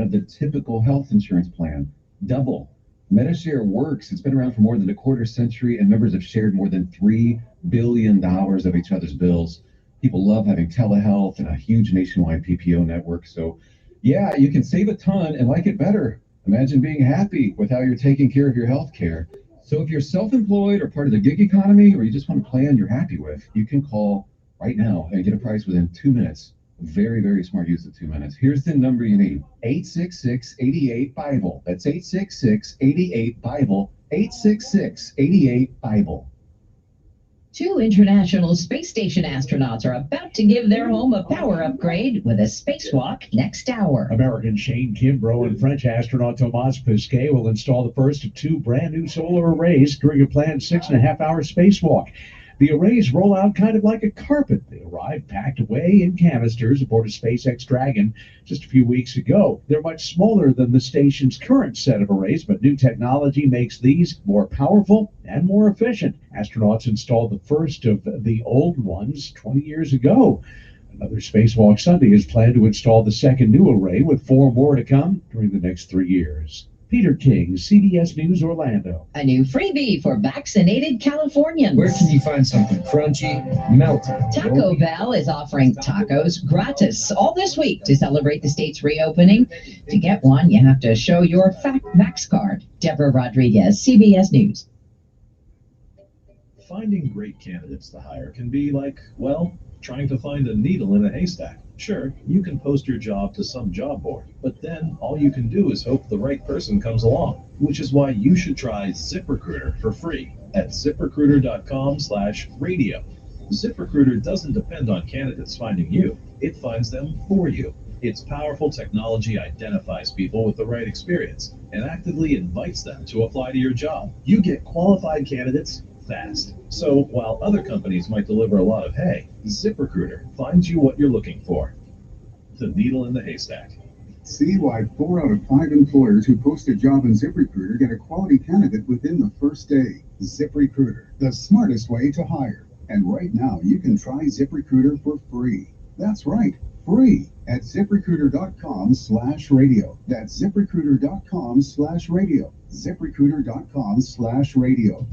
of the typical health insurance plan. Double. Medishare works. It's been around for more than a quarter century, and members have shared more than $3 billion of each other's bills. People love having telehealth and a huge nationwide PPO network. So, yeah, you can save a ton and like it better. Imagine being happy with how you're taking care of your health care. So if you're self-employed or part of the gig economy, or you just want a plan you're happy with, you can call right now and get a price within 2 minutes. Very, very smart use of 2 minutes. Here's the number you need. 866-88-BIBLE. That's 866-88-BIBLE. 866-88-BIBLE. 2 International Space Station astronauts are about to give their home a power upgrade with a spacewalk next hour. American Shane Kimbrough and French astronaut Thomas Pesquet will install the first of 2 brand new solar arrays during a planned 6.5-hour spacewalk. The arrays roll out kind of like a carpet. They arrived packed away in canisters aboard a SpaceX Dragon just a few weeks ago. They're much smaller than the station's current set of arrays, but new technology makes these more powerful and more efficient. Astronauts installed the first of the old ones 20 years ago. Another Spacewalk Sunday is planned to install the second new array, with 4 more to come during the next 3 years. Peter King, CBS News, Orlando. A new freebie for vaccinated Californians. Where can you find something crunchy, melty? Taco Bell is offering tacos gratis all this week to celebrate the state's reopening. To get one, you have to show your Vax card. Deborah Rodriguez, CBS News. Finding great candidates to hire can be like, well, trying to find a needle in a haystack. Sure, you can post your job to some job board, but then all you can do is hope the right person comes along, which is why you should try ZipRecruiter for free at ZipRecruiter.com/radio. ZipRecruiter doesn't depend on candidates finding you. It finds them for you. Its powerful technology identifies people with the right experience and actively invites them to apply to your job. You get qualified candidates fast. So while other companies might deliver a lot of hay, ZipRecruiter finds you what you're looking for. The needle in the haystack. See why 4 out of 5 employers who post a job in ZipRecruiter get a quality candidate within the first day. ZipRecruiter, the smartest way to hire. And right now, you can try ZipRecruiter for free. That's right, free at ZipRecruiter.com/radio. That's ZipRecruiter.com/radio. ZipRecruiter.com/radio.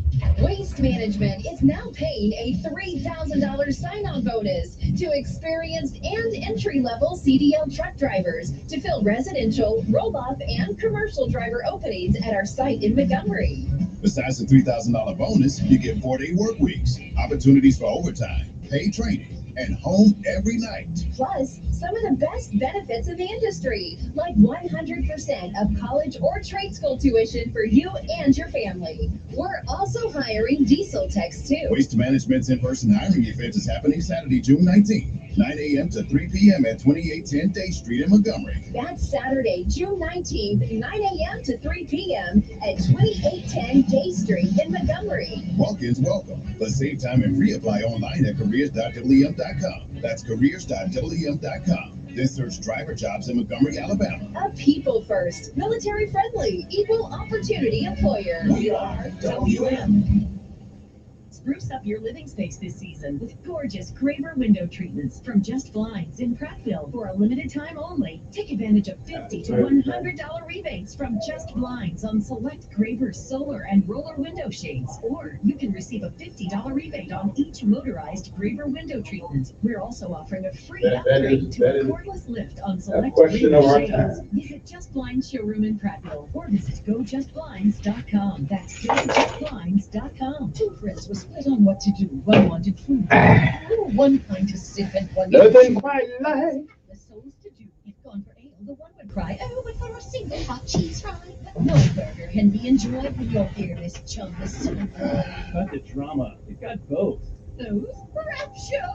Waste Management is now paying a $3,000 sign-on bonus to experienced and entry-level CDL truck drivers to fill residential, roll-off, and commercial driver openings at our site in Montgomery. Besides the $3,000 bonus, you get 4-day work weeks, opportunities for overtime, paid training, and home every night. Plus, some of the best benefits in the industry, like 100% of college or trade school tuition for you and your family. We're also hiring diesel techs too. Waste Management's in-person hiring event is happening Saturday, June 19th. 9 a.m. to 3 p.m. at 2810 Day Street in Montgomery. That's Saturday, June 19th, 9 a.m. to 3 p.m. at 2810 Day Street in Montgomery. Walk-ins welcome, but save time and reapply online at careers.wm.com. That's careers.wm.com. Then search driver jobs in Montgomery, Alabama. A people-first, military-friendly, equal opportunity employer. We are WM. Spruce up your living space this season with gorgeous Graver window treatments from Just Blinds in Prattville. For a limited time only, take advantage of $50 to $100 rebates from Just Blinds on select Graver solar and roller window shades. Or you can receive a $50 rebate on each motorized Graver window treatment. We're also offering a free upgrade to a cordless lift on select Graver shades. Visit Just Blinds showroom in Prattville or visit GoJustBlinds.com. That's GoJustBlinds.com. Two friends were split on what to do. One wanted food. One kind to sip and one nothing quite like the souls to do. If gone for ale, the one would cry, oh, but for a single hot cheese fry. But no burger can be enjoyed when your fearless chum is so good. Cut the drama. You've got both. Those rapture.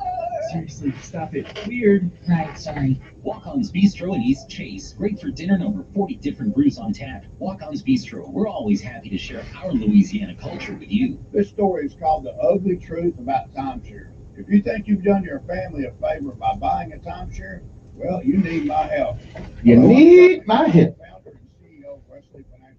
Seriously, stop it. Weird. Right, sorry. Walk-On's Bistro in East Chase. Great for dinner and over 40 different brews on tap. Walk-On's Bistro. We're always happy to share our Louisiana culture with you. This story is called The Ugly Truth About Timeshare. If you think you've done your family a favor by buying a timeshare, well, you need my help. You need my help.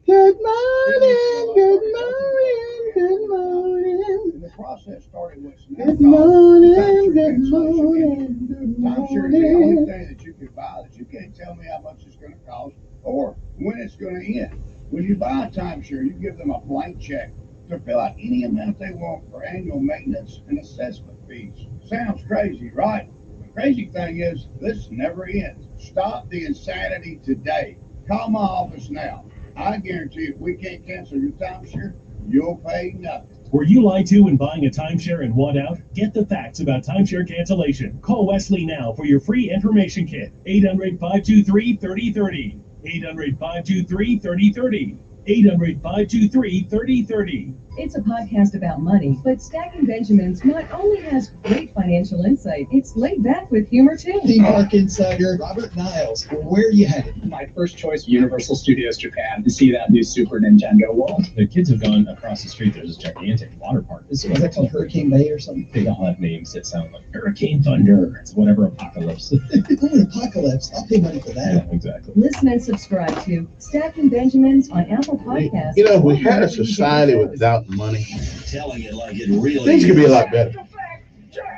Good morning, good morning, good morning. The process started with good morning, good morning, Timeshare is the only thing that you can buy that you can't tell me how much it's going to cost or when it's going to end. When you buy a timeshare, you give them a blank check to fill out any amount they want for annual maintenance and assessment fees. Sounds crazy, right? The crazy thing is, this never ends. Stop the insanity today. Call my office now. I guarantee if we can't cancel your timeshare, you'll pay nothing. Were you lied to when buying a timeshare and want out? Get the facts about timeshare cancellation. Call Wesley now for your free information kit. 800-523-3030. 800-523-3030. 800-523-3030. It's a podcast about money, but Stacking Benjamins not only has great financial insight, it's laid back with humor too. Theme park insider Robert Niles, where are you headed? My first choice, Universal Studios Japan, to see that new Super Nintendo world. The kids have gone across the street. There's this gigantic water park. Was that called Hurricane Bay or something? They all have names that sound like Hurricane Thunder. It's whatever apocalypse. An apocalypse. I'll pay money for that. Yeah, exactly. Listen and subscribe to Stacking Benjamins on Apple Podcasts. You know, if we had a society without money, Telling it like it really things could be a lot better.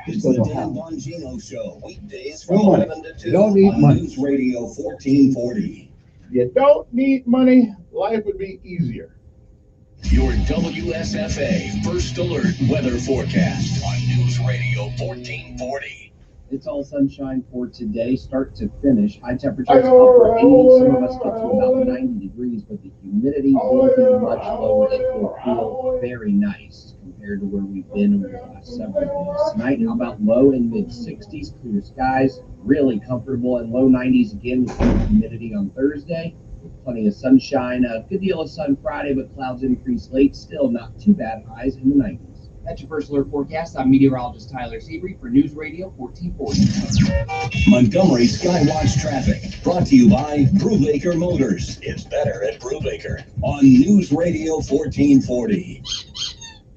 It's the Dan Bongino Show, weekdays from No money. 11 to 2 You don't need on money. News Radio 1440. You don't need money, life would be easier. Your WSFA First Alert Weather Forecast on News Radio 1440. It's all sunshine for today, start to finish. High temperatures upper 80s. Some of us get to about 90 degrees, but the humidity will be much lower. It will feel very nice compared to where we've been over the last several days. Tonight, how about low and mid 60s, clear skies, really comfortable, and low 90s again with some humidity on Thursday. Plenty of sunshine, a good deal of sun Friday, but clouds increase late. Still not too bad, highs in the 90s. That's your First Alert forecast. I'm meteorologist Tyler Seabury for News Radio 1440. Montgomery Skywatch Traffic, brought to you by Brubaker Motors. It's better at Brubaker on News Radio 1440.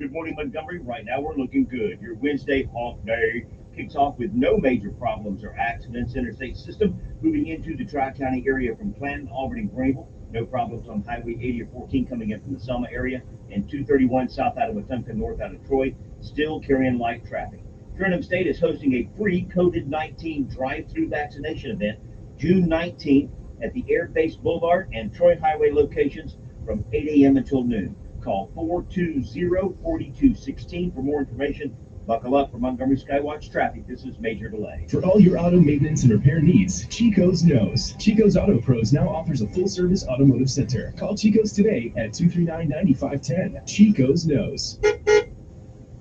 Good morning, Montgomery. Right now we're looking good. Your Wednesday off day kicks off with no major problems or accidents. Interstate system moving into the Tri-County area from Clanton, Auburn, and Greenville. No problems on Highway 80 or 14 coming in from the Selma area, and 231 south out of Wetumpka, north out of Troy, still carrying light traffic. Trinum State is hosting a free COVID-19 drive-through vaccination event June 19th at the Air Base Boulevard and Troy Highway locations from 8 a.m. until noon. Call 420-4216 for more information. Buckle up for Montgomery Skywatch Traffic. This is Major Delay. For all your auto maintenance and repair needs, Chico's knows. Chico's Auto Pros now offers a full-service automotive center. Call Chico's today at 239-9510. Chico's knows.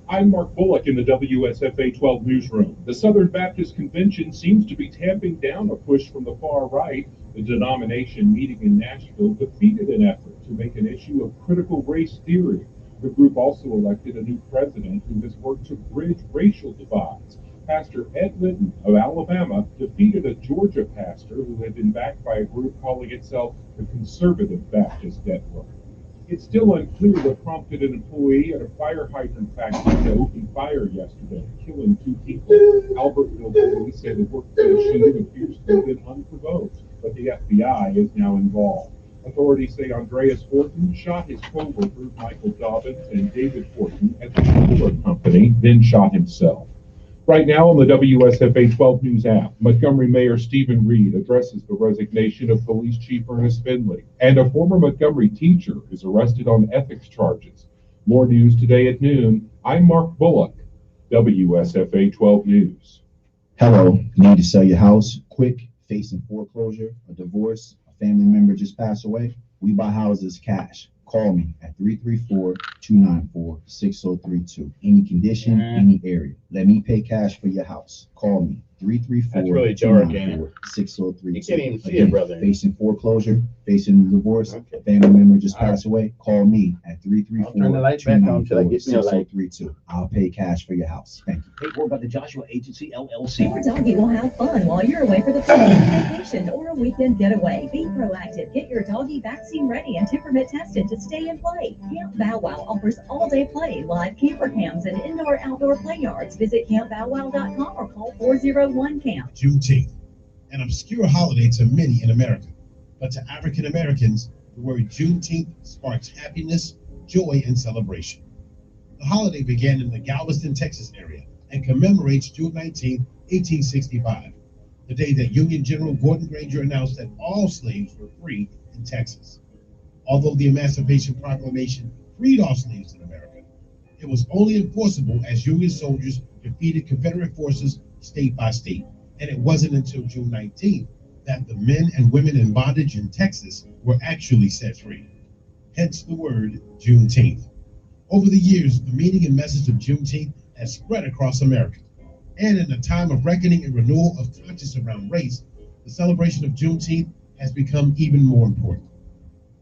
I'm Mark Bullock in the WSFA 12 newsroom. The Southern Baptist Convention seems to be tamping down a push from the far right. The denomination meeting in Nashville defeated an effort to make an issue of critical race theory. The group also elected a new president who has worked to bridge racial divides. Pastor Ed Litton of Alabama defeated a Georgia pastor who had been backed by a group calling itself the Conservative Baptist Network. It's still unclear what prompted an employee at a fire hydrant factory to open fire yesterday, killing 2 people. Albertville police say the workplace shooting appears to have been unprovoked, but the FBI is now involved. Authorities say Andreas Horton shot his co-workers Michael Dobbins and David Horton at the Fuller Company, then shot himself. Right now on the WSFA 12 News app, Montgomery Mayor Stephen Reed addresses the resignation of Police Chief Ernest Finley, and a former Montgomery teacher is arrested on ethics charges. More news today at noon. I'm Mark Bullock, WSFA 12 News. Hello, need to sell your house quick, facing foreclosure, a divorce, a family member just passed away? We buy houses cash. Call me at 334-294-6032. Any condition, any area. Let me pay cash for your house. Call me. 334-294-6032. You can't even see it, brother. Facing foreclosure, facing divorce, family member just passed away. Call me at 334-294-6032. I'll pay cash for your house. Thank you. Hey, more about the Joshua Agency LLC. Your doggy will have fun while you're away for the family vacation or a weekend getaway. Be proactive. Get your doggy vaccine ready and temperament tested to stay in play. Camp Bow Wow offers all-day play, live camper cams, and indoor-outdoor play yards. Visit campbowwow.com or call 401-CAMP. Juneteenth, an obscure holiday to many in America, but to African Americans, the word Juneteenth sparks happiness, joy, and celebration. The holiday began in the Galveston, Texas area and commemorates June 19, 1865, the day that Union General Gordon Granger announced that all slaves were free in Texas. Although the Emancipation Proclamation freed all slaves in America, it was only enforceable as Union soldiers defeated Confederate forces state by state. And it wasn't until June 19th that the men and women in bondage in Texas were actually set free. Hence the word Juneteenth. Over the years, the meaning and message of Juneteenth has spread across America. And in a time of reckoning and renewal of conscience around race, the celebration of Juneteenth has become even more important.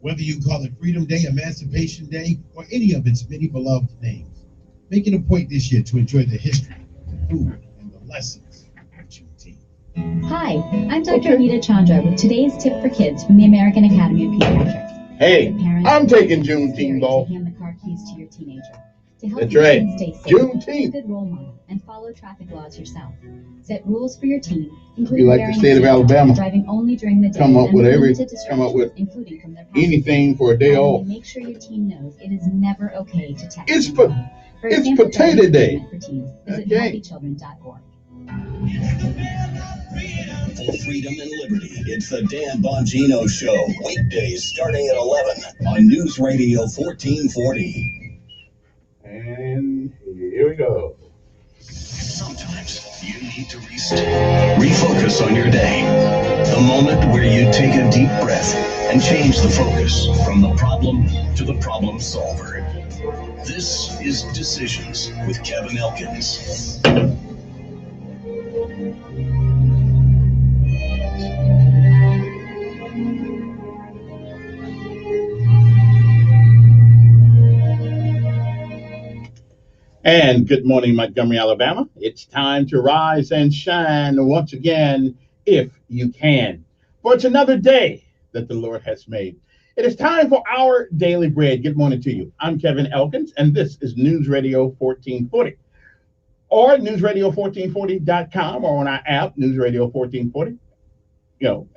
Whether you call it Freedom Day, Emancipation Day, or any of its many beloved names, make it a point this year to enjoy the history, the food, and the lessons of Juneteenth. Hi, I'm Dr. Anita Chandra with today's tip for kids from the American Academy of Pediatrics. Hey, I'm taking Juneteenth off. Hand the car keys to your teenager. To help That's your right. teen stay safe, Juneteenth. be a good role model and follow traffic laws yourself. Set rules for your teen, You including like the wearing state of a seatbelt, Alabama. driving only during the day, Come up and with limited come up with distractions, including from their passengers. anything for a day Finally, off. make sure your teen knows it is never okay to text. It's and po- call. For it's example, potato guidance day. for teens, visit Okay. healthychildren.org. For freedom and liberty, it's the Dan Bongino Show. Weekdays starting at 11 on News Radio 1440. And here we go. Sometimes you need to reset. Refocus on your day. The moment where you take a deep breath and change the focus from the problem to the problem solver. This is Decisions with Kevin Elkins. And good morning, Montgomery, Alabama. It's time to rise and shine once again, if you can. For it's another day that the Lord has made. It is time for our daily bread. Good morning to you. I'm Kevin Elkins, and this is News Radio 1440. Or newsradio1440.com, or on our app, News Radio 1440,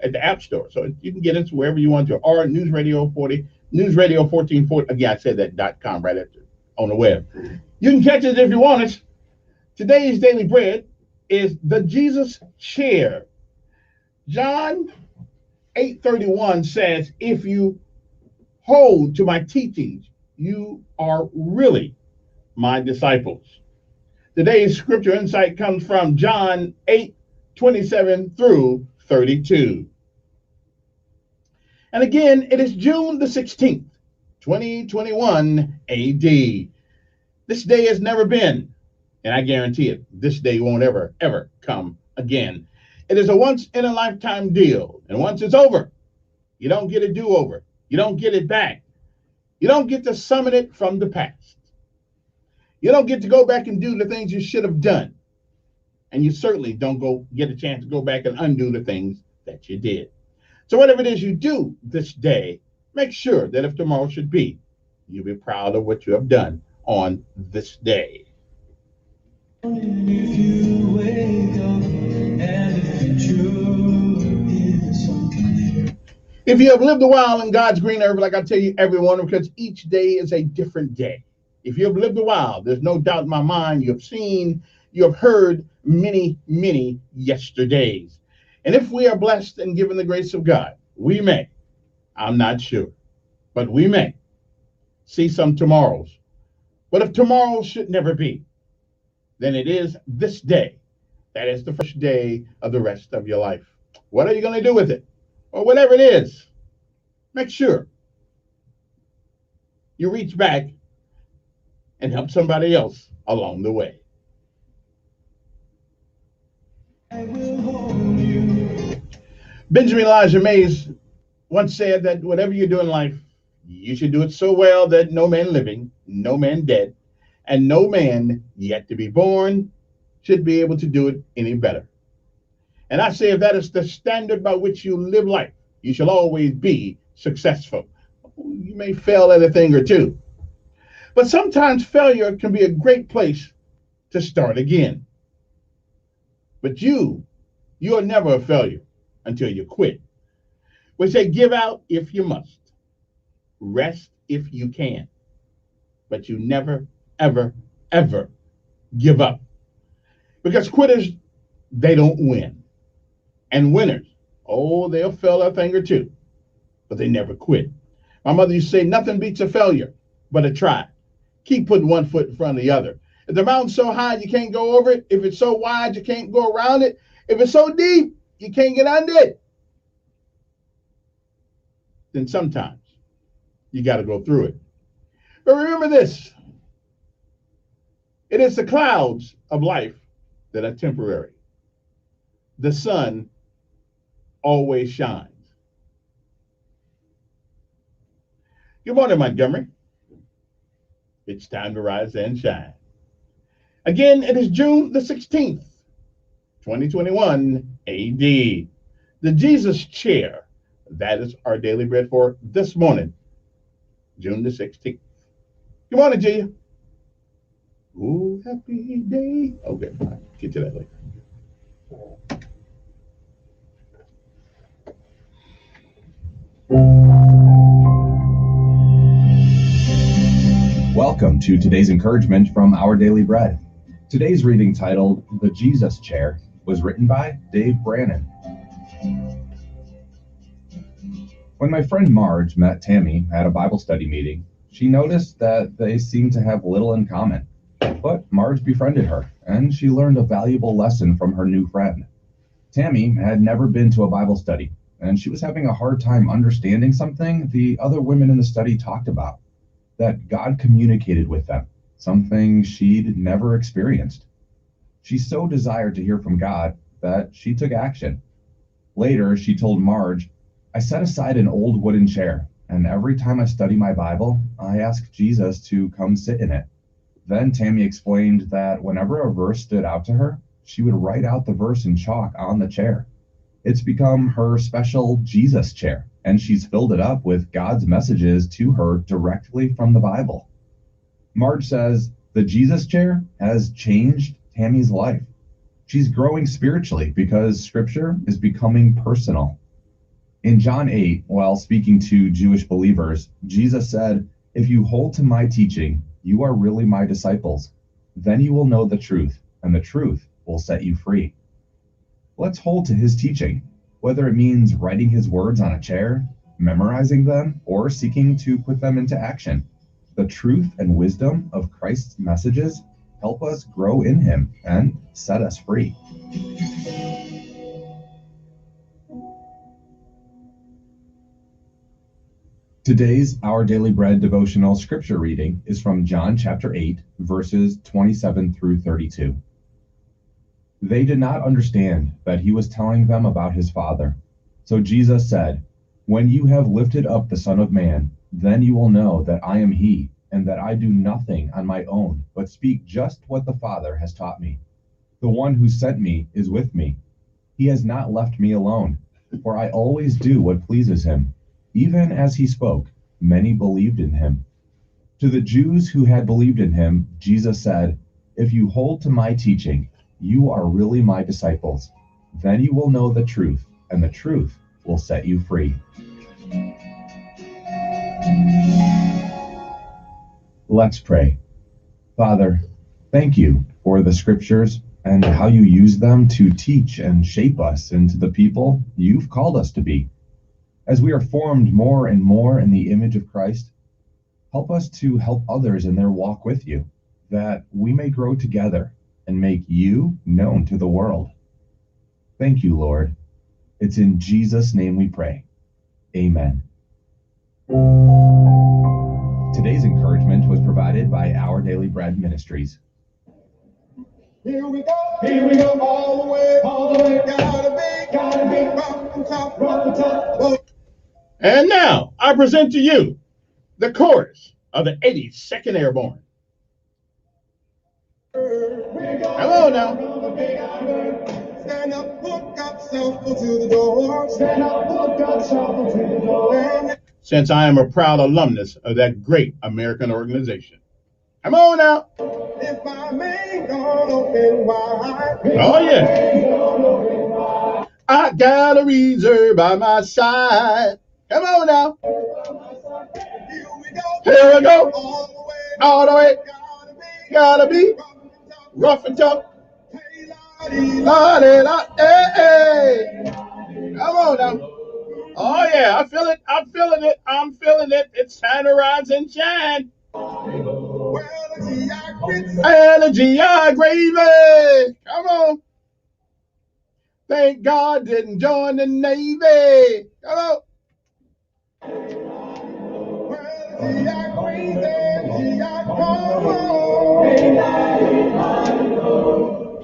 at the App Store. So you can get us wherever you want to. Or News Radio 40, News Radio 1440. Again, I said that .com right after on the web. You can catch us if you want us. Today's daily bread is the Jesus chair. John 8:31 says, if you hold to my teachings, you are really my disciples. Today's scripture insight comes from John 8:27 through 32. And again, it is June the 16th, 2021 AD. This day has never been, and I guarantee it, this day won't ever, ever come again. It is a once-in-a-lifetime deal, and once it's over, you don't get a do-over. You don't get it back. You don't get to summon it from the past. You don't get to go back and do the things you should have done, and you certainly don't get a chance to go back and undo the things that you did. So whatever it is you do this day, make sure that if tomorrow should be, you'll be proud of what you have done on this day. If you wake up and the future is unclear. If you have lived a while in God's green earth, like I tell you, everyone, because each day is a different day. If you have lived a while, there's no doubt in my mind you have seen, you have heard many, many yesterdays. And if we are blessed and given the grace of God, we may, I'm not sure, but we may see some tomorrows. But if tomorrow should never be, then it is this day that is the first day of the rest of your life. What are you going to do with it? Or whatever it is, make sure you reach back and help somebody else along the way. I will hold you. Benjamin Elijah Mays once said that whatever you do in life, you should do it so well that no man living, no man dead, and no man yet to be born should be able to do it any better. And I say if that is the standard by which you live life, you shall always be successful. You may fail at a thing or two, but sometimes failure can be a great place to start again. But you are never a failure until you quit. We say give out if you must. Rest if you can, but you never, ever, ever give up. Because quitters, they don't win. And winners, they'll fail a thing or two, but they never quit. My mother used to say, nothing beats a failure but a try. Keep putting one foot in front of the other. If the mountain's so high, you can't go over it. If it's so wide, you can't go around it. If it's so deep, you can't get under it. Then sometimes you got to go through it. But remember this. It is the clouds of life that are temporary. The sun always shines. Good morning, Montgomery. It's time to rise and shine. Again, it is June the 16th, 2021 AD. The Jesus Chair. That is our daily bread for this morning, June the 16th. Good morning, Gia. Oh, happy day. Okay, I'll get to that later. Welcome to today's encouragement from Our Daily Bread. Today's reading, titled The Jesus Chair, was written by Dave Brannon. When my friend Marge met Tammy at a Bible study meeting, she noticed that they seemed to have little in common. But Marge befriended her, and she learned a valuable lesson from her new friend. Tammy had never been to a Bible study, and she was having a hard time understanding something the other women in the study talked about, that God communicated with them, something she'd never experienced. She so desired to hear from God that she took action. Later, she told Marge, I set aside an old wooden chair, and every time I study my Bible, I ask Jesus to come sit in it. Then Tammy explained that whenever a verse stood out to her, she would write out the verse in chalk on the chair. It's become her special Jesus chair, and she's filled it up with God's messages to her directly from the Bible. Marge says the Jesus chair has changed Tammy's life. She's growing spiritually because Scripture is becoming personal. In John 8, while speaking to Jewish believers, Jesus said, if you hold to my teaching, you are really my disciples. Then you will know the truth, and the truth will set you free. Let's hold to his teaching, whether it means writing his words on a chair, memorizing them, or seeking to put them into action. The truth and wisdom of Christ's messages help us grow in him and set us free. Today's Our Daily Bread devotional scripture reading is from John chapter 8, verses 27 through 32. They did not understand that he was telling them about his Father. So Jesus said, when you have lifted up the Son of Man, then you will know that I am he, and that I do nothing on my own, but speak just what the Father has taught me. The one who sent me is with me. He has not left me alone, for I always do what pleases him. Even as he spoke, many believed in him. To the Jews who had believed in him, Jesus said, if you hold to my teaching, you are really my disciples. Then you will know the truth, and the truth will set you free. Let's pray. Father, thank you for the scriptures and how you use them to teach and shape us into the people you've called us to be. As we are formed more and more in the image of Christ, help us to help others in their walk with you, that we may grow together and make you known to the world. Thank you, Lord. It's in Jesus' name we pray. Amen. Today's encouragement was provided by Our Daily Bread Ministries. Here we go, all the way, gotta be, rock the top. And now I present to you the chorus of the 82nd Airborne. Hello now. Stand up, look up, shuffle to the door. Stand up, look up, shuffle to the door. Since I am a proud alumnus of that great American organization. Come on now. If my main gone open wide. Oh yeah. I got a reserve by my side. Come on now. Here we go. All the way. Gotta be rough and tough. La, la, la, hey, hey. Come on now. Oh yeah, I feel it. I'm feeling it. I'm feeling it. It's time to rise and shine. Energy, gravy. Come on. Thank God didn't join the Navy. Come on.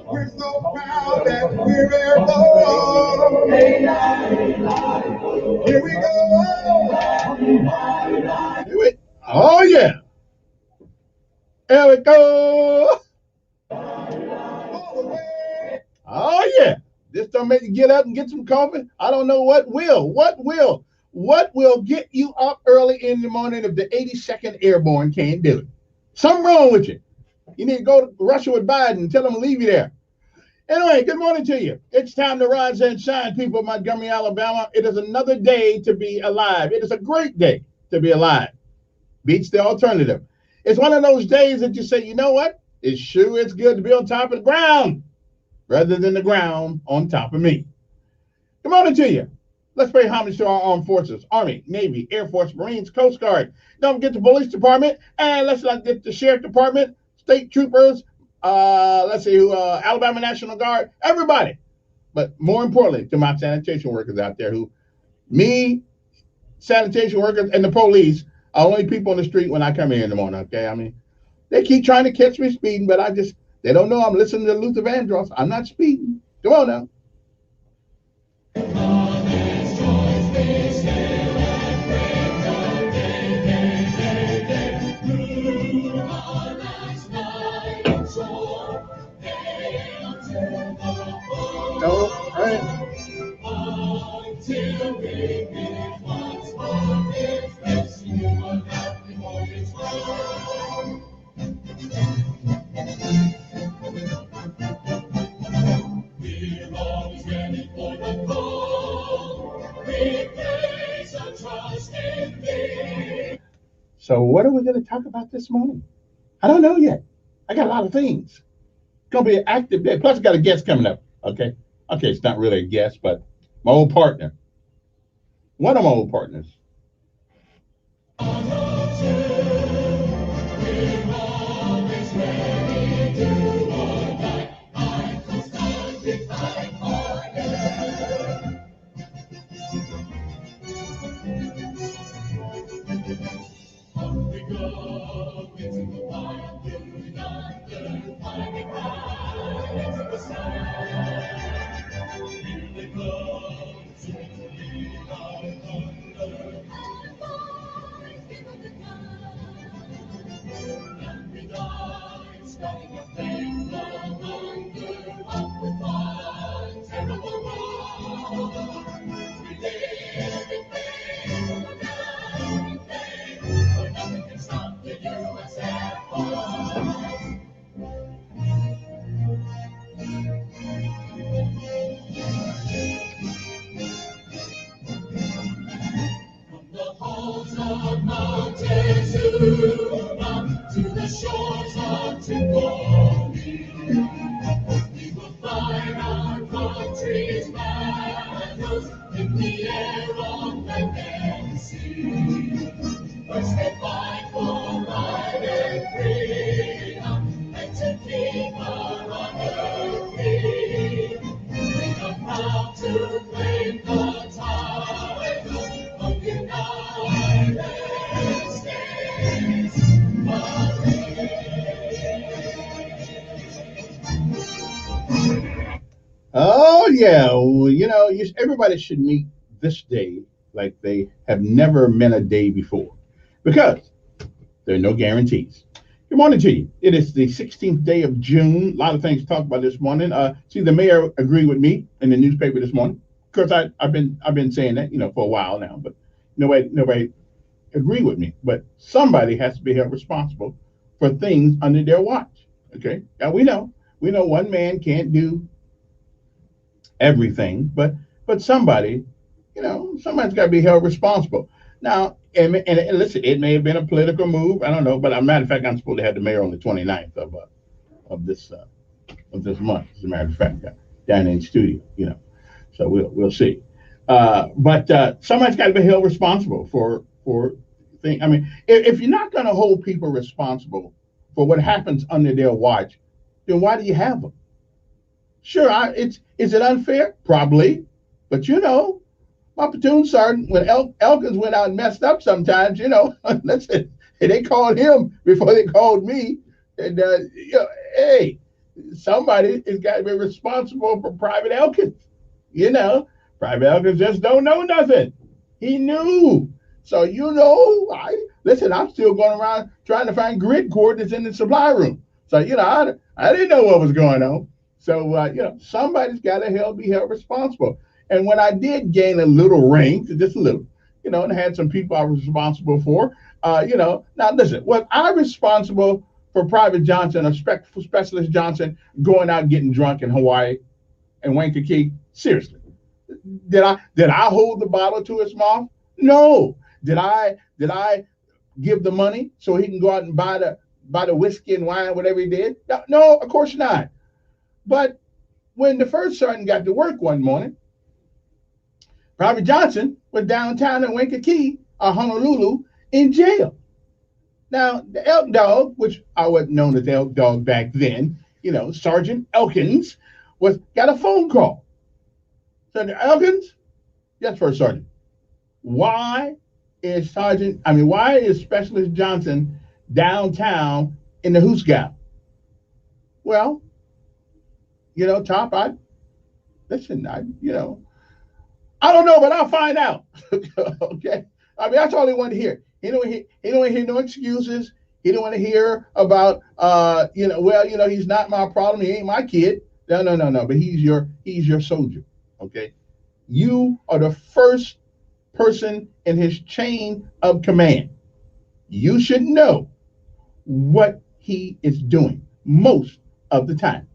We're so proud that we're airborne. Here we go. Oh yeah. There we go. Oh yeah. This don't make you get up and get some coffee. I don't know what will. What will get you up early in the morning if the 82nd Airborne can't do it? Something wrong with you. You need to go to Russia with Biden and tell them to leave you there. Anyway, good morning to you. It's time to rise and shine, people of Montgomery, Alabama. It is another day to be alive. It is a great day to be alive. Beats the alternative. It's one of those days that you say, you know what? It sure is good to be on top of the ground rather than the ground on top of me. Good morning to you. Let's pay homage to our armed forces, Army, Navy, Air Force, Marines, Coast Guard. Don't forget the police department, and let's not get the sheriff department, state troopers, let's see, Alabama National Guard, everybody. But more importantly, to my sanitation workers out there me, sanitation workers, and the police are only people on the street when I come here in the morning, okay? I mean, they keep trying to catch me speeding, but they don't know I'm listening to Luther Vandross. I'm not speeding. Come on now. So what are we going to talk about this morning? I don't know yet. I got a lot of things. It's going to be an active day. Plus, I got a guest coming up, okay? Okay, it's not really a guest, but my old partner. One of my old partners. To the shores of Tripoli, we will fight our country's battles in the air, on land and sea. First they fight for right and freedom, and to keep our honor free. We are proud to claim the title of United States. Oh yeah, well, everybody should meet this day like they have never met a day before, because there are no guarantees. Good morning to you. It is the 16th day of June. A lot of things to talk about this morning. See, the mayor agreed with me in the newspaper this morning. Of course, I've been saying that for a while now, but nobody agreed with me. But somebody has to be held responsible for things under their watch. Okay, now we know one man can't do everything, but somebody's got to be held responsible. Now, and listen, it may have been a political move. I don't know, but as a matter of fact, I'm supposed to have the mayor on the 29th of this month. As a matter of fact, down in the studio, so we'll see. But somebody's got to be held responsible for things. I mean, if you're not going to hold people responsible for what happens under their watch, then why do you have them? Sure, is it unfair? Probably, but my platoon sergeant, when Elkins went out and messed up sometimes, listen, they called him before they called me. And, hey, somebody has got to be responsible for Private Elkins. Private Elkins just don't know nothing. He knew. So, I'm still going around trying to find grid coordinates in the supply room. So, I didn't know what was going on. So, somebody's got to be held responsible. And when I did gain a little rank, just a little, and had some people I was responsible for, now listen, was I responsible for Private Johnson or Specialist Johnson going out getting drunk in Hawaii and Waikiki? Seriously. Did I hold the bottle to his mouth? No. Did I give the money so he can go out and buy the whiskey and wine, whatever he did? No, of course not. But when the first sergeant got to work one morning, Private Johnson was downtown in Waikiki or Honolulu in jail. Now, the Elk Dog, which I wasn't known as the Elk Dog back then, Sergeant Elkins got a phone call. Sergeant Elkins, yes, First Sergeant. Why is Specialist Johnson downtown in the Hoosgow? Well, Top, I don't know, but I'll find out. Okay. I mean, that's all he wanted to hear. He don't want to hear no excuses. He don't want to hear about, he's not my problem. He ain't my kid. No. But he's your soldier. Okay. You are the first person in his chain of command. You should know what he is doing most of the time.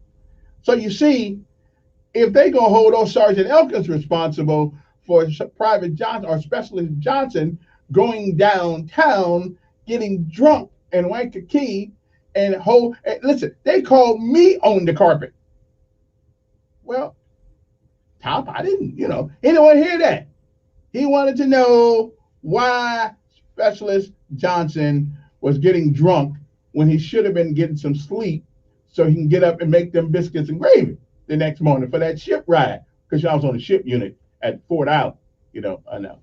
So you see, if they gonna hold those Sergeant Elkins responsible for Private Johnson or Specialist Johnson going downtown, getting drunk in Waikiki, and listen, they called me on the carpet. Well, Top, I didn't, he didn't want to hear that. He wanted to know why Specialist Johnson was getting drunk when he should have been getting some sleep so he can get up and make them biscuits and gravy the next morning for that ship ride, because I was on the ship unit at Fort Island. I know.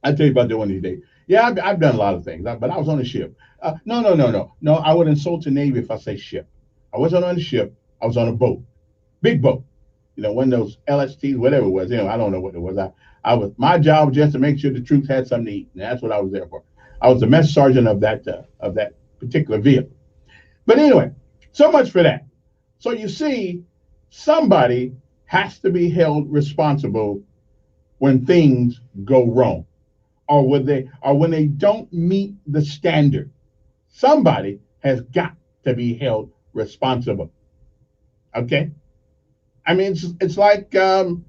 I'll tell you about that one of these days. Yeah, I've done a lot of things, but I was on the ship. No, I would insult the Navy if I say ship. I wasn't on the ship. I was on a boat, big boat. One of those LSTs, whatever it was. I don't know what it was. My job was just to make sure the troops had something to eat, and that's what I was there for. I was the mess sergeant of that particular vehicle. But anyway, so much for that. So you see, somebody has to be held responsible when things go wrong, or when they don't meet the standard. Somebody has got to be held responsible. Okay? I mean, it's like, to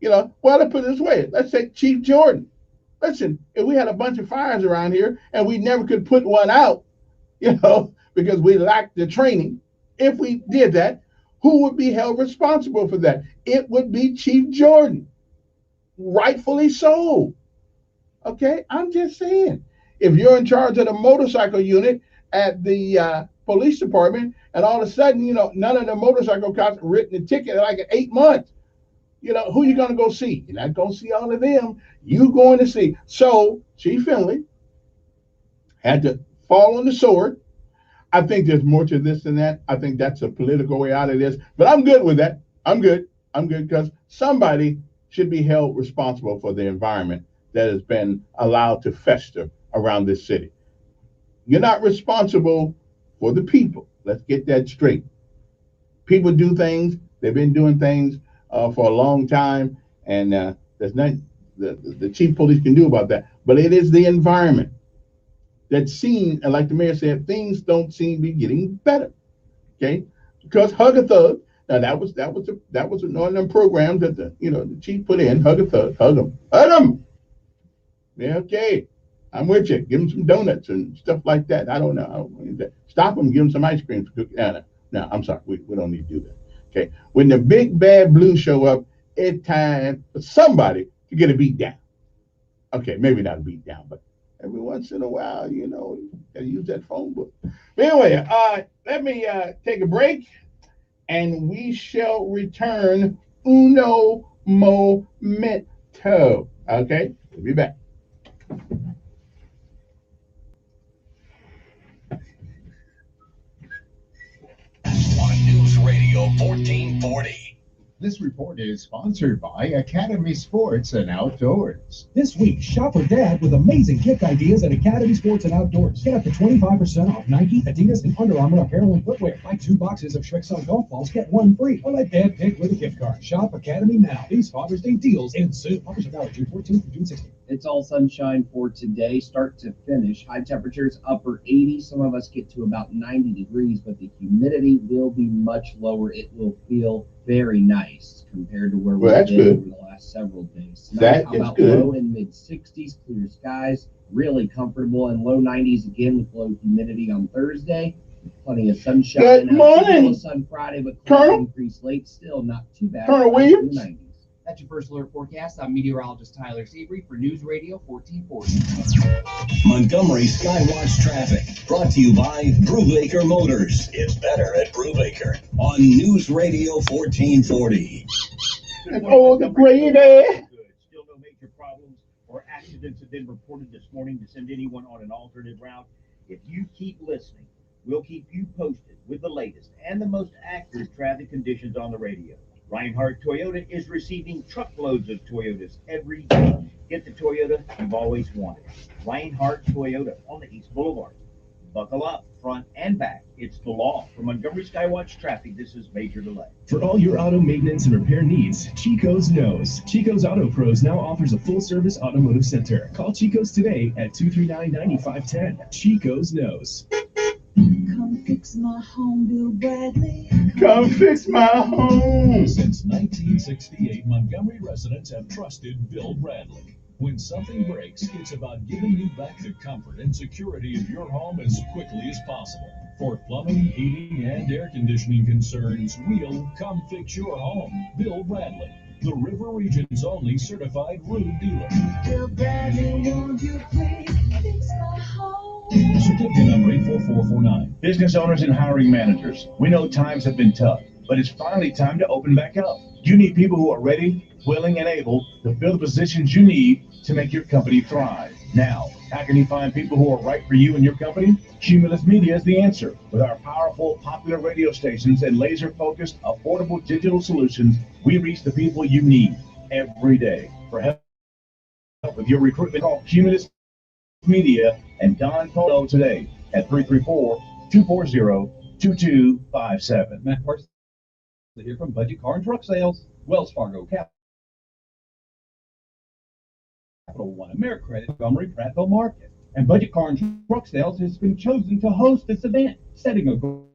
put it this way, let's say Chief Jordan. Listen, if we had a bunch of fires around here and we never could put one out, because we lacked the training, if we did that, who would be held responsible for that? It would be Chief Jordan. Rightfully so. Okay, I'm just saying. If you're in charge of the motorcycle unit at the police department, and all of a sudden, none of the motorcycle cops written a ticket like 8 months, who you going to go see? You're not going to see all of them. You going to see. So Chief Finley had to fall on the sword. I think there's more to this than that. I think that's a political way out of this, but I'm good with that. I'm good because somebody should be held responsible for the environment that has been allowed to fester around this city. You're not responsible for the people. Let's get that straight. People do things. They've been doing things for a long time, and there's nothing the chief police can do about that. But it is the environment that seems, and like the mayor said, things don't seem to be getting better. Okay, because Hug a Thug. Now that was one of them programs that the chief put in. Hug a Thug, hug them. Yeah, okay. I'm with you. Give them some donuts and stuff like that. I don't know. Stop them. Give them some ice cream. No, I'm sorry. We don't need to do that. Okay. When the big bad blue show up, it's time for somebody to get a beat down. Okay, maybe not a beat down, but every once in a while, you know, you gotta use that phone book. But anyway, let me take a break, and we shall return uno momento. Okay, we'll be back. On News Radio 1440. This report is sponsored by Academy Sports and Outdoors. This week, shop with Dad with amazing gift ideas at Academy Sports and Outdoors. Get up to 25% off Nike, Adidas, and Under Armour apparel and footwear. Buy 2 boxes of Shrek golf balls, get 1 free. Or let Dad pick with a gift card. Shop Academy now. These Father's Day deals end soon. Offers are valid June 14th to June 16th. It's all sunshine for today, start to finish. High temperatures, upper 80s. Some of us get to about 90 degrees, but the humidity will be much lower. It will feel very nice compared to where we've been over the last several days. Tonight, how about low and mid 60s, clear skies, really comfortable, and low 90s again with low humidity on Thursday. Plenty of sunshine. Good morning. Sun Friday, but clouds increase late. Still not too bad. Colonel Williams. That's your first alert forecast. I'm meteorologist Tyler Seabury for News Radio 1440. Montgomery Skywatch traffic brought to you by Brubaker Motors. It's better at Brubaker on News Radio 1440. Oh, the Grady. Still no major problems or accidents have been reported this morning to send anyone on an alternate route. If you keep listening, we'll keep you posted with the latest and the most accurate traffic conditions on the radio. Reinhardt Toyota is receiving truckloads of Toyotas every day. Get the Toyota you've always wanted. Reinhardt Toyota on the East Boulevard. Buckle up, front and back. It's the law. For Montgomery Skywatch traffic, this is Major Delay. For all your auto maintenance and repair needs, Chico's knows. Chico's Auto Pros now offers a full-service automotive center. Call Chico's today at 239-9510. Chico's knows. Come fix my home, Bill Bradley. Come fix my home. Since 1968, Montgomery residents have trusted Bill Bradley. When something breaks, it's about giving you back the comfort and security of your home as quickly as possible. For plumbing, heating, and air conditioning concerns, we'll come fix your home. Bill Bradley, the River Region's only certified road dealer. Bill Bradley, won't you please fix my home? Certificate number 84449. Business owners and hiring managers, we know times have been tough, but it's finally time to open back up. You need people who are ready, willing, and able to fill the positions you need to make your company thrive. Now, how can you find people who are right for you and your company? Cumulus Media is the answer. With our powerful, popular radio stations and laser-focused, affordable digital solutions, we reach the people you need every day. For help with your recruitment, call Cumulus Media and Don Polo today at 334-240-2257. Matt Parsons here from Budget Car and Truck Sales, Wells Fargo Capital One, AmeriCredit, Montgomery, Prattville Market. And Budget Car and Truck Sales has been chosen to host this event, setting a goal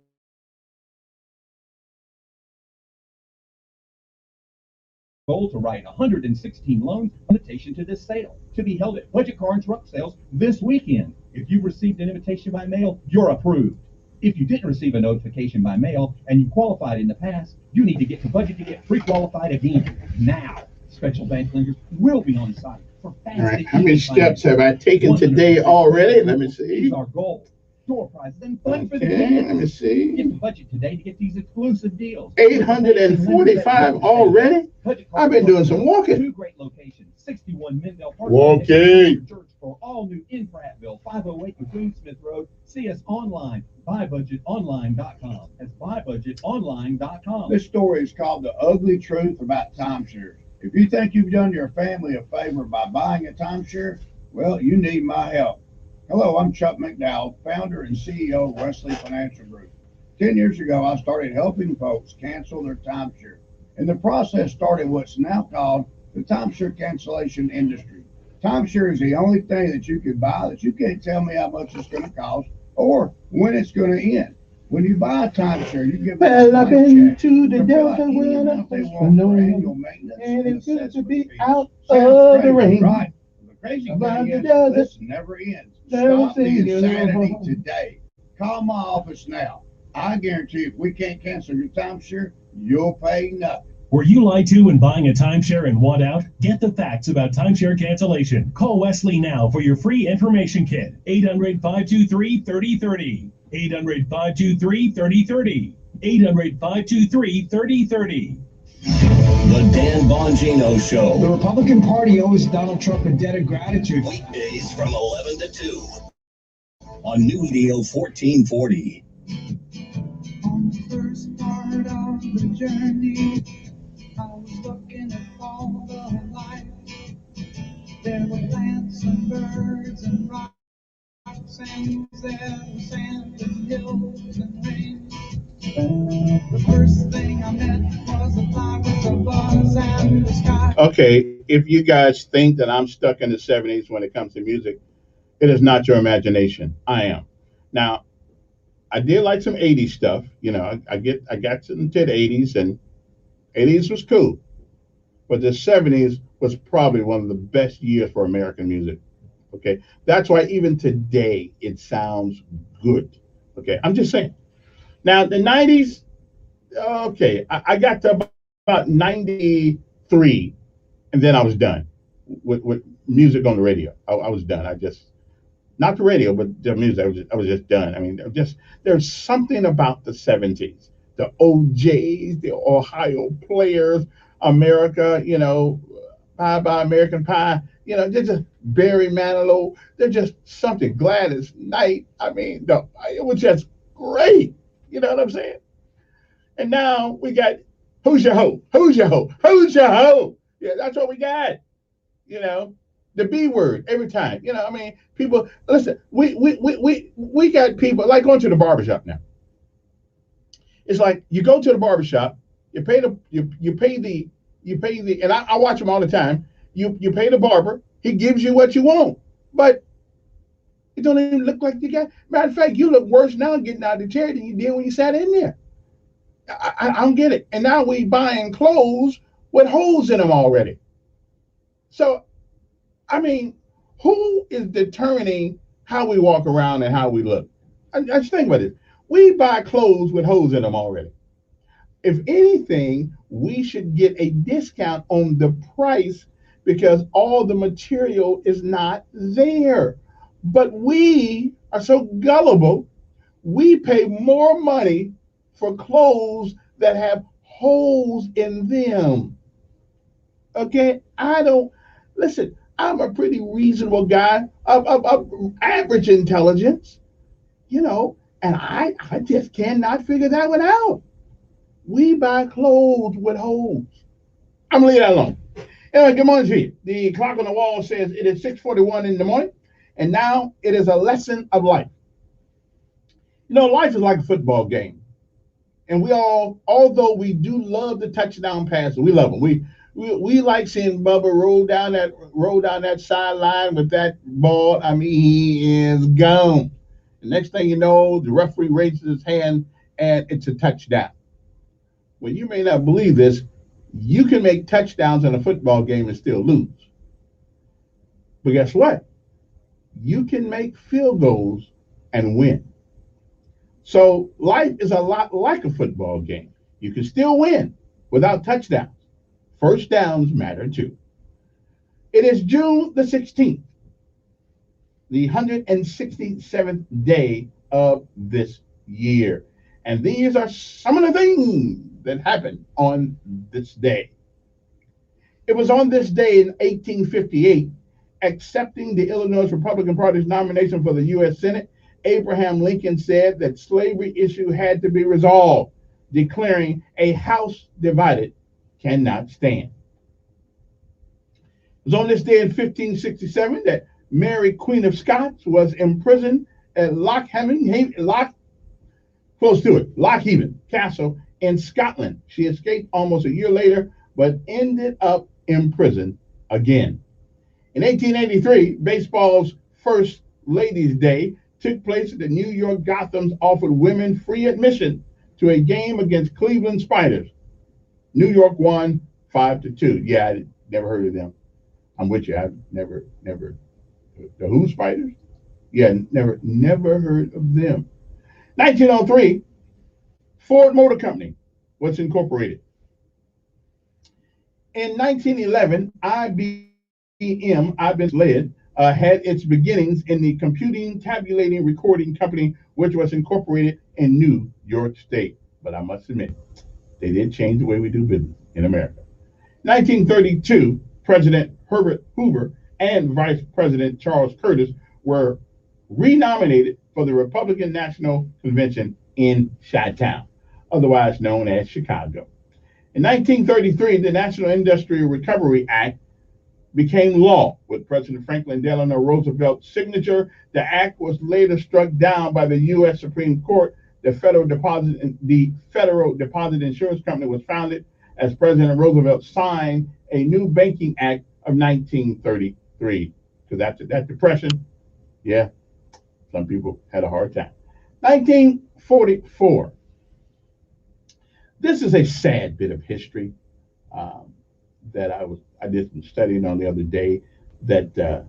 to write 116 loans, invitation to this sale to be held at Budget Car and Truck Sales this weekend. If you received an invitation by mail, you're approved. If you didn't receive a notification by mail and you qualified in the past, you need to get to Budget to get pre-qualified again. Now, special bank lenders will be on site for fast. All right, how many steps have I taken today already? Let me see. Is our goal. Door prizes and fun for the Okay, kids. let me see. Get to Budget today to get these exclusive deals. 845 already? I've been doing some walking. 2 great locations, 61 Mendel Park. Walking. Church for all new in Prattville, 508 Bethune Smith Road. See us online, buybudgetonline.com. That's buybudgetonline.com. This story is called The Ugly Truth About Timeshares. If you think you've done your family a favor by buying a timeshare, well, you need my help. Hello, I'm Chuck McDowell, founder and CEO of Wesley Financial Group. 10 years ago, I started helping folks cancel their timeshare. And the process started what's now called the timeshare cancellation industry. Timeshare is the only thing that you can buy that you can't tell me how much it's going to cost or when it's going to end. When you buy a timeshare, you get Well, I've been to the Delta when I annual maintenance and it's good to assessment be fees. out Sounds of the crazy, rain. right? The crazy About thing the is, desert. this never ends. Never Stop the seen it insanity all. today. Call my office now. I guarantee if we can't cancel your timeshare, you'll pay nothing. Were you lied to when buying a timeshare and want out? Get the facts about timeshare cancellation. Call Wesley now for your free information kit. 800-523-3030. 800-523-3030. 800-523-3030. The Dan Bongino Show. The Republican Party owes Donald Trump a debt of gratitude. Weekdays from 11 to 2 on New Radio 1440. On the first part of the journey, I was looking at all the life. There were plants and birds and rocks and there was sand and hills and rain. The first thing I met was a fly with a buzz and the sky. Okay, if you guys think that I'm stuck in the 70s when it comes to music, it is not your imagination. I am. Now, I did like some 80s stuff. You know, I got into the 80s, and 80s was cool. But the 70s was probably one of the best years for American music. Okay, that's why even today it sounds good. Okay, I'm just saying. Now, the 90s, okay, I got to about 93, and then I was done with music on the radio. I was done. I just, not the radio, but the music, I was just done. I mean, there's something about the 70s, the OJs, the Ohio Players, America, you know, Bye Bye American Pie, you know, they're just Barry Manilow. They're just something. Gladys Knight. I mean, it was just great. You know what I'm saying? And now we got Who's Your Hoe? Who's Your Hoe? Who's Your Hoe? Yeah, that's what we got. You know, the B word every time. You know, I mean, people listen. We got people like going to the barbershop now. It's like you go to the barbershop, you pay the and I watch them all the time. You pay the barber, he gives you what you want, but it don't even look like you got. Matter of fact, you look worse now getting out of the chair than you did when you sat in there. I don't get it. And now we buying clothes with holes in them already. So, I mean, who is determining how we walk around and how we look? I just think about it. We buy clothes with holes in them already. If anything, we should get a discount on the price because all the material is not there. But we are so gullible, we pay more money for clothes that have holes in them. Okay, listen, I'm a pretty reasonable guy of average intelligence, you know, and I just cannot figure that one out. We buy clothes with holes. I'm gonna leave that alone. Anyway, good morning to you. The clock on the wall says it is 6:41 in the morning, and now it is a lesson of life. You know, life is like a football game. And we all, although we do love the touchdown passes, we love them. We like seeing Bubba roll down that sideline with that ball. I mean, he is gone. The next thing you know, the referee raises his hand and it's a touchdown. Well, you may not believe this. You can make touchdowns in a football game and still lose. But guess what? You can make field goals and win. So life is a lot like a football game. You can still win without touchdowns. First downs matter too. It is June the 16th, the 167th day of this year. And these are some of the things that happened on this day. It was on this day in 1858, accepting the Illinois Republican Party's nomination for the U.S. Senate, Abraham Lincoln said that slavery issue had to be resolved, declaring a house divided cannot stand. It was on this day in 1567 that Mary, Queen of Scots, was imprisoned at Lochhaven Castle in Scotland. She escaped almost a year later, but ended up in prison again. In 1883, baseball's first Ladies' Day took place at the New York Gothams offered women free admission to a game against Cleveland Spiders. New York won 5-2. Yeah, I never heard of them. I'm with you. I've never. The Who Spiders? Yeah, never heard of them. 1903, Ford Motor Company was incorporated. In 1911, IBM, led, had its beginnings in the Computing Tabulating Recording Company, which was incorporated in New York State. But I must admit, they did change the way we do business in America. 1932, President Herbert Hoover and Vice President Charles Curtis were renominated for the Republican National Convention in Chi-Town, otherwise known as Chicago. In 1933, the National Industrial Recovery Act became law with President Franklin Delano Roosevelt's signature. The act was later struck down by the U.S. Supreme Court. The Federal Deposit Insurance Company was founded as President Roosevelt signed a new Banking Act of 1933. Because after that depression, yeah, some people had a hard time. 1944. This is a sad bit of history that I did some studying on the other day. That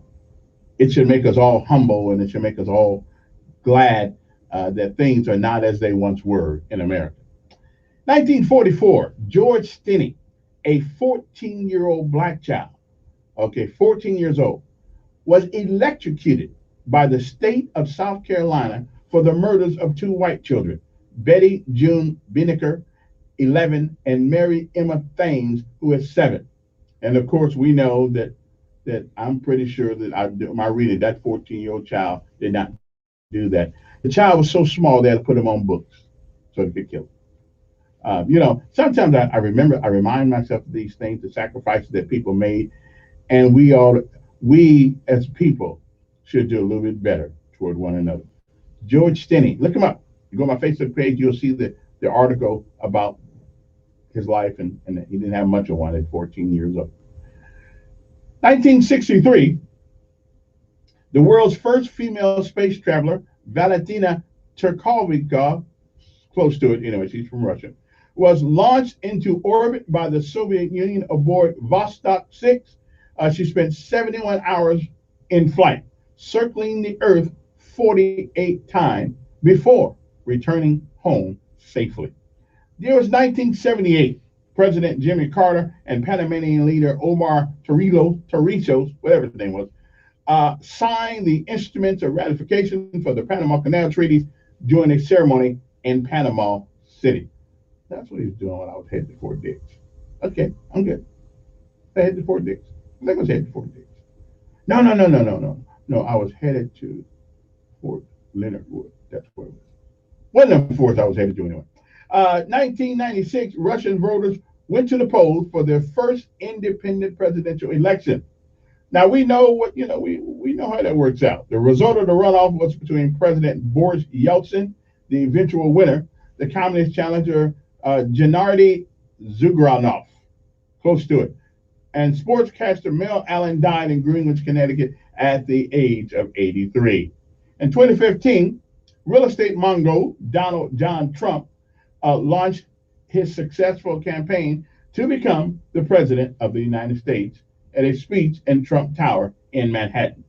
it should make us all humble, and it should make us all glad that things are not as they once were in America. 1944, George Stinney, a 14-year-old black child, 14 years old, was electrocuted by the state of South Carolina for the murders of two white children, Betty June Binnicker, 11, and Mary Emma Thames, who is 7. And of course, we know that I'm pretty sure that my reading, that 14-year-old child did not do that. The child was so small they had to put him on books so he could kill him. Sometimes I remind myself of these things, the sacrifices that people made, and we as people should do a little bit better toward one another. George Stinney, look him up. You go to my Facebook page, you'll see the article about his life, and he didn't have much of one at 14 years old. 1963, the world's first female space traveler, Valentina Tereshkova, close to it anyway, she's from Russia, was launched into orbit by the Soviet Union aboard Vostok 6. She spent 71 hours in flight, circling the Earth 48 times before returning home safely. There was 1978. President Jimmy Carter and Panamanian leader Omar Torrijos, whatever his name was, signed the instruments of ratification for the Panama Canal Treaties during a ceremony in Panama City. That's what he was doing when I was headed to Fort Dix. Okay, I'm good. I headed to Fort Dix. I think I was headed to Fort Dix. No, I was headed to Fort Leonard Wood. That's where it was. One of the forts I was headed to anyway. 1996, Russian voters went to the polls for their first independent presidential election. Now we know we know how that works out. The result of the runoff was between President Boris Yeltsin, the eventual winner, the communist challenger Gennady Zyuganov, close to it, and sportscaster Mel Allen died in Greenwich, Connecticut at the age of 83. In 2015, real estate mogul Donald John Trump launched his successful campaign to become the president of the United States at a speech in Trump Tower in Manhattan.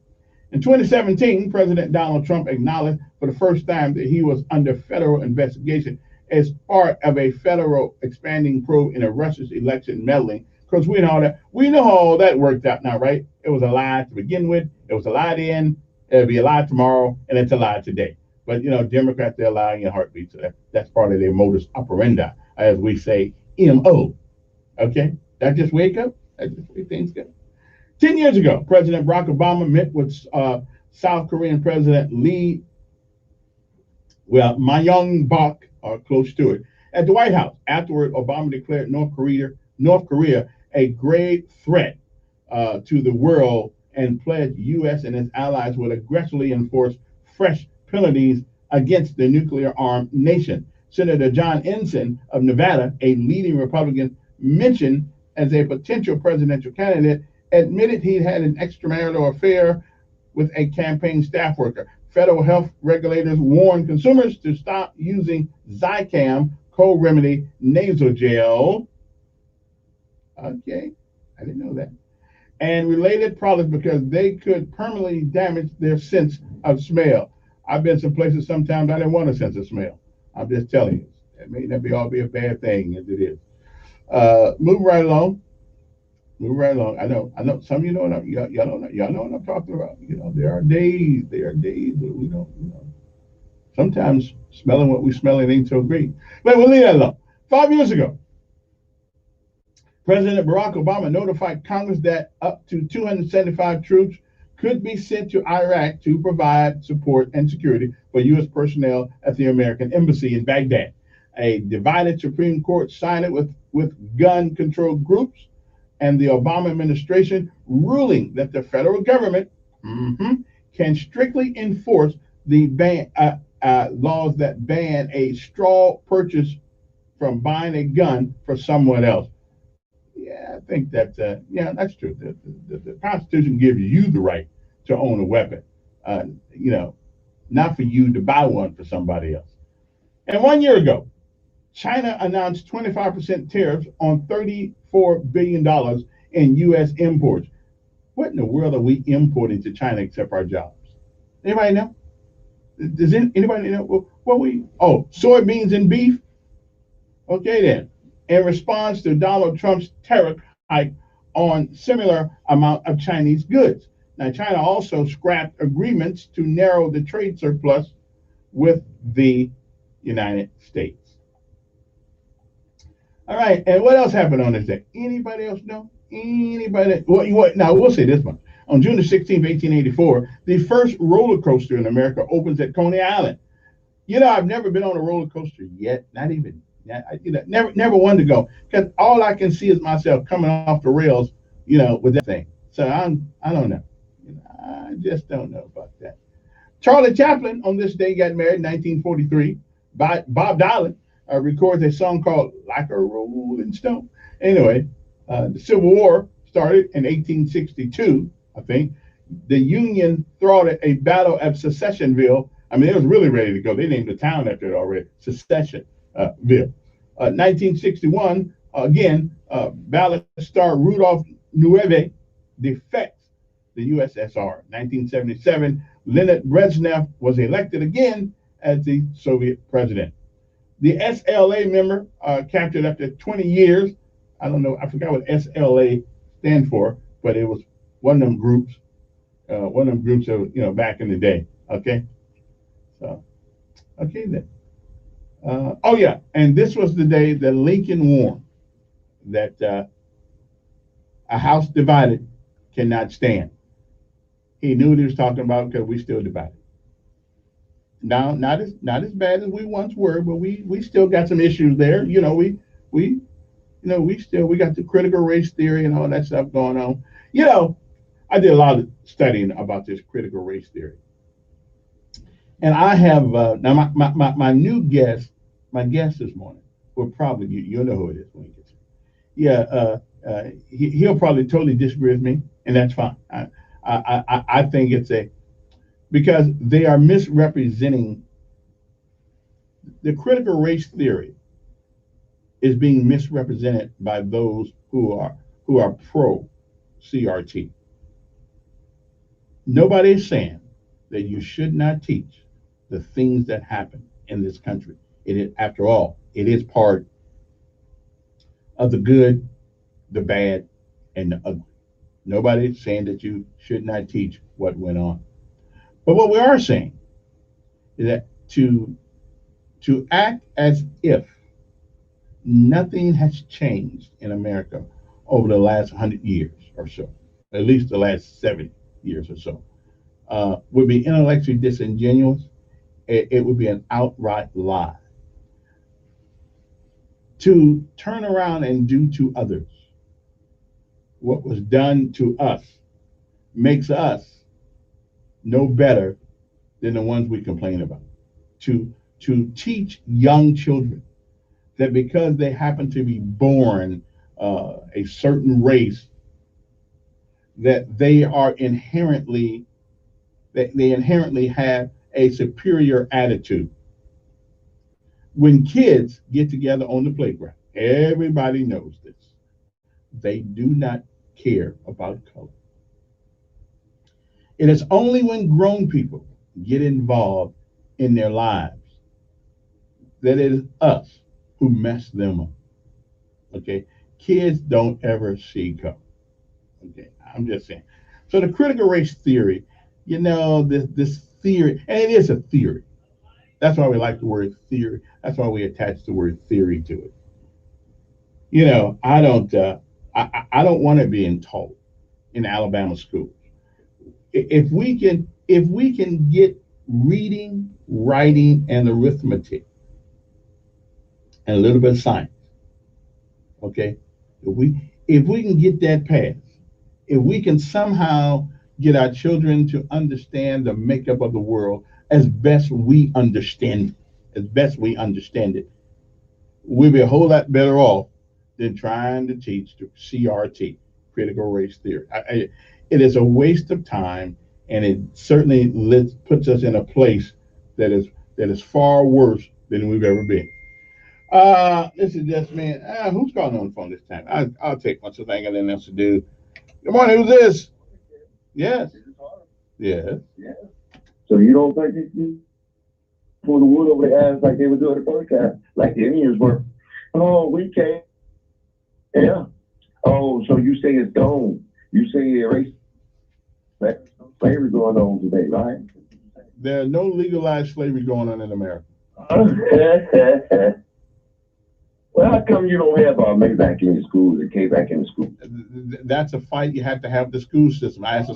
In 2017, President Donald Trump acknowledged for the first time that he was under federal investigation as part of a federal expanding probe in a Russia's election meddling. Because we know how all that worked out now, right? It was a lie to begin with, it was a lie then, it'll be a lie tomorrow, and it's a lie today. But Democrats, they're lying in heartbeats. So that's part of their modus operandi, as we say, MO. Okay, that just wake up. That's just the way things go. 10 years ago, President Barack Obama met with South Korean President Lee, Myung-bak, or close to it, at the White House. Afterward, Obama declared North Korea a grave threat to the world and pledged U.S. and its allies would aggressively enforce fresh penalties against the nuclear-armed nation. Senator John Ensign of Nevada, a leading Republican mentioned as a potential presidential candidate, admitted he had an extramarital affair with a campaign staff worker. Federal health regulators warned consumers to stop using Zicam cold remedy nasal gel. Okay, I didn't know that. And related products because they could permanently damage their sense of smell. I've been some places sometimes I didn't want a sense of smell. I'm just telling you. It may not be all be a bad thing as it is. Moving right along. Move right along. I know. Some of you don't know. Y'all don't know. Y'all know what I'm talking about. There are days. There are days that we don't. Sometimes smelling what we smell it ain't so great. But we'll leave that alone. 5 years ago, President Barack Obama notified Congress that up to 275 troops could be sent to Iraq to provide support and security for U.S. personnel at the American Embassy in Baghdad. A divided Supreme Court sided with gun control groups and the Obama administration, ruling that the federal government can strictly enforce the laws that ban a straw purchase from buying a gun for someone else. Yeah, I think that, that's true. The Constitution gives you the right to own a weapon, not for you to buy one for somebody else. And 1 year ago, China announced 25% tariffs on $34 billion in U.S. imports. What in the world are we importing to China except our jobs? Anybody know? Does anybody know what soybeans and beef? Okay, then. In response to Donald Trump's tariff hike on similar amount of Chinese goods. Now, China also scrapped agreements to narrow the trade surplus with the United States. All right, and what else happened on this day? Anybody else know? Anybody? Now, we'll say this one. On June the 16th, 1884, the first roller coaster in America opens at Coney Island. I've never been on a roller coaster yet, never wanted to go, because all I can see is myself coming off the rails, with that thing. So I don't know. I just don't know about that. Charlie Chaplin on this day got married in 1943. Bob Dylan records a song called Like a Rolling Stone. Anyway, the Civil War started in 1862, I think. The Union thwarted a battle at Secessionville. I mean, it was really ready to go. They named the town after it already, Secessionville. 1961, again, ballot star Rudolph Nueve defects the USSR. 1977, Leonid Brezhnev was elected again as the Soviet president. The SLA member captured after 20 years. I don't know, I forgot what SLA stand for, but it was one of them groups of, back in the day. Okay. So, okay then. And this was the day that Lincoln warned that a house divided cannot stand. He knew what he was talking about because we still divided. Now, not as bad as we once were, but we still got some issues there. We got the critical race theory and all that stuff going on. I did a lot of studying about this critical race theory. And I have now my new guest, my guest this morning will probably, you'll know who it is when he gets here. Yeah, he'll probably totally disagree with me, and that's fine. I think it's because they are misrepresenting the critical race theory is being misrepresented by those who are pro CRT. Nobody is saying that you should not teach the things that happen in this country. It is, after all, it is part of the good, the bad, and the ugly. Nobody is saying that you should not teach what went on. But what we are saying is that to act as if nothing has changed in America over the last 100 years or so, at least the last 70 years or so, would be intellectually disingenuous. It would be an outright lie. To turn around and do to others what was done to us makes us no better than the ones we complain about. To teach young children that because they happen to be born a certain race, that they are inherently have a superior attitude. When kids get together on the playground, everybody knows this. They do not care about color. It is only when grown people get involved in their lives that it is us who mess them up. Okay? Kids don't ever see color. Okay, I'm just saying. So the critical race theory, this theory, and it is a theory. That's why we like the word theory. That's why we attach the word theory to it. I don't want it being taught in Alabama schools. If we can get reading, writing, and arithmetic, and a little bit of science, okay, if we can get that passed, if we can somehow get our children to understand the makeup of the world as best we understand it, we'll be a whole lot better off than trying to teach the CRT, critical race theory. It is a waste of time, and it certainly puts us in a place that is far worse than we've ever been. This is just me. Who's calling on the phone this time? I'll take one so I ain't got anything else to do. Good morning. Who's this? Yes. Yes. So you don't think you pull the wood over their eyes like they were doing the first time, like the Indians were? Oh, we can't. Yeah. Oh, so you say it's gone. You say erase slavery going on today, right? There's no legalized slavery going on in America. Well, how come you don't have maybe back in the schools and K back in the school? That's a fight you have to have the school system. I asked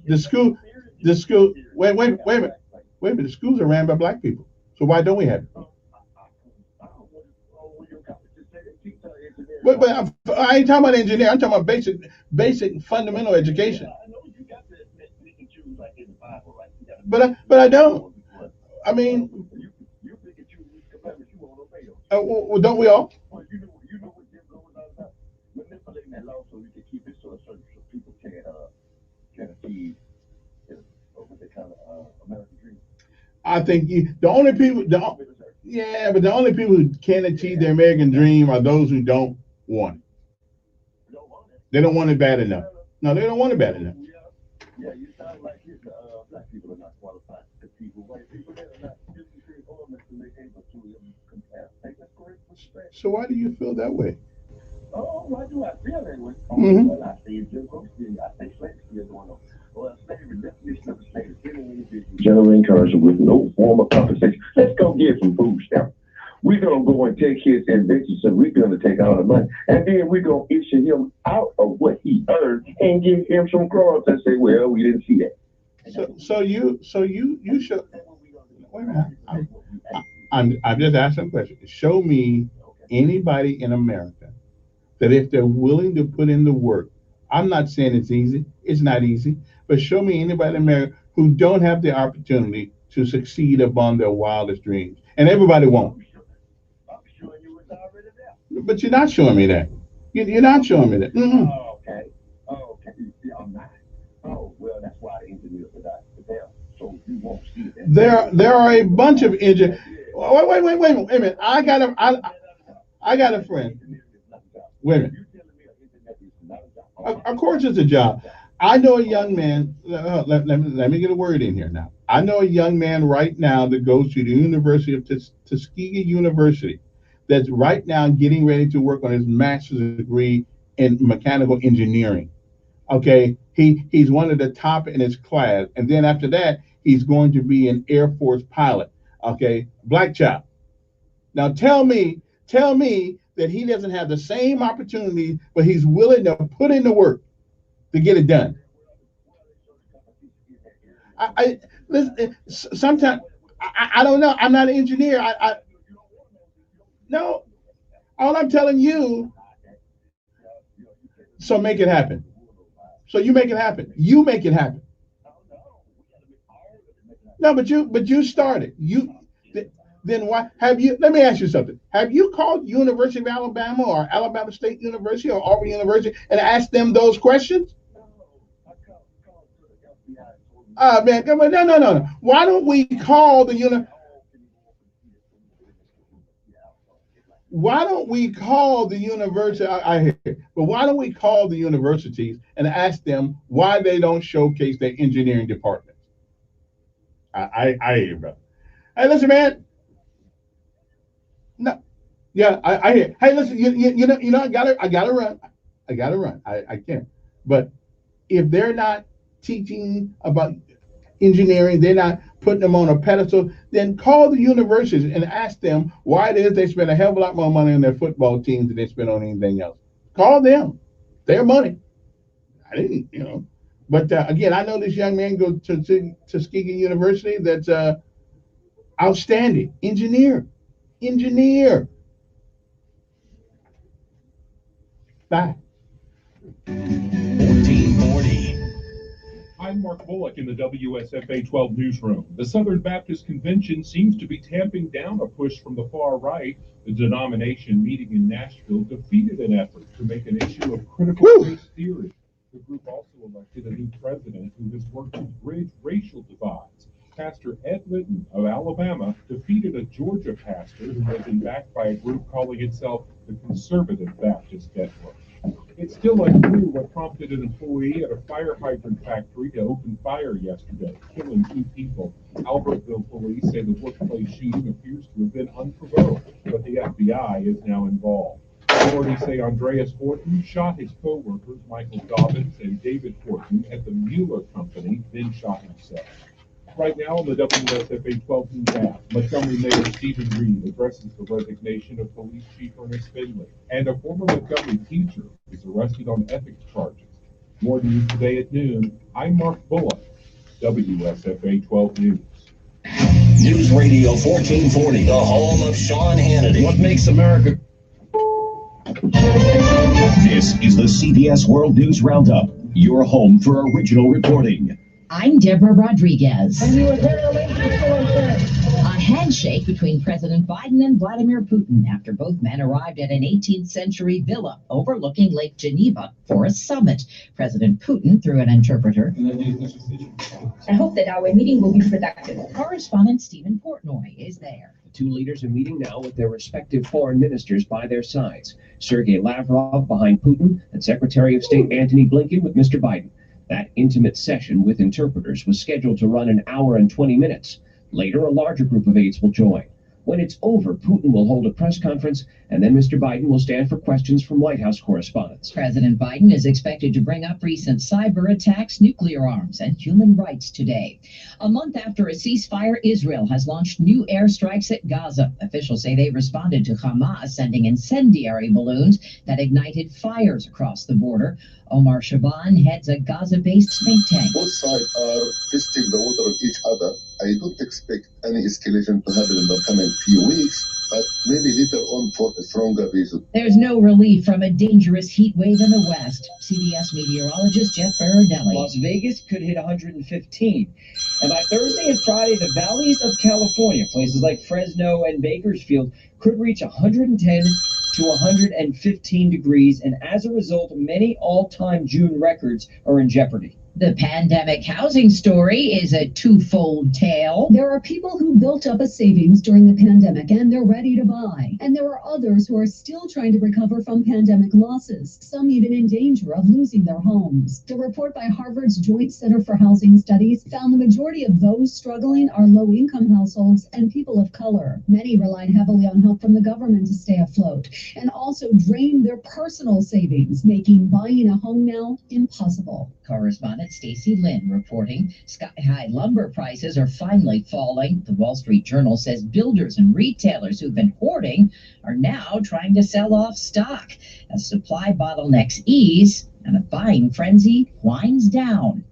the school. Wait a minute. The schools are ran by black people. So why don't we have it? But I ain't talking about engineer. I'm talking about basic fundamental education. But I don't. I mean, well, don't we all? Manipulating that law so we can keep it so people can achieve what they call American dream. I think the only people who can achieve their American dream are those who don't want it. They don't want it bad enough. No, they don't want it bad enough. Yeah, you sound like black people are not qualified. The people, white people, they're not physically or mentally able to compare. Think that's correct? So why do you feel that way? Oh, why do I feel that way? Mm-hmm. Well, I say Jim Crow still, I say slavery still going on. Well, slavery, definition of slavery, killing individuals, generally encouraged with no form of compensation. Let's go get some food stamps. We're going to go and take his inventions, and we're going to take all the money, and then we're going to issue him out of what he earned and give him some crumbs and say, well, we didn't see that. So you should. Wait a minute. I'm just asking a question. Show me anybody in America that if they're willing to put in the work, I'm not saying it's easy. It's not easy. But show me anybody in America who don't have the opportunity to succeed upon their wildest dreams. And everybody won't. But you're not showing me that. You're not showing me that. Mm-hmm. Oh, okay. Yeah, I'm not. Oh, well, that's why the engineers are not there. So you won't see that. There are a bunch of engineers. Wait a minute. I got a friend. Wait a minute. Of course it's a job. I know a young man, let me get a word in here now. I know a young man right now that goes to the University of Tuskegee University that's right now getting ready to work on his master's degree in mechanical engineering. Okay, he's one of the top in his class. And then after that, he's going to be an Air Force pilot. Okay, black child. Now tell me that he doesn't have the same opportunity, but he's willing to put in the work to get it done. I listen. Sometimes I don't know. I'm not an engineer. No. All I'm telling you. So make it happen. So you make it happen. You make it happen. No, but you started. Then why have you? Let me ask you something. Have you called University of Alabama or Alabama State University or Auburn University and asked them those questions? Man, come on. No. Why don't we call the Why don't we call the university? I hear it, but why don't we call the universities and ask them why they don't showcase their engineering departments? I hear you, brother. Hey, listen, man. No, yeah, I hear. Hey, listen, you know, I gotta run. I got to run. I can't. But if they're not teaching about engineering, they're not putting them on a pedestal, then call the universities and ask them why it is they spend a hell of a lot more money on their football teams than they spend on anything else. Call them. Their money. I didn't, But again, I know this young man goes to Tuskegee University that's outstanding. Engineer. Bye. 1440. I'm Mark Bullock in the WSFA 12 newsroom. The Southern Baptist Convention seems to be tamping down a push from the far right. The denomination meeting in Nashville defeated an effort to make an issue of critical race theory. The group also elected a new president who has worked to bridge racial divides. Pastor Ed Litton of Alabama defeated a Georgia pastor who had been backed by a group calling itself the Conservative Baptist Network. It's still unclear what prompted an employee at a fire hydrant factory to open fire yesterday, killing 2 people. Albertville police say the workplace shooting appears to have been unprovoked, but the FBI is now involved. Authorities say Andreas Horton shot his co-workers Michael Dobbins and David Horton at the Mueller Company, then shot himself. Right now on the WSFA 12 News app, Montgomery Mayor Stephen Reed addresses the resignation of Police Chief Ernest Finley, and a former Montgomery teacher is arrested on ethics charges. More news today at noon. I'm Mark Bullock, WSFA 12 News. News Radio 1440, the home of Sean Hannity. What makes America? This is the CBS World News Roundup, your home for original reporting. I'm Deborah Rodriguez. A handshake between President Biden and Vladimir Putin after both men arrived at an 18th century villa overlooking Lake Geneva for a summit. President Putin, through an interpreter, I hope that our meeting will be productive. Correspondent Stephen Portnoy is there. The two leaders are meeting now with their respective foreign ministers by their sides. Sergei Lavrov behind Putin and Secretary of State Antony Blinken with Mr. Biden. That intimate session with interpreters was scheduled to run an hour and 20 minutes. Later, a larger group of aides will join. When it's over, Putin will hold a press conference, and then Mr. Biden will stand for questions from White House correspondents. President Biden is expected to bring up recent cyber attacks, nuclear arms, and human rights today. A month after a ceasefire, Israel has launched new airstrikes at Gaza. Officials say they responded to Hamas sending incendiary balloons that ignited fires across the border. Omar Shaban heads a Gaza-based think tank. Both sides are testing the water of each other. I don't expect any escalation to happen in the coming few weeks, but maybe later on for a stronger reason. There's no relief from a dangerous heat wave in the west. CBS meteorologist Jeff Berardelli. Las Vegas could hit 115. And by Thursday and Friday, the valleys of California, places like Fresno and Bakersfield, could reach 110 to 115 degrees. And as a result, many all-time June records are in jeopardy. The pandemic housing story is a twofold tale. There are people who built up a savings during the pandemic and they're ready to buy. And there are others who are still trying to recover from pandemic losses, some even in danger of losing their homes. The report by Harvard's Joint Center for Housing Studies found the majority of those struggling are low-income households and people of color. Many relied heavily on help from the government to stay afloat and also drained their personal savings, making buying a home now impossible. Correspondent Stacey Lynn reporting sky-high lumber prices are finally falling. The Wall Street Journal says builders and retailers who've been hoarding are now trying to sell off stock as supply bottlenecks ease and a buying frenzy winds down.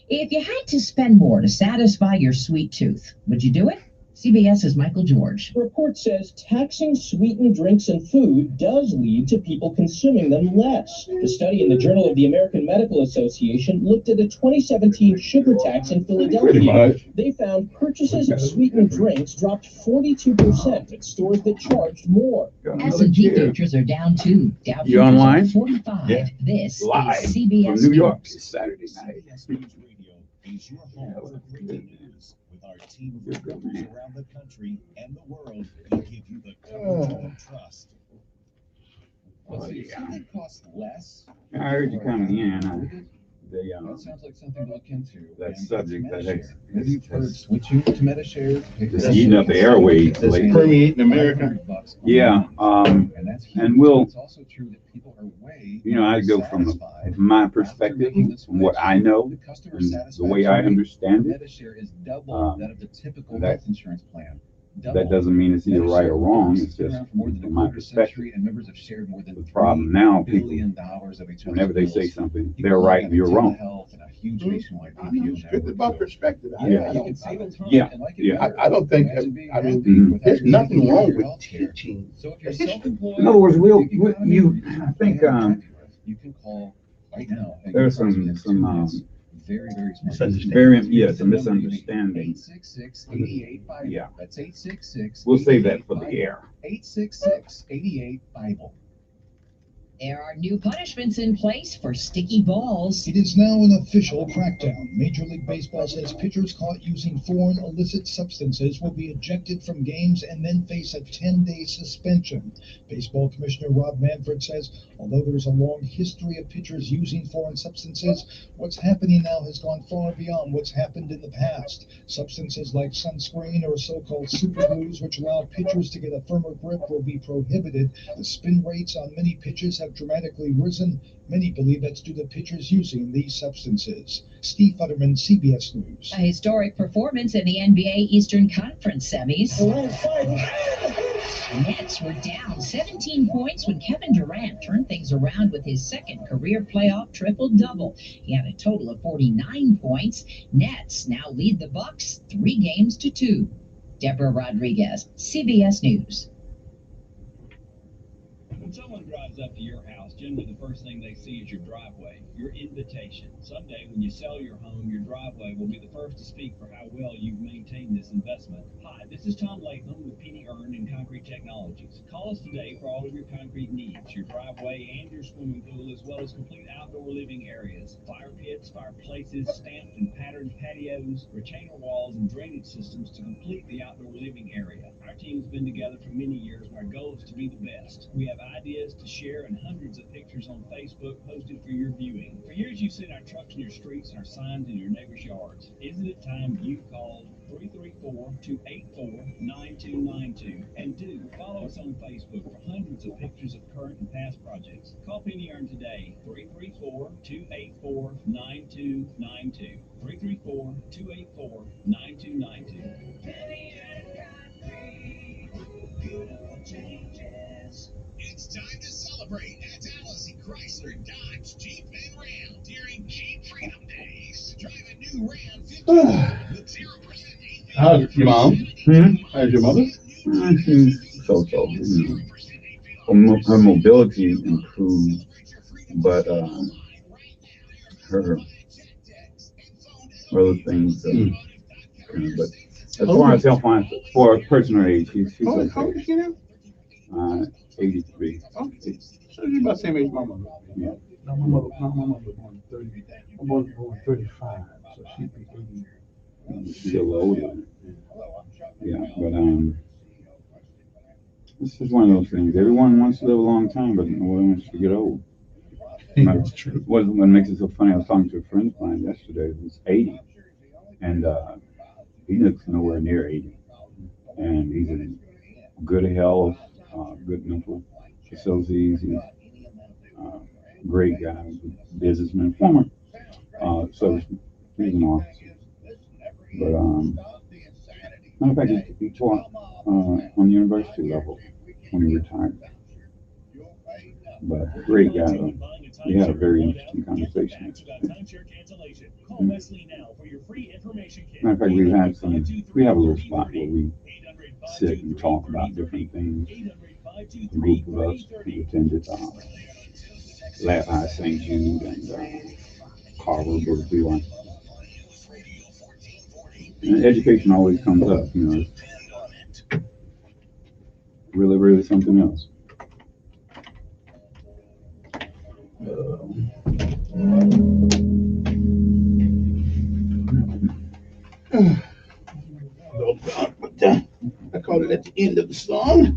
If you had to spend more to satisfy your sweet tooth, would you do it? CBS's Michael George. The report says taxing sweetened drinks and food does lead to people consuming them less. The study in the Journal of the American Medical Association looked at a 2017 sugar tax in Philadelphia. They found purchases of sweetened drinks dropped 42% at stores that charged more. S&P futures are down too. Dow You online? 45. Yeah. This Live is CBS from New York. News. It's Saturday night. CBS News Radio is your home for breaking news. With our team of reporters around the country and the world, we give you the coverage you can trust. Oh, yeah. Something costs less. I heard you coming in. That sounds like something to look into. that And subject that MetaShare. has, Maybe you've heard switching to MetaShare. just eating up the airwaves lately. Permeating America. Yeah, And that's huge. and we'll, It's also true that people are way you know, I go from my perspective, from what I know, customer and the satisfaction way I rate. understand it. MetaShare is double that of the typical that- health insurance plan. That doesn't mean it's either right or wrong. It's Been just around for more than a from my quarter perspective. century, and members have shared more than The problem now, $3 people, billion of each other's whenever they say bills. something, People they're right have and you're wrong. telehealth and a huge Mhm. nationwide I know, PPO it's strictly network. about perspective. Yeah, I you don't- can save on time Yeah, and like it yeah. better. I don't think, Imagine being I mean, happy without there's really nothing thinking wrong about with your healthcare. teaching. So if you're self-employed, In other words, you can I think, you can call right now. there's some very, very smart. some misunderstanding. 866-88-BIBLE. Yeah. That's 866. We'll save that for the air. 866-88-BIBLE. There are new punishments in place for sticky balls. It is now an official crackdown. Major League Baseball says pitchers caught using foreign illicit substances will be ejected from games and then face a 10-day suspension. Baseball Commissioner Rob Manfred says, although there's a long history of pitchers using foreign substances, what's happening now has gone far beyond what's happened in the past. Substances like sunscreen or so-called super glues, which allow pitchers to get a firmer grip, will be prohibited. The spin rates on many pitches have dramatically risen. Many believe that's due to pitchers using these substances. Steve Futterman, CBS News. A historic performance in the NBA Eastern Conference semis. The Nets were down 17 points when Kevin Durant turned things around with his second career playoff triple-double. He had a total of 49 points. Nets now lead the Bucks 3-2. Deborah Rodriguez, CBS News. When someone drives up to your house, generally the first thing they see is your driveway, your invitation. Someday when you sell your home, your driveway will be the first to speak for how well you've maintained this investment. Hi, this is Tom Latham with Penny Earn and Concrete Technologies. Call us today for all of your concrete needs, your driveway and your swimming pool, as well as complete outdoor living areas, fire pits, fireplaces, stamped and patterned patios, retainer walls, and drainage systems to complete the outdoor living area. Our team's been together for many years, and our goal is to be the best. We have ideas to share and hundreds of pictures on Facebook posted for your viewing. For years, you've seen our trucks in your streets and our signs in your neighbors' yards. Isn't it time you called 334-284-9292? And do follow us on Facebook for hundreds of pictures of current and past projects. Call Penny Earn today, 334-284-9292. 334-284-9292. Penny Earn Concrete. Beautiful changes. It's time to celebrate at Allison Chrysler, Dodge, Jeep, and Ram during Jeep Freedom Days. Drive a new Ram 15 with 0% How's your mom? How's your mother? She's so-so. Her mobility improved, but her other things, but as far as health wise, for a person her age, she's How okay. old is she now? 83. Okay. So she's about the same age my mother. Yeah. No, my mother was born 30. My mother was born 35, so she'd be 80. She's a little older. Yeah, but this is one of those things. Everyone wants to live a long time, but no one wants to get old. That's true. What makes it so funny? I was talking to a friend of mine yesterday who's 80, and he looks nowhere near 80, and he's in good health, good mental facilities. He's a great guy, businessman, former service. He's an officer, but matter of fact, he taught on the university level when he retired. But a great guy, though. We had a very interesting conversation yesterday. Matter of fact, we have a little spot where we sit and talk about different things. A group of us who attended Lab High St. Jude and Harvard, Berkeley one. And education always comes up, you know. It's really, really something else. I call it at the end of the song.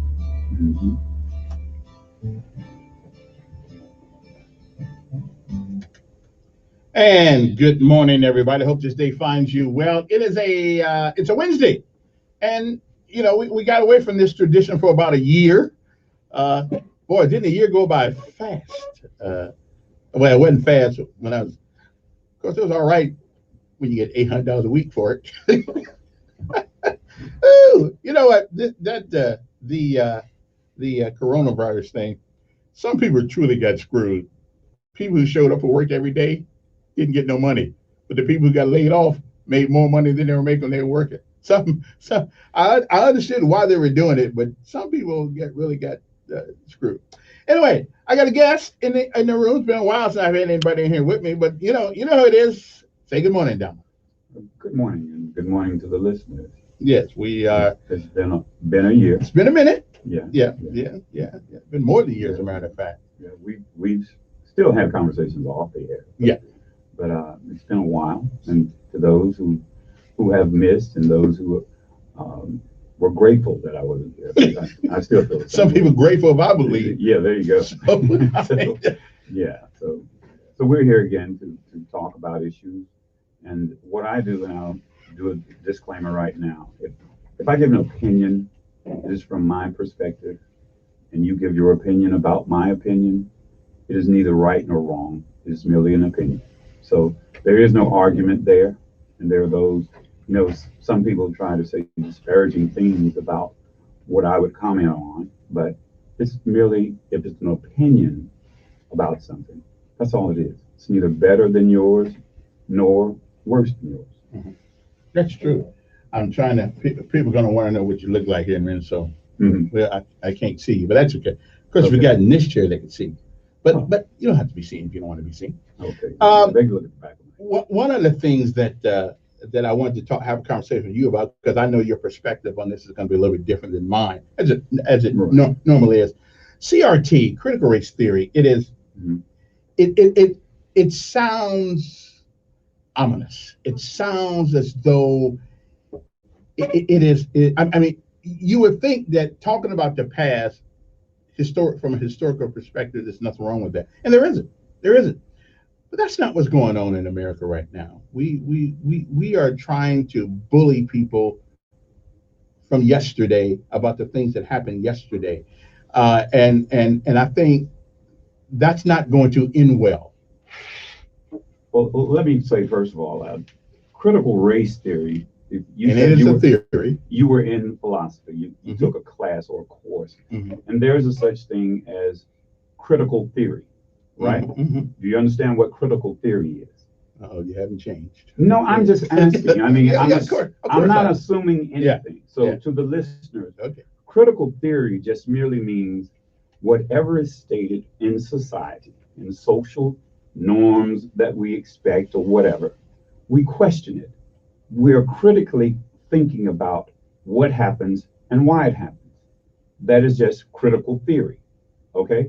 And good morning, everybody. Hope this day finds you well. It is it's a Wednesday, and you know we got away from this tradition for about a year. Boy, didn't a year go by fast? Well, it wasn't fast when I was. Of course, it was all right when you get $800 a week for it. Ooh, you know what? The coronavirus thing. Some people truly got screwed. People who showed up for work every day didn't get no money, but the people who got laid off made more money than they were making when they were working. I understood why they were doing it, but some people really got screwed. Anyway, I got a guest in the room. It's been a while since I've had anybody in here with me, but you know how it is. Say good morning, Dama. Good morning, and good morning to the listeners. Yes, we are. It's been a year. It's been a minute. Yeah. It's been more than a year, as a matter of fact. Yeah, we've still had conversations off the air. Yeah. But it's been a while, and to those who have missed and those who were grateful that I wasn't here, I still feel the same Some way. people grateful, I believe. Yeah, there you go. So we're here again to talk about issues, and what I do, and I'll do a disclaimer right now. If I give an opinion, it is from my perspective, and you give your opinion about my opinion, it is neither right nor wrong. It is merely an opinion. So there is no argument there. And there are those, some people try to say disparaging things about what I would comment on, but it's merely, if it's an opinion about something, that's all it is. It's neither better than yours nor worse than yours. Mm-hmm. That's true. I'm trying to, people are going to want to know what you look like here in a minute, so well, I can't see you, but that's okay. Of course, if we got in this chair, they can see you. But you don't have to be seen if you don't want to be seen. Okay. They can look at the back. One of the things that I wanted to have a conversation with you about, because I know your perspective on this is going to be a little bit different than mine, as it normally is. CRT, critical race theory. It is. It sounds ominous. It sounds as though it is. I mean, you would think that talking about the past, from a historical perspective, there's nothing wrong with that, and there isn't. But that's not what's going on in America right now. We are trying to bully people from yesterday about the things that happened yesterday, and I think that's not going to end well. Well, let me say first of all, critical race theory. It is a theory. You were in philosophy. You took a class or a course, and there's a such thing as critical theory, right? Do you understand what critical theory is? Oh, you haven't changed. No, I'm just asking. I mean, I'm not assuming anything. Yeah. So to the listeners, critical theory just merely means whatever is stated in society, in social norms that we expect or whatever, we question it. We're critically thinking about what happens and why it happens. That is just critical theory, okay?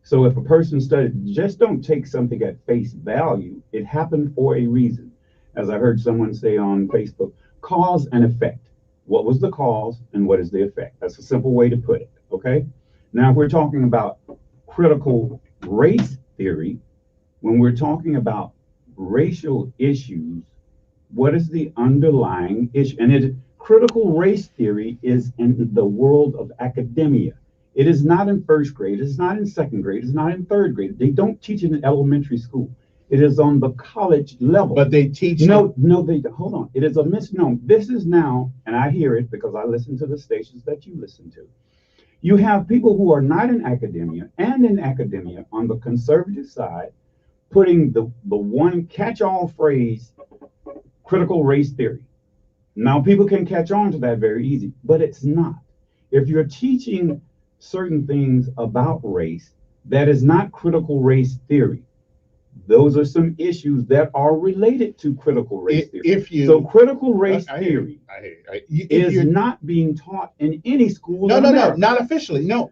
So if a person studied, just don't take something at face value. It happened for a reason. As I heard someone say on Facebook, cause and effect. What was the cause and what is the effect? That's a simple way to put it, okay? Now, if we're talking about critical race theory, when we're talking about racial issues, what is the underlying issue? And critical race theory is in the world of academia. It is not in first grade. It's not in second grade. It's not in third grade. They don't teach it in elementary school. It is on the college level. But they teach. No, they hold on. It is a misnomer. This is now, and I hear it because I listen to the stations that you listen to. You have people who are not in academia and in academia on the conservative side, putting the one catch-all phrase, critical race theory. Now, people can catch on to that very easy, but it's not. If you're teaching certain things about race, that is not critical race theory. Those are some issues that are related to critical race theory. So critical race theory is not being taught in any school. No, not officially. No.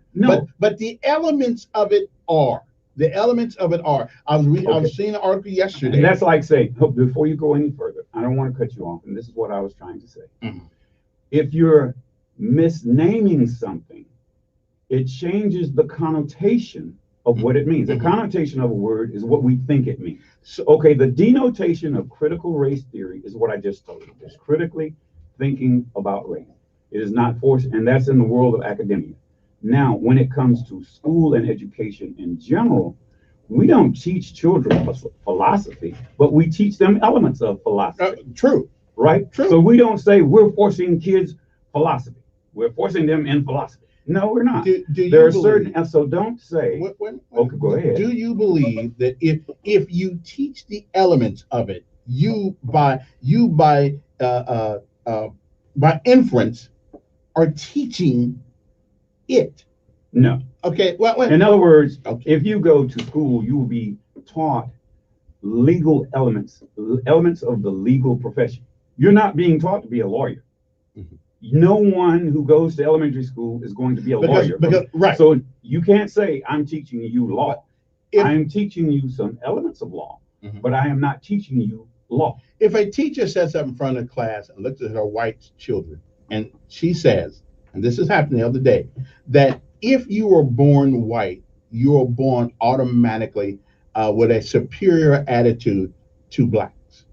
But the elements of it are. The elements of it are. I was seeing an article yesterday. And that's like saying, before you go any further, I don't want to cut you off, and this is what I was trying to say. If you're misnaming something, it changes the connotation of what it means. The connotation of a word is what we think it means. So, okay, the denotation of critical race theory is what I just told you. It's critically thinking about race. It is not forced, and that's in the world of academia. Now, when it comes to school and education in general, we don't teach children philosophy, but we teach them elements of philosophy. True. Right? True. So we don't say we're forcing kids philosophy. We're forcing them in philosophy. No, we're not. There are certain, and so don't say, okay, go ahead. Do you believe that if you teach the elements of it, by inference are teaching it? No. Okay. Well, in other words, if you go to school, you will be taught legal elements of the legal profession. You're not being taught to be a lawyer. No one who goes to elementary school is going to be a lawyer. Right. So you can't say, I'm teaching you law. I'm teaching you some elements of law, but I am not teaching you law. If a teacher sets up in front of class and looks at her white children, and she says, and this has happened the other day, that if you were born white, you are born automatically with a superior attitude to blacks.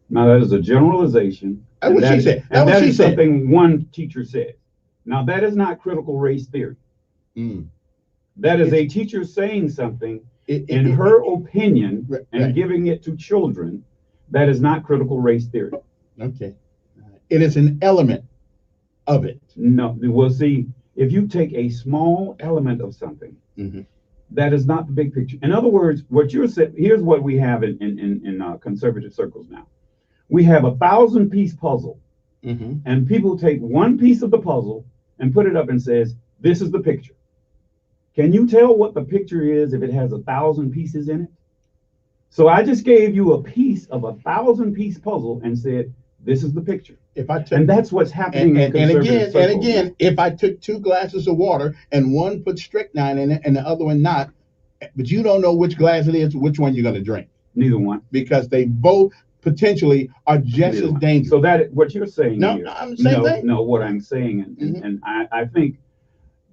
Now, that is a generalization. That's what she said. And that is something one teacher said. Now, that is not critical race theory. That is a teacher saying something in her opinion and giving it to children. That is not critical race theory. Okay. It is an element of it. No, we'll see. If you take a small element of something, that is not the big picture. In other words, what you're saying, here's what we have in conservative circles now. We have 1,000-piece puzzle, and people take one piece of the puzzle and put it up and says, this is the picture. Can you tell what the picture is if it has 1,000 pieces in it? So I just gave you a piece of 1,000-piece puzzle and said, this is the picture. And that's what's happening in conservative circles. And again, if I took 2 glasses of water and one put strychnine in it and the other one not, but you don't know which glass it is, which one you're going to drink. Neither one. Because they both potentially are just as dangerous. So that what you're saying no, here, I'm saying no, what I'm saying, and I think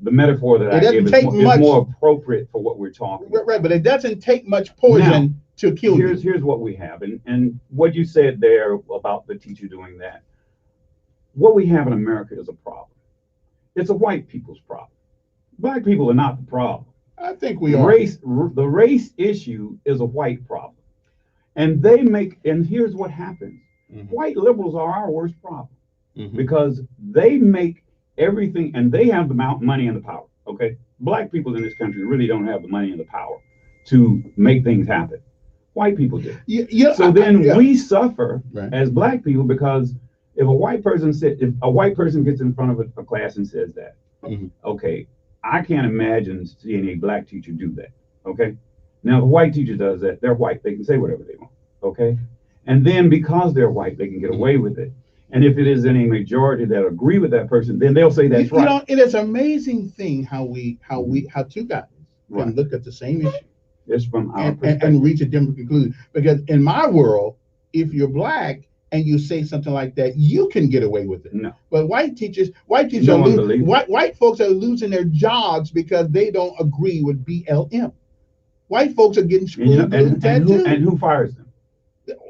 the metaphor that I gave is much, more appropriate for what we're talking about. Right, but it doesn't take much poison to kill you. Here's what we have, and what you said there about the teacher doing that. What we have in America is a problem. It's a white people's problem. Black people are not the problem. I think we are. The race issue is a white problem. And here's what happens. White liberals are our worst problem because they make everything, and they have the money and the power, okay? Black people in this country really don't have the money and the power to make things happen. White people do. We suffer as black people because if a white person gets in front of a class and says that, okay, I can't imagine seeing a black teacher do that, okay? Now, if a white teacher does that, they're white. They can say whatever they want, okay? And then because they're white, they can get away with it. And if it is in a majority that agree with that person, then they'll say that's right. You know, it is an amazing thing how two guys can look at the same issue. It's from our perspective. And reach a different conclusion. Because in my world, if you're black and you say something like that, you can get away with it. No. But white folks are losing their jobs because they don't agree with BLM. White folks are getting screwed. And who fires them?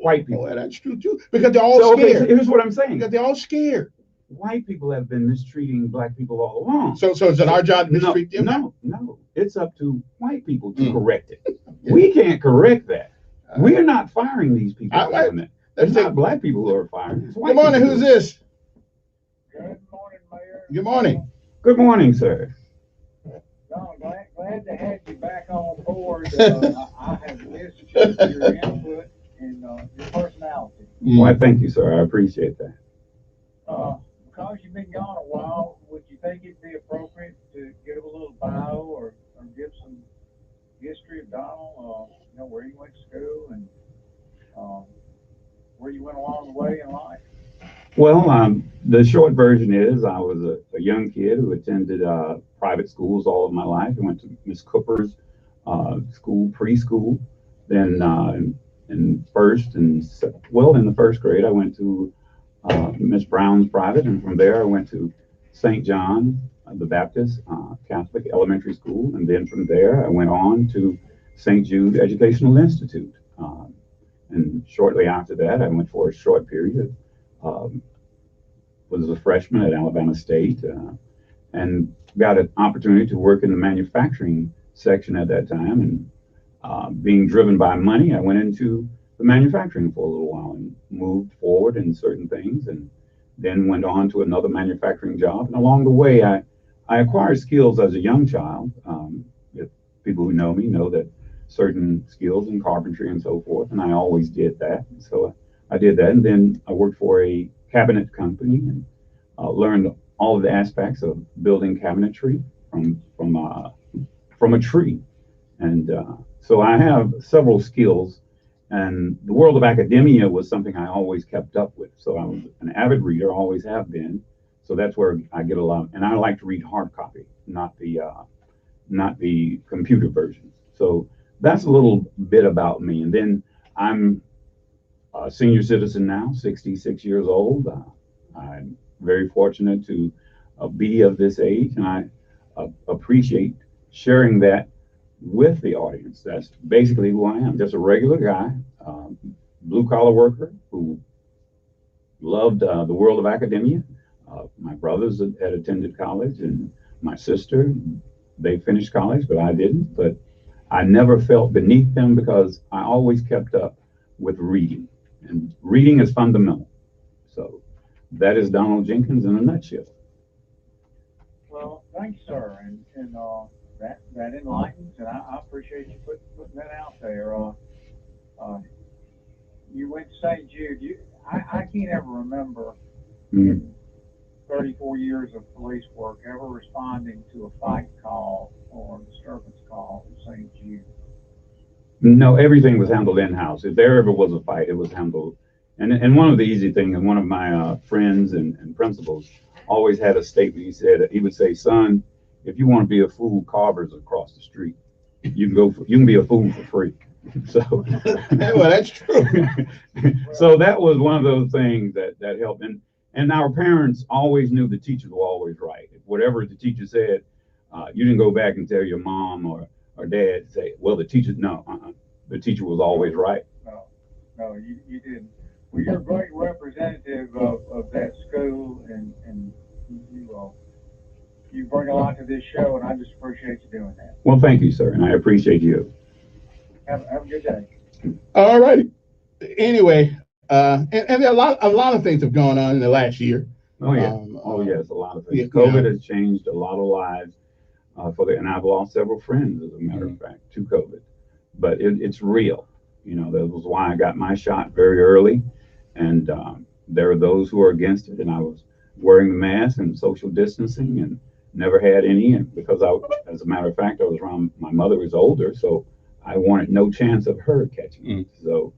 White people. Oh, that's true too. Because they're all scared. Here's what I'm saying. Because they're all scared. White people have been mistreating black people all along. So is it our job to mistreat them? No. It's up to white people to correct it. We can't correct that. We're not firing these people. It's not black people who are firing. Good morning. Who's this? Good morning, Mayor. Good morning. Good morning, sir. John, glad to have you back on board. I have listened to your input and your personality. Why, thank you, sir. I appreciate that. Because you've been gone a while, would you think it'd be appropriate to give a little bio or give some history of Donald? Where you went to school and where you went along the way in life? Well, the short version is I was a young kid who attended private schools all of my life. I went to Miss Cooper's school, preschool. Then in the first grade, I went to Miss Brown's private, and from there I went to St. John the Baptist Catholic Elementary School, and then from there I went on to St. Jude Educational Institute. And shortly after that, I went for a short period. Was a freshman at Alabama State, and got an opportunity to work in the manufacturing section at that time. And being driven by money, I went into the manufacturing for a little while and moved forward in certain things, and then went on to another manufacturing job. And along the way, I acquired skills as a young child. If people who know me know that certain skills in carpentry and so forth, and I always did that. So I did that, and then I worked for a cabinet company and learned all of the aspects of building cabinetry from a tree. And so I have several skills, and the world of academia was something I always kept up with. So I was an avid reader, always have been. So that's where I get a lot, and I like to read hard copy, not the computer versions. So that's a little bit about me. And then I'm a senior citizen now, 66 years old. I'm very fortunate to be of this age, and I appreciate sharing that with the audience. That's basically who I am, just a regular guy, blue-collar worker who loved the world of academia. My brothers had attended college, and my sister, they finished college, but I didn't. But I never felt beneath them because I always kept up with reading, and reading is fundamental. So that is Donald Jenkins in a nutshell. Well, thanks, sir, and that enlightens, and I appreciate you putting that out there. You went to St. Jude. I can't ever remember in 34 years of police work ever responding to a fight call or a disturbance call at St. Jude. No, everything was handled in-house. If there ever was a fight, it was handled. And one of the easy things, and one of my friends and principals always had a statement. He would say, son, if you want to be a fool, Carver's across the street. You can be a fool for free. So well, that's true. So that was one of those things that helped. And our parents always knew the teachers were always right. If whatever the teacher said, you didn't go back and tell your mom or dad, say, well, the teacher was always right. No, you didn't. Well, you're a great representative of that school, and you bring a lot to this show, and I just appreciate you doing that. Well, thank you, sir, and I appreciate you. Have a good day. All righty. Anyway, and there are a lot of things have gone on in the last year. Oh yeah. Yes, a lot of things. COVID has changed a lot of lives and I've lost several friends, as a matter of fact, to COVID. But it's real. You know, that was why I got my shot very early, and there are those who are against it. And I was wearing the mask and social distancing, and never had any. And because as a matter of fact, I was around, my mother was older, so I wanted no chance of her catching it. So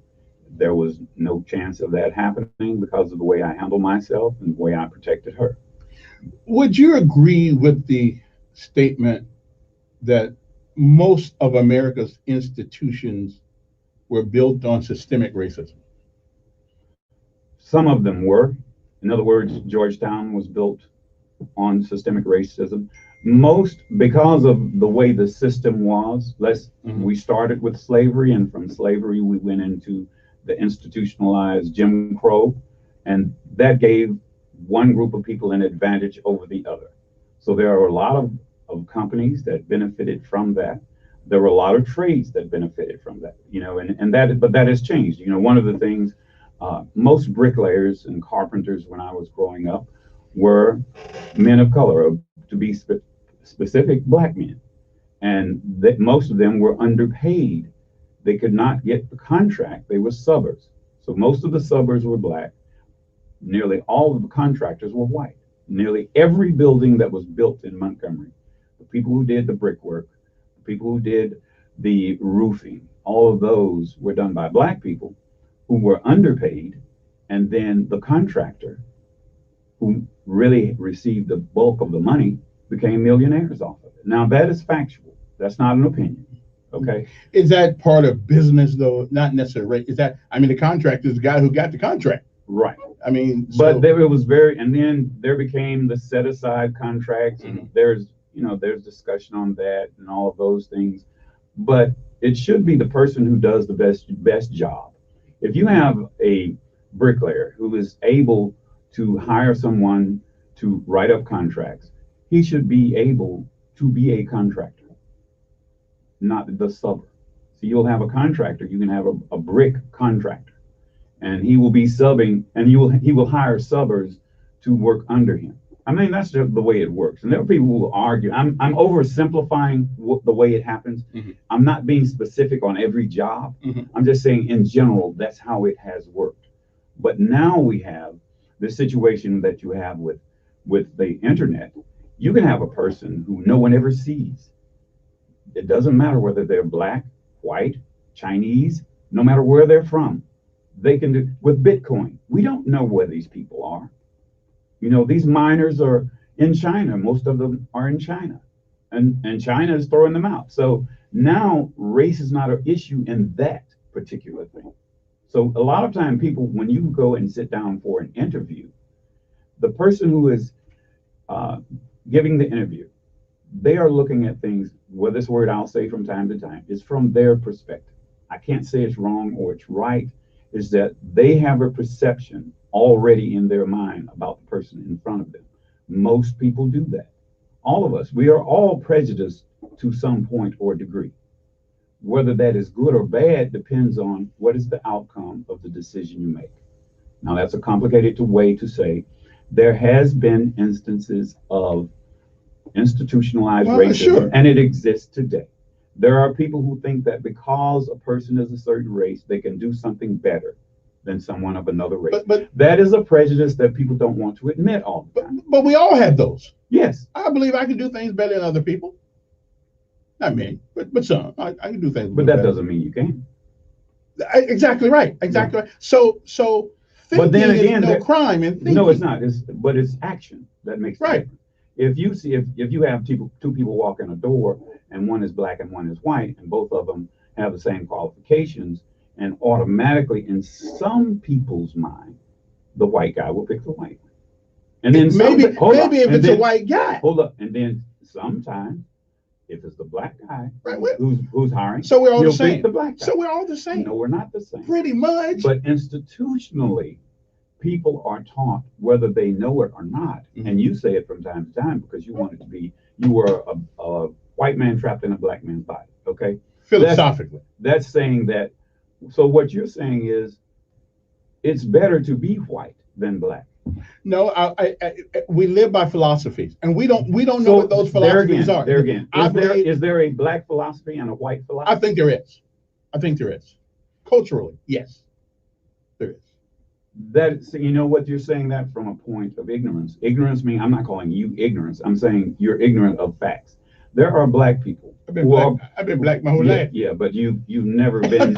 there was no chance of that happening because of the way I handled myself and the way I protected her. Would you agree with the statement that most of America's institutions were built on systemic racism? Some of them were. In other words, Georgetown was built on systemic racism. Most because of the way the system was. We started with slavery, and from slavery we went into the institutionalized Jim Crow, and that gave one group of people an advantage over the other. So there are a lot of companies that benefited from that. There were a lot of trades that benefited from that, you know, but that has changed. You know, one of the things, most bricklayers and carpenters when I was growing up were men of color, to be specific, black men, and that most of them were underpaid. They could not get the contract. They were subbers. So most of the subbers were black. Nearly all of the contractors were white. Nearly every building that was built in Montgomery, the people who did the brickwork, the people who did the roofing, all of those were done by black people who were underpaid. And then the contractor, who really received the bulk of the money, became millionaires off of it. Now that is factual. That's not an opinion. Okay. Is that part of business though? Not necessarily. Is that, I mean, the contractor is the guy who got the contract. Right. I mean, But so- there it was very, and then there became the set aside contracts, and there's discussion on that and all of those things. But it should be the person who does the best job. If you have a bricklayer who is able to hire someone to write up contracts, he should be able to be a contractor, not the subber. So you'll have a contractor, you can have a brick contractor, and he will be subbing, and he will hire subbers to work under him. I mean, that's just the way it works. And there are people who will argue. I'm oversimplifying the way it happens. I'm not being specific on every job. I'm just saying in general, that's how it has worked. But now we have the situation that you have with the internet. You can have a person who no one ever sees. It doesn't matter whether they're black, white, Chinese, no matter where they're from. They can do with Bitcoin. We don't know where these people are. You know, these miners are in China. Most of them are in China, and China is throwing them out. So now race is not an issue in that particular thing. So a lot of time people, when you go and sit down for an interview, the person who is giving the interview, they are looking at things, well, this word I'll say from time to time is from their perspective. I can't say it's wrong or it's right. Is that they have a perception already in their mind about the person in front of them. Most people do that. All of us, we are all prejudiced to some point or degree. Whether that is good or bad depends on what is the outcome of the decision you make. Now, that's a complicated way to say there has been instances of institutionalized racism, sure. and it exists today. There are people who think that because a person is a certain race, they can do something better than someone of another race. But that is a prejudice that people don't want to admit all the time. But we all have those. Yes. I believe I can do things better than other people. Not me, but some. I can do things. But that doesn't mean you can. Exactly right. Exactly right. So but then thinking again, is no crime in thinking. No, it's not. But it's action that makes the Right. difference. If you see if you have two people walk in a door and one is black and one is white, and both of them have the same qualifications, and automatically in some people's mind, the white guy will pick the white one. And then maybe if it's a white guy. Hold up. And then sometimes if it's the black guy who's hiring, so we're all he'll the same. pick the black guy. So we're all the same. No, we're not the same. Pretty much. But institutionally, people are taught, whether they know it or not, and you say it from time to time because you want it to be, you were a white man trapped in a black man's body, okay? Philosophically. That's saying that, so what you're saying is, it's better to be white than black. No, we live by philosophies, and we don't know what those philosophies are. There again, is there a black philosophy and a white philosophy? I think there is. I think there is. Culturally, yes, there is. So you know what, you're saying that from a point of ignorance. Ignorance means, I'm not calling you ignorance. I'm saying you're ignorant of facts. There are black people. I've been black my whole life. Yeah, but you've never been.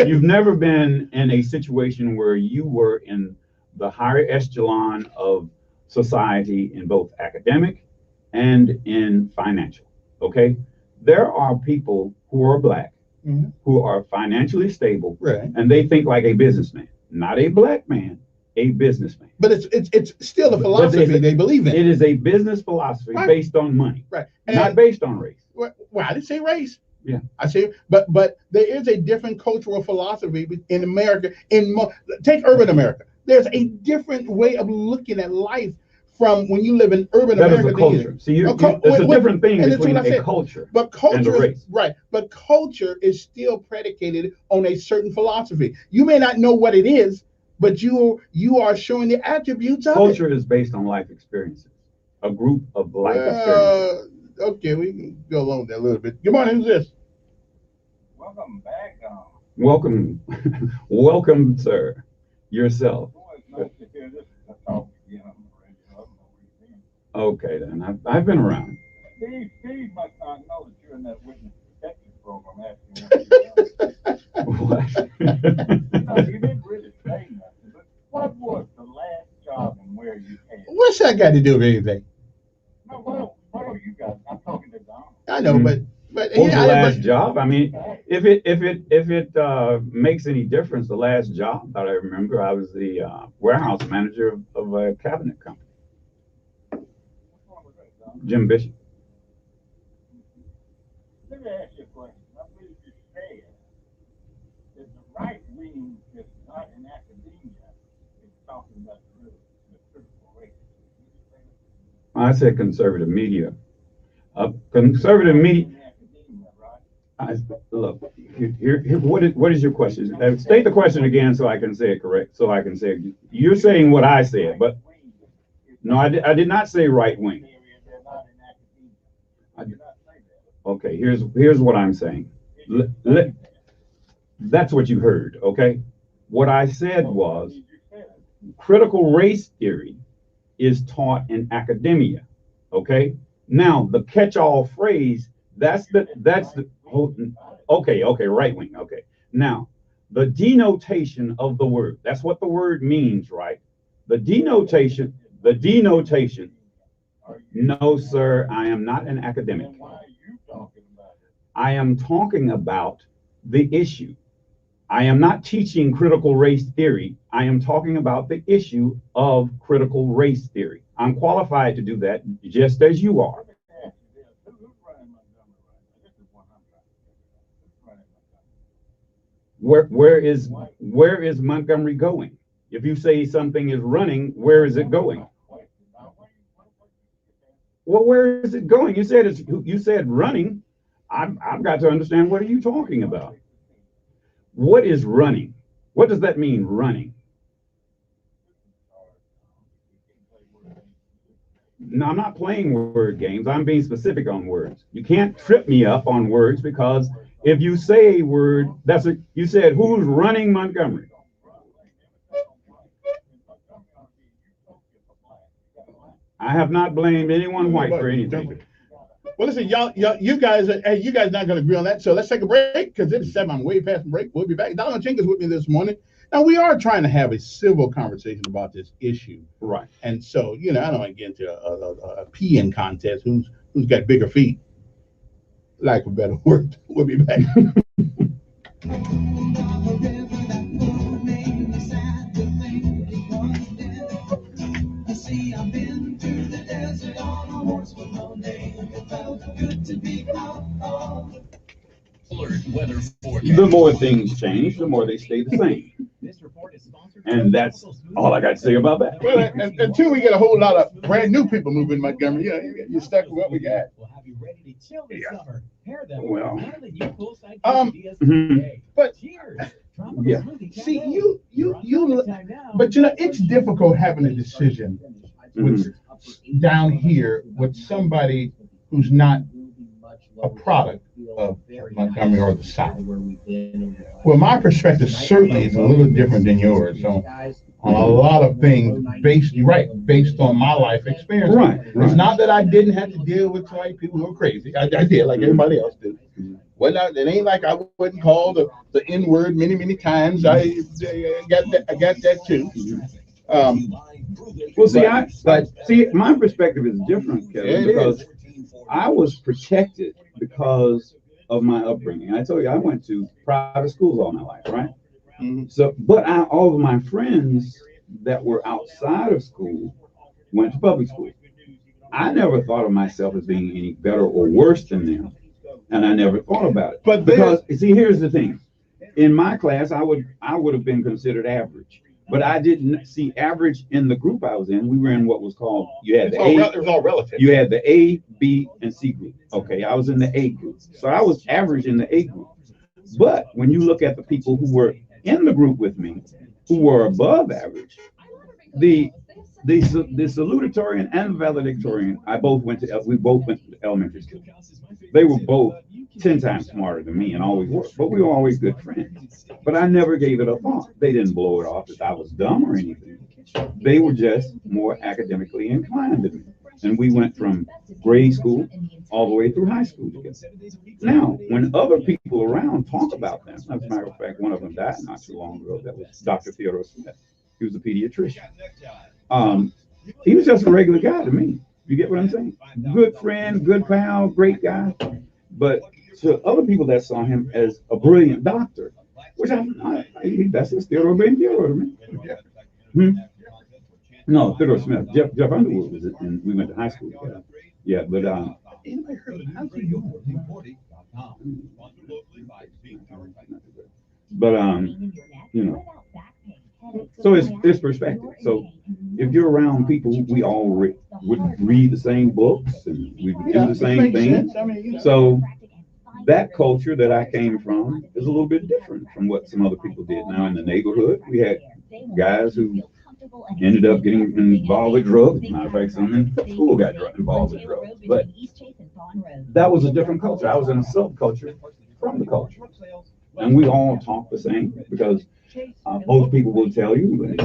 You've never been in a situation where you were in the higher echelon of society in both academic and in financial. Okay, there are people who are black, who are financially stable, and they think like a businessman, not a black man, a businessman. But it's still a philosophy they believe in. It is a business philosophy based on money, not based on race. Well, I didn't say race. Yeah, I say, but there is a different cultural philosophy in America. Take urban America. There's a different way of looking at life from when you live in urban That America. is a culture. See, it's a different thing between a culture but culture, and a race. Right. But culture is still predicated on a certain philosophy. You may not know what it is, but you are showing the attributes of Culture is based on life experiences. A group of life experiences. Okay, we can go along with that a little bit. Good morning, who's this? Welcome back. Welcome, welcome, sir. Yourself. Nice to hear this talk again. Okay, then I've been around. Steve must not know that you're in that witness protection program asking what no, you didn't really say nothing, but what was the last job and where you had? What's that got to do with anything? No, what are you guys? I'm talking to Don. I know, but But What was the last but- job? I mean, if it makes any difference, the last job that I remember, I was the warehouse manager of a cabinet company. Jim Bishop. Let me ask you a question. I believe you said that the right wing is not in academia, it's talking about the critical race. I said conservative media. Conservative media. Look, what is your question? State the question again so I can say it correct. So I can say it. You're saying what I said, but no, I did not say right wing. Okay, here's what I'm saying. That's what you heard. Okay, what I said was critical race theory is taught in academia. Okay, now the catch-all phrase that's the okay, right wing. Okay, now the denotation of the word, that's what the word means, right? The denotation. No, sir, I am not an academic. I am talking about the issue. I am not teaching critical race theory. I am talking about the issue of critical race theory. I'm qualified to do that just as you are. Where is Montgomery going? If you say something is running, where is it going? Well, where is it going? You said running. I've got to understand, what are you talking about? What is running? What does that mean, running? No, I'm not playing word games. I'm being specific on words. You can't trip me up on words, because if you say a word, you said, who's running Montgomery? I have not blamed anyone white for anything. Well, listen, you guys not going to agree on that. So let's take a break, because it's 7. I'm way past the break. We'll be back. Donald Jenkins with me this morning. Now, we are trying to have a civil conversation about this issue. Right. And so, I don't want to get into a peeing contest. Who's got bigger feet? Lack of a better word. We'll be back. The more things change, the more they stay the same. And that's all I got to say about that. Well, until we get a whole lot of brand new people moving in Montgomery, you're stuck with what we got. Well, but yeah. See, but it's difficult having a decision with down here with somebody who's not a product of Montgomery or the South. Well, my perspective certainly is a little different than yours. So on a lot of things based on my life experience. Right. It's not that I didn't have to deal with white people who are crazy. I did, like everybody else did. Well, it ain't like I wasn't called the N-word many times. I got that too. Well, see, my perspective is different, Kevin, because I was protected because of my upbringing. I told you I went to private schools all my life, right? Mm-hmm. So, but all of my friends that were outside of school went to public school. I never thought of myself as being any better or worse than them, and I never thought about it. But because see, here's the thing: in my class, I would have been considered average. But I didn't see average in the group I was in. We were in what was called, it was all relative. You had the A, B, and C group. Okay, I was in the A group. So I was average in the A group. But when you look at the people who were in the group with me, who were above average, the salutatorian and valedictorian, we both went to elementary school. They were both 10 times smarter than me and always were, but we were always good friends. But I never gave it a thought. They didn't blow it off that I was dumb or anything. They were just more academically inclined than me. And we went from grade school all the way through high school together. Now, when other people around talk about them, as a matter of fact, one of them died not too long ago. That was Dr. Theodore Smith. He was a pediatrician. He was just a regular guy to me. You get what I'm saying? Good friend, good pal, great guy. But to other people that saw him as a brilliant doctor, which that's his Theodore Ben Theodore to me. Hmm? No, Theodore Smith. Jeff Underwood was it, and we went to high school together. Yeah, but anybody heard of how could you? But you know, so it's perspective. So if you're around people, we all would read the same books and we would do the same thing. So that culture that I came from is a little bit different from what some other people did. Now in the neighborhood, we had guys who ended up getting involved with drugs. Matter of fact, some in school got involved with drugs. But that was a different culture. I was in a subculture from the culture. And we all talk the same because most people will tell you,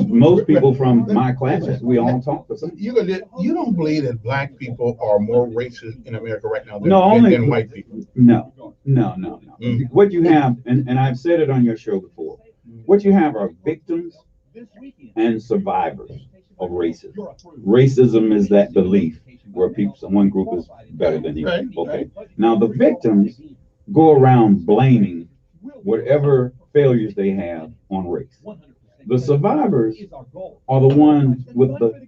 most people from my classes, we all talk the same. You don't believe that black people are more racist in America right now than white people? No. What you have, and I've said it on your show before, what you have are victims and survivors of racism. Racism is that belief where one group is better than the other. Okay. Now the victims go around blaming whatever failures they have on race. The survivors are the ones with the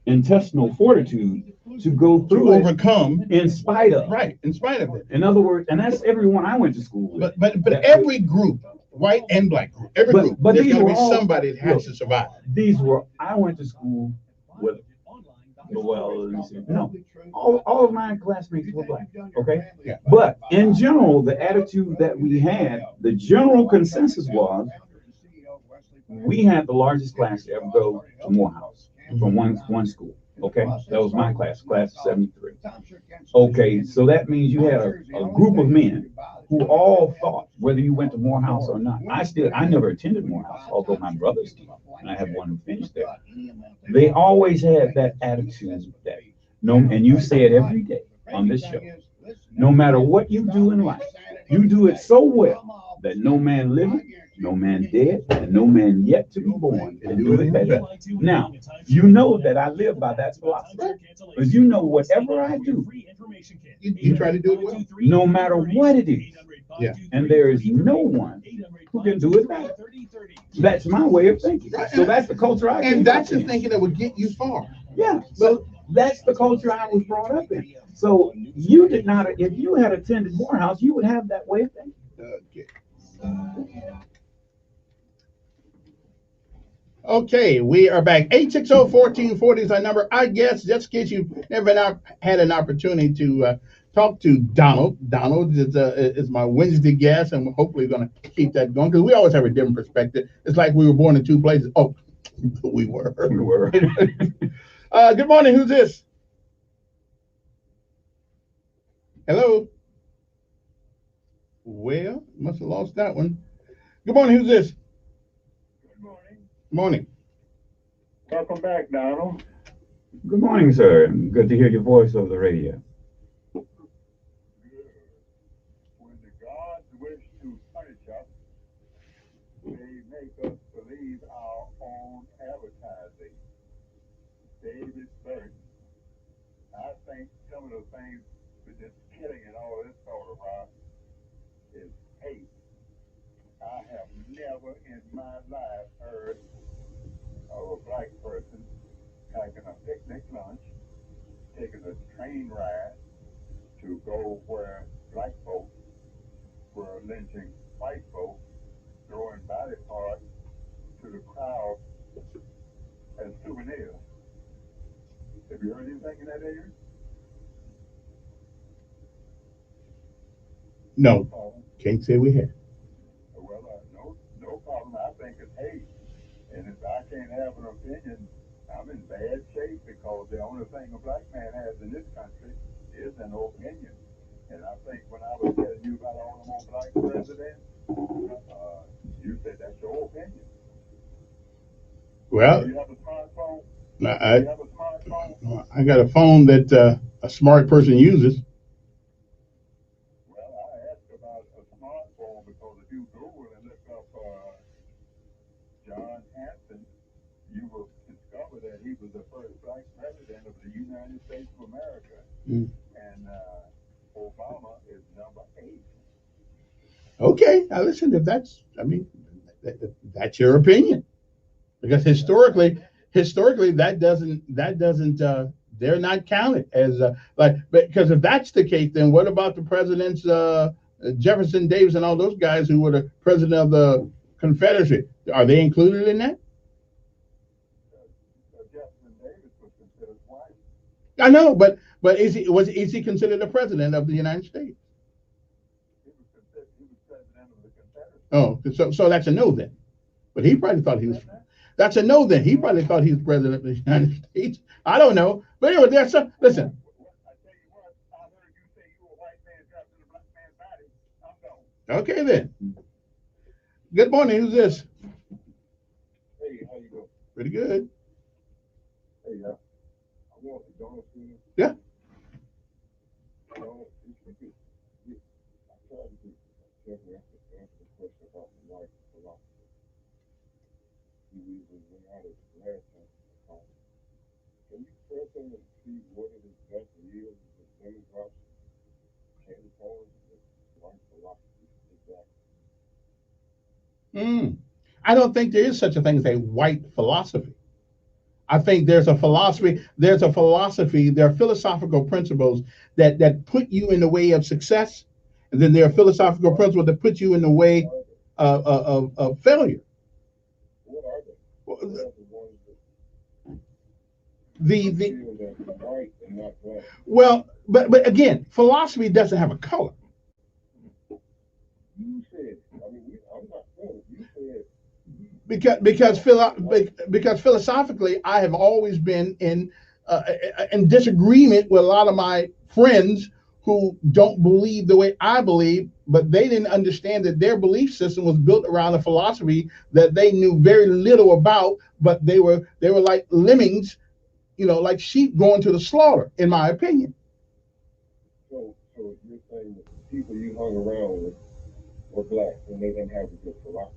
intestinal fortitude to go through overcome in spite of. Right, in spite of it. In other words, and that's everyone I went to school with. But every group, white and black group, every group, there's got to be somebody that has to survive. I went to school with, well, let me see. No, all of my classmates were black. Okay, yeah. But in general, the attitude that we had, the general consensus was, we had the largest class to ever go to Morehouse from one school. Okay, that was my class of 73. Okay, so that means you had a group of men who all thought, whether you went to Morehouse or not. I never attended Morehouse, although my brothers did, and I have one who finished there. They always had that attitude that and you say it every day on this show. No matter what you do in life, you do it so well that no man living, no man dead, and no man yet to be born can do it better. Now, you know that I live by that philosophy. Because you know whatever I do, you try to do it well. No matter what it is. Yeah. And there is no one who can do it better. That's my way of thinking. So that's the culture I came And that's the in. thinking that would get you far. Yeah. So that's the culture I was brought up in. So you did not, if you had attended Morehouse, you would have that way of thinking. Okay, we are back. 860-1440 is our number. I guess, just in case you've never had an opportunity to talk to Donald. Donald is my Wednesday guest, and we're hopefully going to keep that going because we always have a different perspective. It's like we were born in two places. Oh, we were. Good morning. Who's this? Hello? Well, must have lost that one. Good morning. Who's this? Morning. Welcome back, Donald. Good morning, sir. Good to hear your voice over the radio. When the gods wish to punish us, they make us believe our own advertising. David Burton. I think some of the things with this killing and all this sort of rock is hate. I have never in my life heard of a black person packing a picnic lunch, taking a train ride to go where black folks were lynching white folks, throwing body parts to the crowd as souvenirs. Have you heard anything in that area? No, can't say we have. Well, no problem. I think it's hate. And if I can't have an opinion, I'm in bad shape because the only thing a black man has in this country is an opinion. And I think when I was telling you about all the more black presidents, you said that's your opinion. Well, Do you have a smartphone? I got a phone that a smart person uses. Well, I asked about a smartphone because if you Google and look up John Hanson, you will discover that he was the first black president of the United States of America. And Okay, now listen, if that's, I mean, that's your opinion. Because historically, they're not counted as because if that's the case, then what about the presidents, Jefferson Davis and all those guys who were the president of the Confederacy? Are they included in that? I know, but is he considered the president of the United States? Oh, so that's a no then. But he probably thought he was. That's a no then. He probably thought he was president of the United States. I don't know. But anyway, there's some. Listen. Okay then. Good morning. Who's this? Hey, how you doing? Pretty good. Hey, I want the donut. Yeah. I tried to definitely answer the question about the life philosophy. We went out of last time. Can you press on and see what it exactly is that James Robson can call life philosophy exactly? I don't think there is such a thing as a white philosophy. I think there's a philosophy, there are philosophical principles that put you in the way of success, and then there are philosophical principles that put you in the way of failure. What are they? Well, but again, philosophy doesn't have a color. You said, I mean, I'm not saying you said. Because philosophically, I have always been in disagreement with a lot of my friends who don't believe the way I believe, but they didn't understand that their belief system was built around a philosophy that they knew very little about, but they were like lemmings, like sheep going to the slaughter, in my opinion. So you're saying that the people you hung around with were black and they didn't have a good philosophy?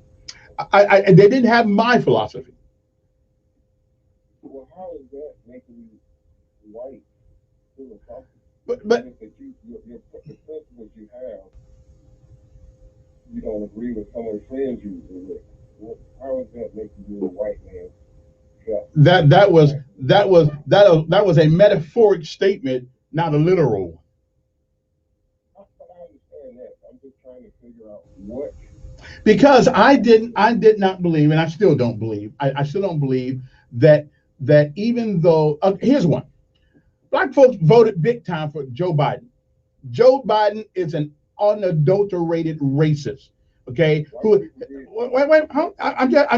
They didn't have my philosophy. Well, how is that making you white philosophy? But the principles you have, you don't agree with some of the friends you were with. How is that making you a white man? That was a metaphoric statement, not a literal one. But I understand that. I'm just trying to figure out what. Because I did not believe, and I still don't believe. I still don't believe that even though here's one, black folks voted big time for Joe Biden. Joe Biden is an unadulterated racist. Okay, wait, I'm just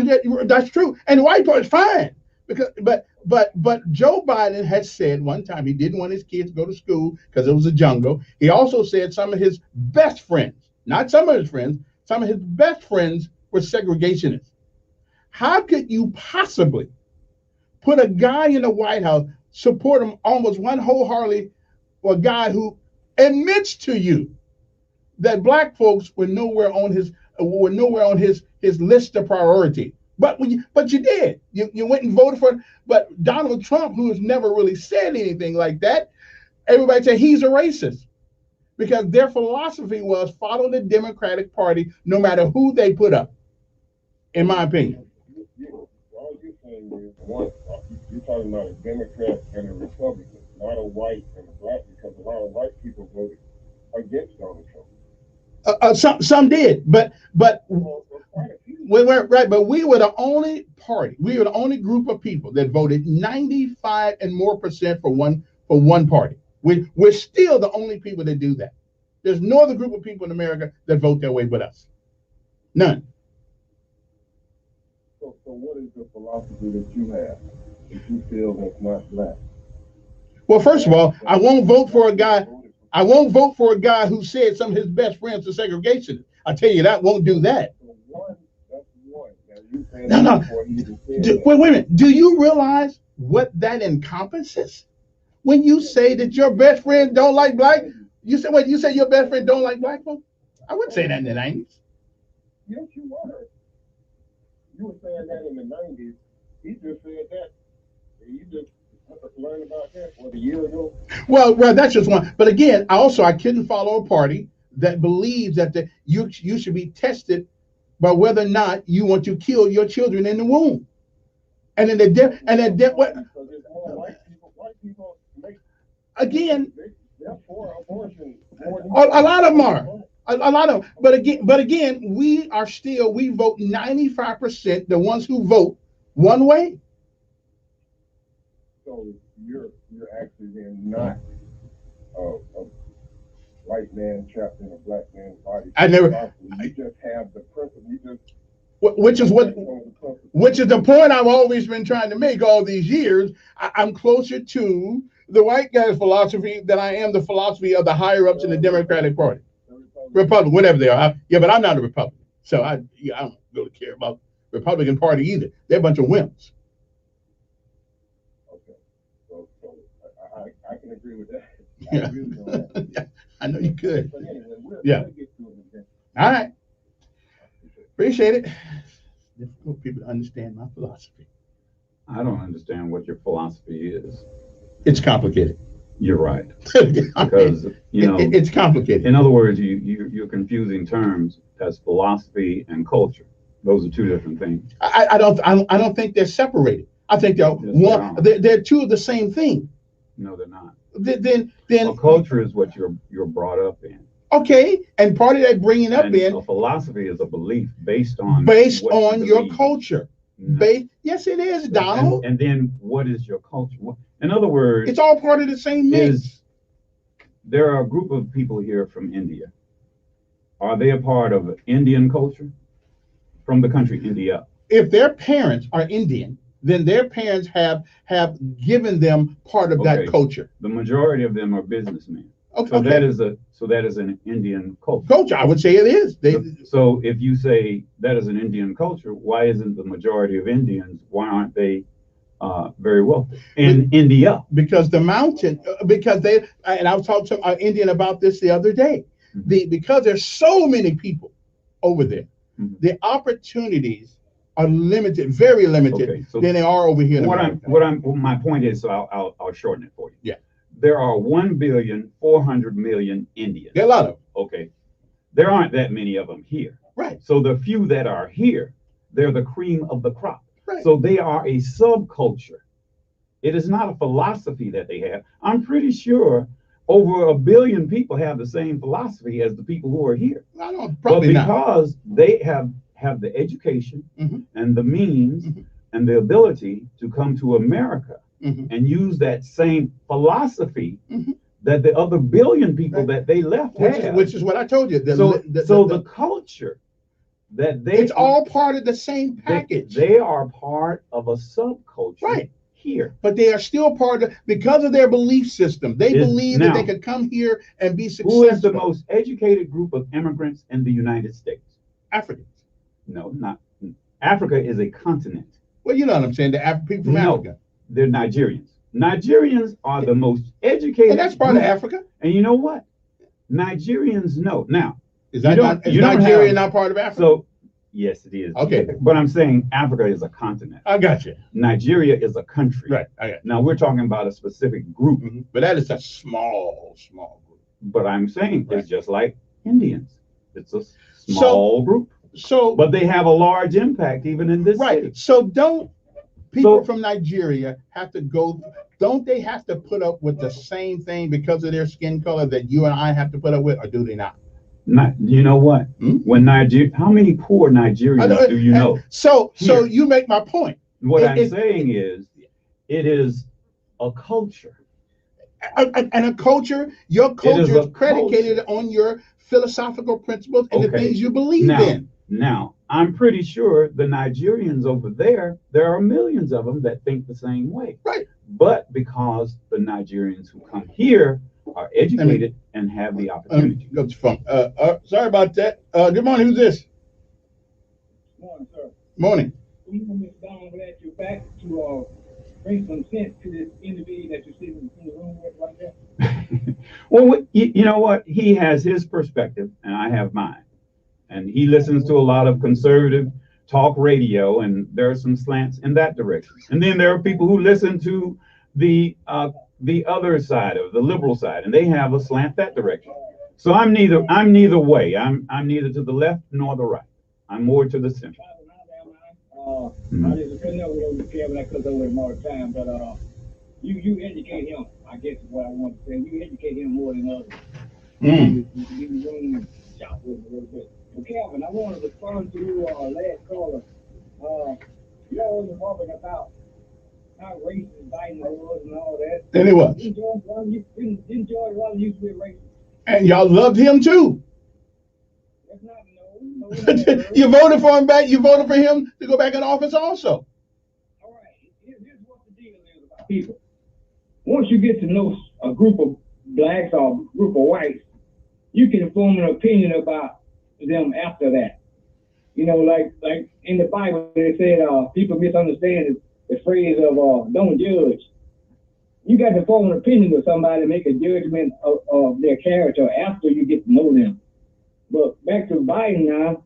that's true, and white folks fine but Joe Biden had said one time he didn't want his kids to go to school because it was a jungle. He also said some of his best friends, not some of his friends, some of his best friends were segregationists. How could you possibly put a guy in the White House, support him almost one wholeheartedly, or a guy who admits to you that black folks were nowhere on his list of priority? But you did. You went and voted for it. But Donald Trump, who has never really said anything like that, everybody said he's a racist. Because their philosophy was follow the Democratic Party no matter who they put up, in my opinion. All you're saying is, one, you're talking about a Democrat and a Republican, not a white and a black, because a lot of white people voted against Donald Trump. Some did, but we were right. But we were the only party. We were the only group of people that voted 95% and more for one party. We're still the only people that do that. There's no other group of people in America that vote that way but us. None. So what is the philosophy that you have that you feel that's not black? Well, first of all, I won't vote for a guy who said some of his best friends are segregationists. I tell you that won't do that. That's one. No. Wait a minute. Do you realize what that encompasses? When you say that your best friend don't like black, you say your best friend don't like black folks? I wouldn't say that in the 90s. Yes, you were. You were saying that in the 90s. He just said that. learned about that, what, a year ago? Well, that's just one. But again, I couldn't follow a party that believes that you should be tested by whether or not you want to kill your children in the womb. And then what? White people make, Again, they're for abortion. a lot of them are. A lot of them. But again, we vote 95%, the ones who vote one way. So you're actually then not a white man trapped in a black man's body. You just have the principle. Which is the point I've always been trying to make all these years. I'm closer to the white guy's philosophy than I am the philosophy of the higher ups in the Democratic Party, Republican, whatever they are. But I'm not a Republican, so I don't really care about the Republican Party either. They're a bunch of wimps. Okay, so I can agree with that. Yeah. I agree with that. I know you could. But anyway, we'll Yeah. get to it again. All right. Appreciate it. Difficult people to understand my philosophy. I don't understand what your philosophy is. It's complicated. You're right. Because, it's complicated. In other words, you're confusing terms as philosophy and culture. Those are two different things. I don't think they're separated. I think they're two of the same thing. No, they're not. Then well, culture is what you're brought up in. Okay, and part of that bringing up in a philosophy is a belief based on your culture. Yes, it is, Donald. And then what is your culture? In other words, it's all part of the same mix. There are a group of people here from India. Are they a part of Indian culture? From the country India. If their parents are Indian, then their parents have given them part of that culture. The majority of them are businessmen. Okay. So that is an Indian culture. Culture, I would say it is. So if you say that is an Indian culture, why isn't the majority of Indians? Why aren't they very wealthy in India? Because the mountain. Because and I was talking to an Indian about this the other day. Because there's so many people over there, the opportunities are limited, very limited, than they are over here. My point is, so I'll shorten it for you. Yeah. There are 1,400,000,000 Indians. There are a lot of them. Okay. There aren't that many of them here. Right. So the few that are here, they're the cream of the crop. Right. So they are a subculture. It is not a philosophy that they have. I'm pretty sure over 1 billion people have the same philosophy as the people who are here. Probably not. Because they have the education and the means and the ability to come to America and use that same philosophy that the other 1 billion people that they left have. Which is what I told you. The culture that it's all part of the same package. They are part of a subculture here. But they are still part of, because of their belief system, they believe that they could come here and be successful. Who is the most educated group of immigrants in the United States? Africans. No, not. Africa is a continent. Well, you know what I'm saying. The people from Africa. They're Nigerians. Nigerians are the most educated. And that's part of Africa. And you know what? Nigerians know. Now, is Nigeria not part of Africa? So, yes, it is. Okay. But I'm saying Africa is a continent. I got you. Nigeria is a country. Right. I got you. Now, we're talking about a specific group. But that is a small group. But I'm saying it's just like Indians. It's a small group. But they have a large impact even in this city. So don't people from Nigeria have to don't they have to put up with the same thing because of their skin color that you and I have to put up with, or do they not? You know what? When how many poor Nigerians do you know? So you make my point. What I'm saying is, it is a culture. And a culture, your culture is predicated on your philosophical principles and the things you believe in. Now, I'm pretty sure the Nigerians over there are millions of them that think the same way. Right. But because the Nigerians who come here are educated and have the opportunity. Sorry about that. Good morning. Who's this? Morning, sir. Morning. We want Mr. Donald at you back to bring some sense to this individual that you're sitting in the room with right there. Well, you know what? He has his perspective and I have mine. And he listens to a lot of conservative talk radio, and there are some slants in that direction. And then there are people who listen to the other side of the liberal side, and they have a slant that direction. So I'm neither way. I'm neither to the left nor the right. I'm more to the center. I just couldn't know what Kevin. I could over more time, but you educate him. I guess is what I want to say. You educate him more than others. You give room to shop with him a little bit. Well, Kevin, I want to respond to you, last caller. You know, you're talking about how racist Biden was and all that. And it was. Didn't George Wallace used to be a racist? And y'all loved him too. That's not no. You voted for him back. You voted for him to go back in office also. All right. Here's what the deal is about people. Once you get to know a group of blacks or a group of whites, you can form an opinion about them after that. You know, like in the Bible, they said people misunderstand the phrase of don't judge. You got to form an opinion of somebody, make a judgment of their character after you get to know them. But back to Biden now,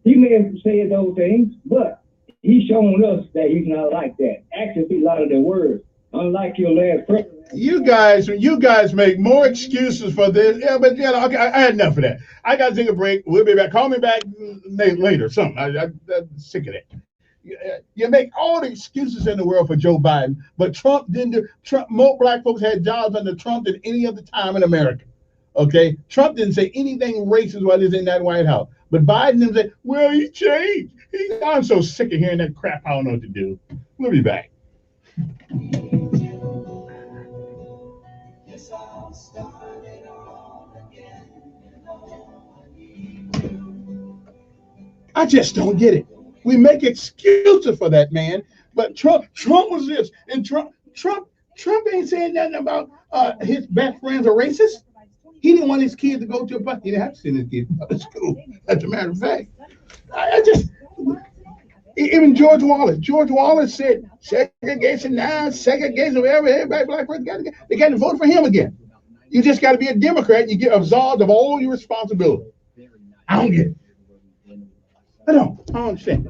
he may have said those things, but he's shown us that he's not like that. Actually, a lot of their words, unlike your last president. You guys make more excuses for this. Yeah, but yeah, okay, I had enough of that. I got to take a break. We'll be back. Call me back later. Something. I'm sick of that. You make all the excuses in the world for Joe Biden, but Trump didn't do. Trump, more black folks had jobs under Trump than any other time in America. Okay, Trump didn't say anything racist while he was in that White House, but Biden didn't say, "Well, he changed." I'm so sick of hearing that crap. I don't know what to do. We'll be back. I just don't get it. We make excuses for that man, but Trump was this, and Trump ain't saying nothing about his best friends are racist. He didn't want his kid to go to a he didn't have to send his kid to school. As a matter of fact, even George Wallace said segregation now, segregation whatever. Everybody black person they got to vote for him again. You just got to be a Democrat. And you get absolved of all your responsibility. I don't get it. I don't understand.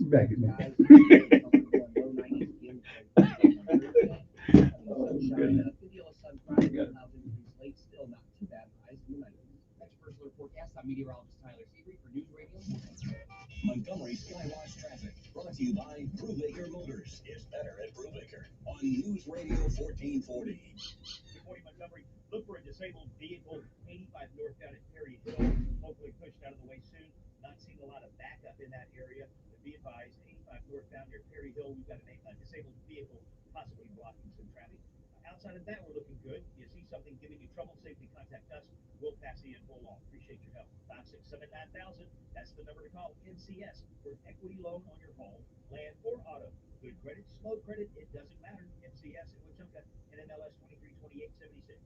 Back at me. Montgomery Skywash Traffic, brought to you by Brubaker Motors. It's better at Brubaker on News Radio 1440. Good morning, Montgomery. Look for a disabled vehicle 85 northbound at Perry Hill. Hopefully pushed out of the way soon. Not seeing a lot of backup in that area. But be advised, 85 northbound near Perry Hill, we've got a disabled vehicle possibly blocking some traffic. Outside of that, we're looking good. You see something giving you trouble, safely contact us. We'll pass the info along. Appreciate your help. 567-9000. That's the number to call. NCS for an equity loan on your home, land, or auto. Good credit, slow credit, it doesn't matter. NCS in Wetumpka, NMLS 232876.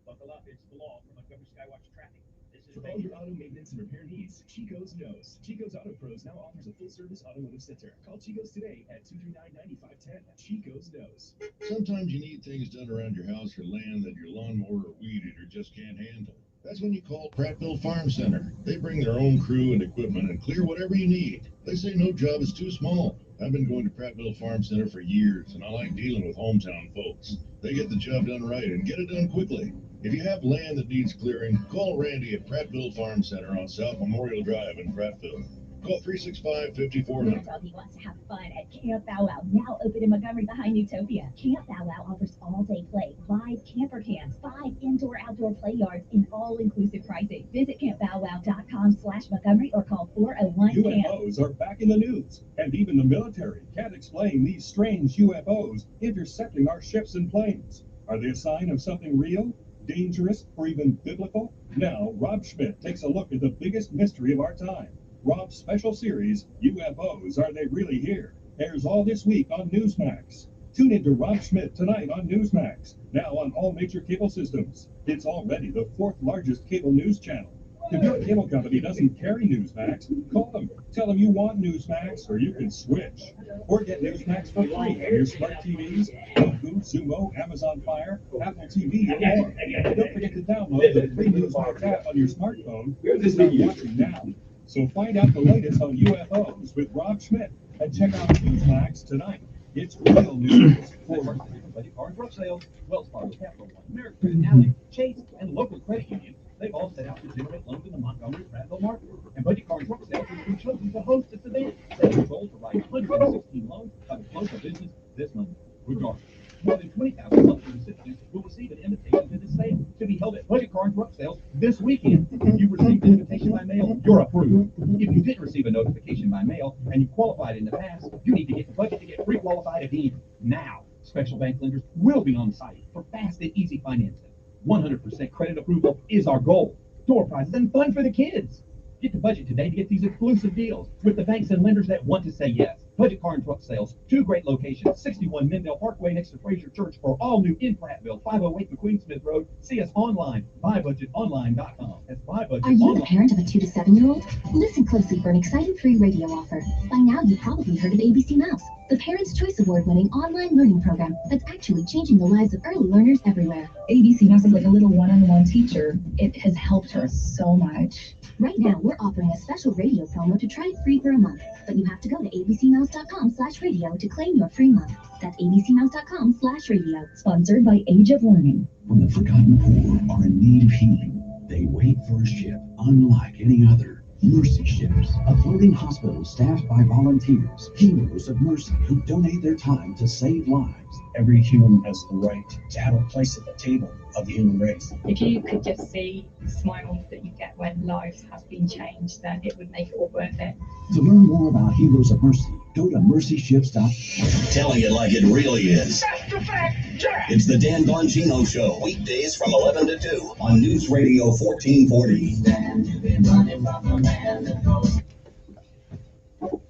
Buckle up, it's the law from Montgomery Skywatch Traffic. This is For all your auto maintenance and repair needs, Chico's knows. Chico's Auto Pros now offers a full-service automotive center. Call Chico's today at 239-9510. Chico's knows. Sometimes you need things done around your house or land that your lawnmower or weed eater just can't handle. That's when you call Prattville Farm Center. They bring their own crew and equipment and clear whatever you need. They say no job is too small. I've been going to Prattville Farm Center for years, and I like dealing with hometown folks. They get the job done right and get it done quickly. If you have land that needs clearing, call Randy at Prattville Farm Center on South Memorial Drive in Prattville. Call 365-5400. He wants to have fun at Camp Bow Wow, now open in Montgomery behind Utopia. Camp Bow Wow offers all-day play, live camper camps, 5 indoor-outdoor play yards, and all-inclusive pricing. Visit campbowwow.com/Montgomery or call 401-CAMP. UFOs are back in the news, and even the military can't explain these strange UFOs intercepting our ships and planes. Are they a sign of something real, dangerous, or even biblical? Now, Rob Schmidt takes a look at the biggest mystery of our time. Rob's special series, UFOs, Are They Really Here?, airs all this week on Newsmax. Tune in to Rob Schmidt tonight on Newsmax, now on all major cable systems. It's already the 4th largest cable news channel. If your cable company doesn't carry Newsmax, call them. Tell them you want Newsmax, or you can switch. Or get Newsmax for free on your smart TVs, Roku, Sumo, Amazon Fire, Apple TV, and more. Don't forget to download the free Newsmax app on your smartphone and start watching now. So find out the latest on UFOs with Rob Schmidt and check out Newsmax tonight. It's real news for Budget Car and Truck Sales, Wells Fargo, Capital One, American Credit, Ally, Chase, and local credit unions. They've all set out to generate loans in the Montgomery Prattville market. And Budget Car and Truck Sales has been chosen to host this event. They have goal to write 116 loans by the close of business this month. Regardless, more than 20,000 monthly recipients will receive an invitation to this sale to be held at Budget Car and Truck Sales this weekend. If you received an invitation by mail, you're approved. If you didn't receive a notification by mail and you qualified in the past, you need to get to Budget to get pre-qualified again now. Special bank lenders will be on site for fast and easy financing. 100% credit approval is our goal. Door prizes and fun for the kids. Get to Budget today to get these exclusive deals with the banks and lenders that want to say yes. Budget Car and Truck Sales, 2 great locations, 61 Mendale Parkway next to Fraser Church, or all new in Prattville, 508 McQueen Smith Road. See us online, buybudgetonline.com. That's buybudgetonline. Are you the parent of a 2 to 7-year-old? Listen closely for an exciting free radio offer. By now, you've probably heard of ABC Mouse, the Parents' Choice Award-winning online learning program that's actually changing the lives of early learners everywhere. ABC Mouse is like a little one-on-one teacher. It has helped her so much. Right now, we're offering a special radio promo to try it free for a month, but you have to go to abcmouse.com/radio to claim your free month. That's abcmouse.com/radio. Sponsored by Age of Learning. When the forgotten poor are in need of healing, they wait for a ship unlike any other. Mercy Ships, a floating hospital staffed by volunteers, heroes of mercy who donate their time to save lives. Every human has the right to have a place at the table of the human race. If you could just see the smiles that you get when lives have been changed, then it would make it all worth it. To learn more about Heroes of Mercy, go to mercyships.com. Telling it like it really is. That's the fact, Jack. It's the Dan Bongino Show, weekdays from 11 to 2 on News Radio 1440.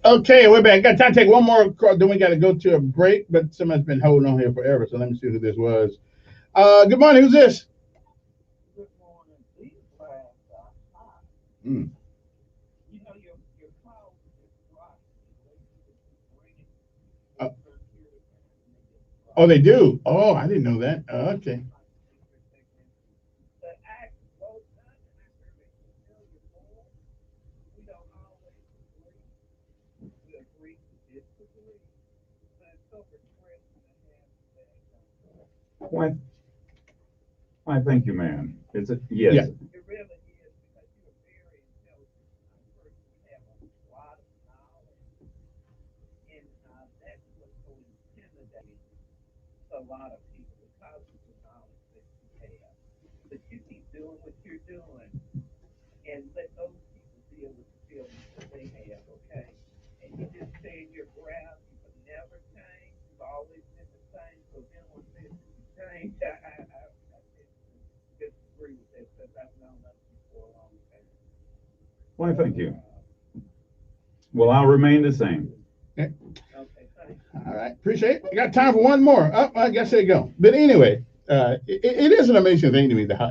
Okay, we're back. Got time to take one more call, then we got to go to a break, but somebody's been holding on here forever, so let me see who this was. Good morning, who's this? Good morning. Mm. You know, your cloud is right. Oh, they do? Oh, I didn't know that. Oh, okay. Why, thank you, ma'am. Is it? Yes. Yeah. It really is, because you're a very intelligent person. You have a lot of knowledge. And that's what's so intimidating to a lot of people, because of the knowledge that you have. But you keep doing what you're doing and let those people deal with the feelings that they have, okay? And you just stand your ground. You will never change. You've always been the same. So then when this change, I disagree with that, because I've known that for a long time. Why, thank you. Well, I'll remain the same. Okay. All right, appreciate it. I got time for one more. Oh, I guess there you go. But anyway, it is an amazing thing to me that how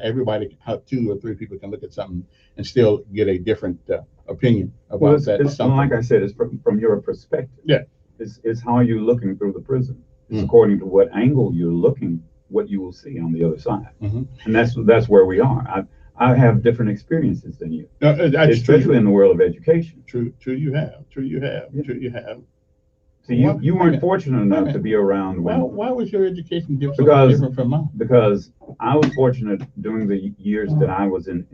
2 or 3 people can look at something and still get a different opinion about Well, that. it's like I said, it's from your perspective. Yeah. It's how you're looking through the prism. It's according to what angle you're looking, what you will see on the other side. Mm-hmm. And that's where we are. I have different experiences than you, true. especially in the world of education. True, you have. So you weren't fortunate enough to be around when. Why was your education different from mine? Because I was fortunate during the years that I was in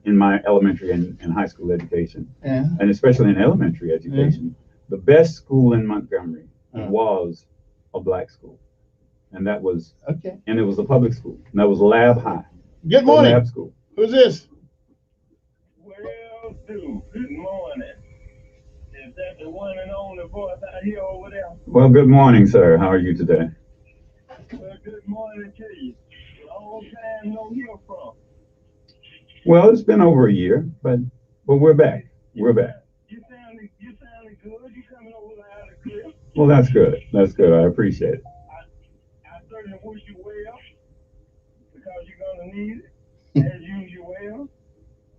my elementary and high school education, and especially in elementary education. The best school in Montgomery was a black school, and that was and it was a public school, and that was Lab High. Good morning. Lab school. Who's this? Well, dude, good morning. Is that the one and only voice out here over there? Well, good morning, sir. How are you today? Well, good morning to you. Long time no hear from. Well, it's been over a year, but we're back. We're back. You sounding good. You coming over loud and clear. Well, that's good. That's good. I appreciate it. I certainly wish you well, because you're gonna need it as usual.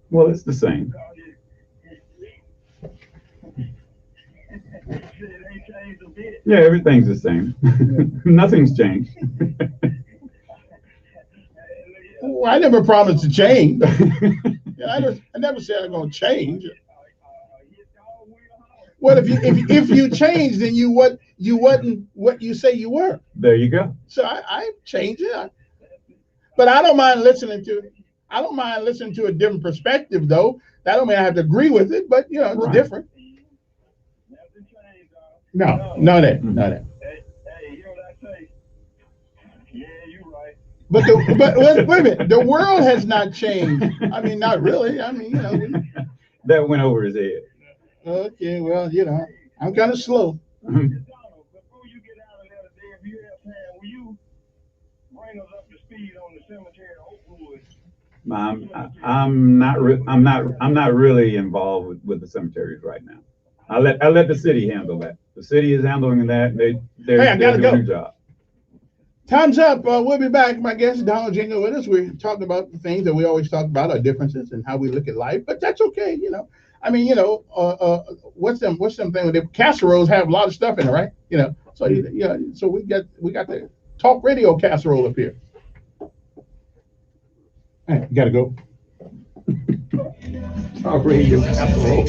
Well, it's the same. Yeah, everything's the same. Nothing's changed. Well, I never promised to change. I never said I'm going to change. Well, if you change, then you you wasn't what you say you were. There you go. So I changed it. But I don't mind listening to it. I don't mind listening to a different perspective, though. That don't mean I have to agree with it, but you know, it's different. No, none of that. None of that. Hey, you know what I say? Yeah, you're right. But wait a minute. The world has not changed. I mean, not really. I mean, you know. That went over his head. Okay, well, you know, I'm kind of slow. Before you get out of there today, if you have time, will you bring us up to speed on the cemetery of Oakwood? I'm not really involved with the cemeteries right now. I let the city handle that. The city is handling that. They're doing their job. Time's up. We'll be back. My guest, Donald Jingle, with us. We're talking about the things that we always talk about, our differences and how we look at life. But that's okay, you know. I mean, you know, what's them thing with the casseroles have a lot of stuff in it, right? You know, so yeah, so we got the talk radio casserole up here. Hey, you gotta go. Talk radio casserole.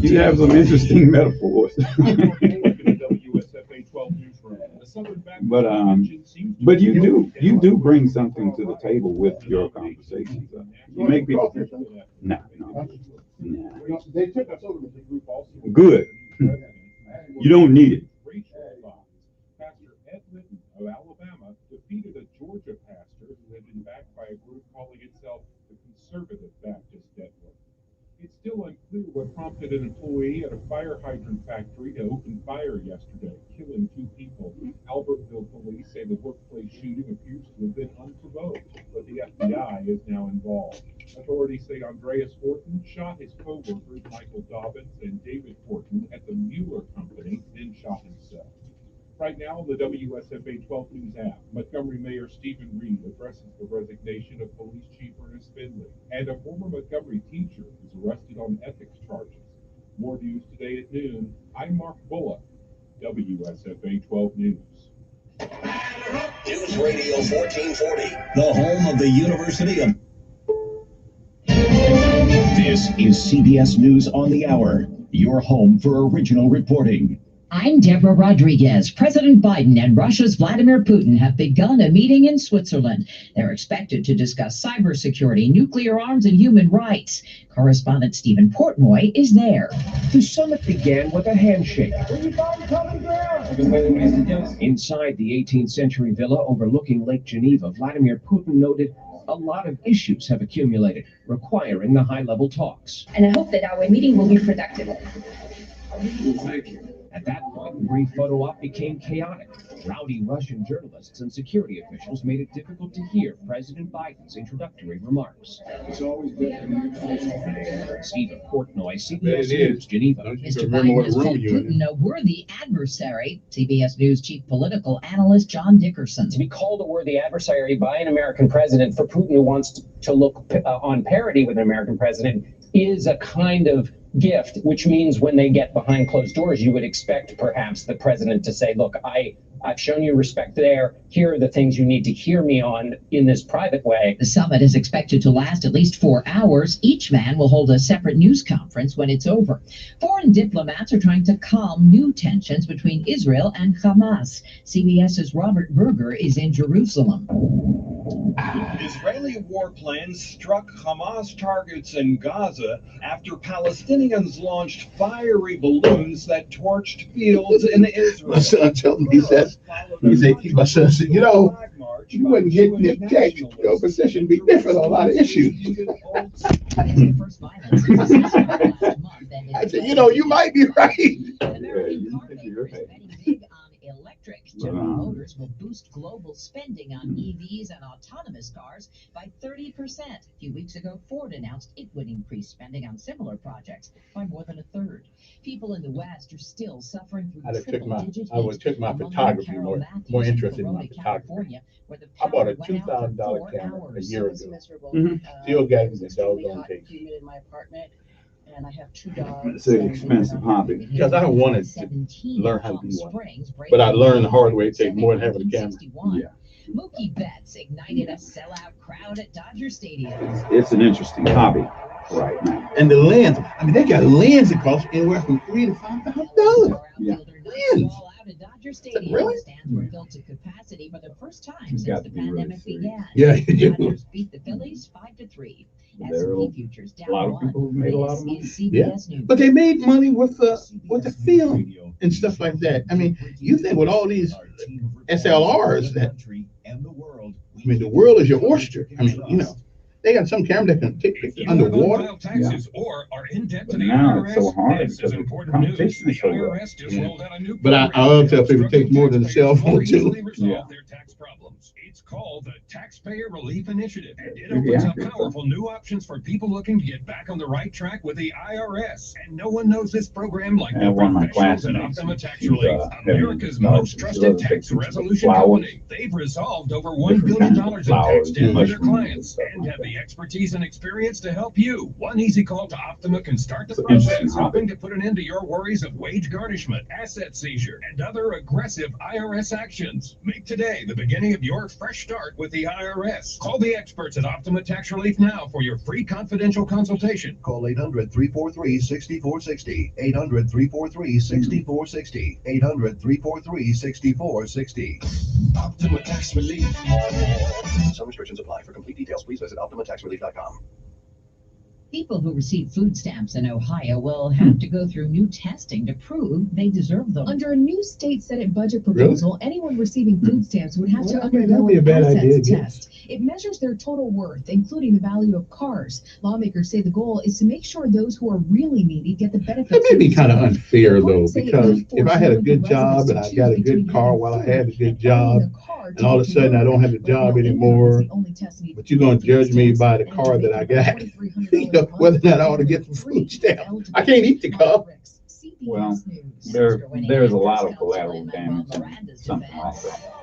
You have some interesting metaphors. But you do bring something to the table with your conversations. You make people think, no. They took us over to the group also. Good. You don't need it. Pastor Ed Litton of Alabama defeated a Georgia pastor who had been backed by a group calling itself the Conservative Baptist Network. It's still unclear what prompted an employee at a fire hydrant factory to open fire yesterday, killing 2 people. Albertville police say the workplace shooting appears to have been unprovoked, but the FBI is now involved. Authorities say Andreas Horton shot his co-workers Michael Dobbins and David Horton at the Mueller Company, then shot himself. Right now, on the WSFA 12 News app, Montgomery Mayor Stephen Reed addresses the resignation of Police Chief Ernest Finley, and a former Montgomery teacher is arrested on ethics charges. More news today at noon. I'm Mark Bullock, WSFA 12 News. News Radio 1440, the home of the University of... This is CBS News on the Hour, your home for original reporting. I'm Deborah Rodriguez. President Biden and Russia's Vladimir Putin have begun a meeting in Switzerland. They're expected to discuss cybersecurity, nuclear arms, and human rights. Correspondent Stephen Portnoy is there. The summit began with a handshake. Inside the 18th century villa overlooking Lake Geneva, Vladimir Putin noted a lot of issues have accumulated, requiring the high-level talks. And I hope that our meeting will be productive. Thank you. At that point, the brief photo op became chaotic. Rowdy Russian journalists and security officials made it difficult to hear President Biden's introductory remarks. It's always good for you. Stephen Portnoy, CBS News, Geneva. Mr. Biden has called Putin a worthy adversary. CBS News chief political analyst John Dickerson. To be called a worthy adversary by an American president for Putin, who wants to look on parity with an American president, is a kind of gift, which means when they get behind closed doors, you would expect perhaps the president to say, look, I've shown you respect there. Here are the things you need to hear me on in this private way. The summit is expected to last at least 4 hours. Each man will hold a separate news conference when it's over. Foreign diplomats are trying to calm new tensions between Israel and Hamas. CBS's Robert Berger is in Jerusalem. Israeli warplanes struck Hamas targets in Gaza after Palestinians launched fiery balloons that torched fields in Israel. My son told me, my son said, you know, you wouldn't get Nick Jake. Your position be different on a lot of issues. I said, you know, you might be right. General Motors will boost global spending on EVs and autonomous cars by 30%. A few weeks ago, Ford announced it would increase spending on similar projects by more than a third. People in the West are still suffering through triple-digit I would took my photography more interested in my photography. I bought a $2,000 camera a year ago. Still got the doggone thing. In my apartment. And I have 2 dogs. It's an expensive hobby. Because I wanted to learn how to do one. But I learned the hard way. It takes more than having a camera. Yeah. Mookie Betts ignited a sellout crowd at Dodger Stadium. It's an interesting hobby. right now. And the lens, I mean, they got lens that cost anywhere from $3,000 to $5,000. Yeah. Lens. Really? Stands were filled to capacity for the first time You've since got the to be really pandemic began. Yeah, you do. Dodgers beat the Phillies 5-3. There are S&P futures down a lot of people who've made a lot of money. This is Yeah, CBS News. but they made money with the film and stuff like that. I mean, you think with all these SLRs that, I mean, the world is your oyster. I mean, you know, they got some camera that can take pictures underwater. Taxes or are in debt to But the now IRS. it's so hard This is because of important news. competition The is so rough. IRS just rolled out a new But I program always tell to people it takes more than a cell phone more easily too. resolve Yeah. their tax problems. It's called the Taxpayer Relief Initiative, and it Yeah, opens up yeah. powerful new options for people looking to get back on the right track with the IRS. And no one knows this program like I the have one of my professionals at classmates. Optima Tax She's, Relief, having America's nuts, most she trusted loves tax fixing resolution flowers, company. They've resolved over $1 different billion kinds of in flowers, tax debt for their mushrooms and clients stuff and like have that. the expertise and experience to help you. One easy call to Optima can start the It's an interesting process, hobby. helping to put an end to your worries of wage garnishment, asset seizure, and other aggressive IRS actions. Make today the beginning of your fresh start with the IRS. Call the experts at Optima Tax Relief now for your free confidential consultation. Call 800-343-6460. 800-343-6460. 800-343-6460. Optima Tax Relief. Some restrictions apply. For complete details, please visit OptimaTaxRelief.com. People who receive food stamps in Ohio will have to go through new testing to prove they deserve them. Under a new state Senate budget proposal, anyone receiving food stamps would have to Well, undergo that'd be a an bad idea assets again. test. It measures their total worth, including the value of cars. Lawmakers say the goal is to make sure those who are really needy get the benefits. That may be kind of they deserve. unfair though, Say it because may if force I had a low-income good job residents and to I got a choose good between car having while I food had a good and job, owning a car to and all of a get to sudden I work. don't have a But job low income anymore, is the only test needed but you're gonna for judge me stamps. by the Anyone car that I making got, $2,300 you know, a month whether or not I will ought to get the benefit food stamp. eligible I can't eat the car. Well, there's a lot of collateral damage in something like that.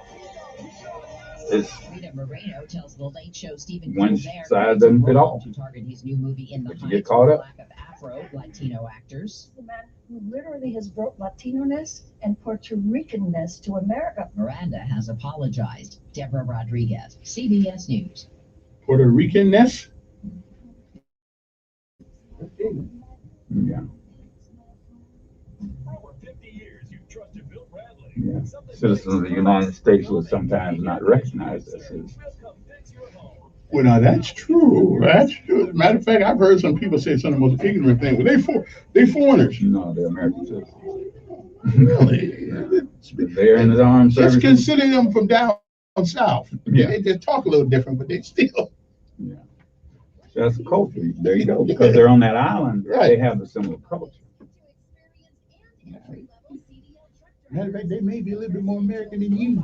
It's Rita Moreno tells the Late Show Stephen one Colbert side doesn't fit all. to target his new movie In the But you get Heights caught for up. lack of Afro-Latino actors. The man who literally has brought Latino-ness and Puerto Rican-ness to America. Miranda has apologized. Deborah Rodriguez, CBS News. Puerto Rican-ness? Yeah. Yeah. Citizens of the United States will sometimes not recognize us as. Well, now that's true. That's true. As a matter of fact, I've heard some people say some of the most ignorant things. Well, they foreigners. No, they're American citizens. Really? They're in the armed Just services. consider them from down south. Yeah. They just talk a little different, but they still. Yeah. That's the culture. There you go. Because they're on that island, Right. they have a similar culture. Matter of fact, they may be a little bit more American than you.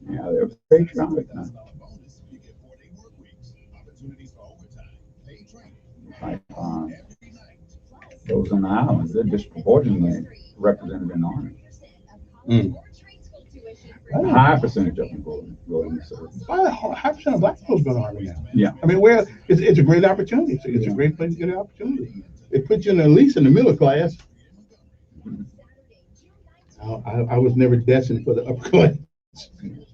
Yeah, they're patriotic now. Like, those on the islands, they're disproportionately represented in the army. A high percentage of them go in the service. High percent of black people go to the army now. Yeah. I mean, well, it's a great opportunity. It's a great place to get an opportunity. It puts you in at least in the middle class. I was never destined for the upper class. See,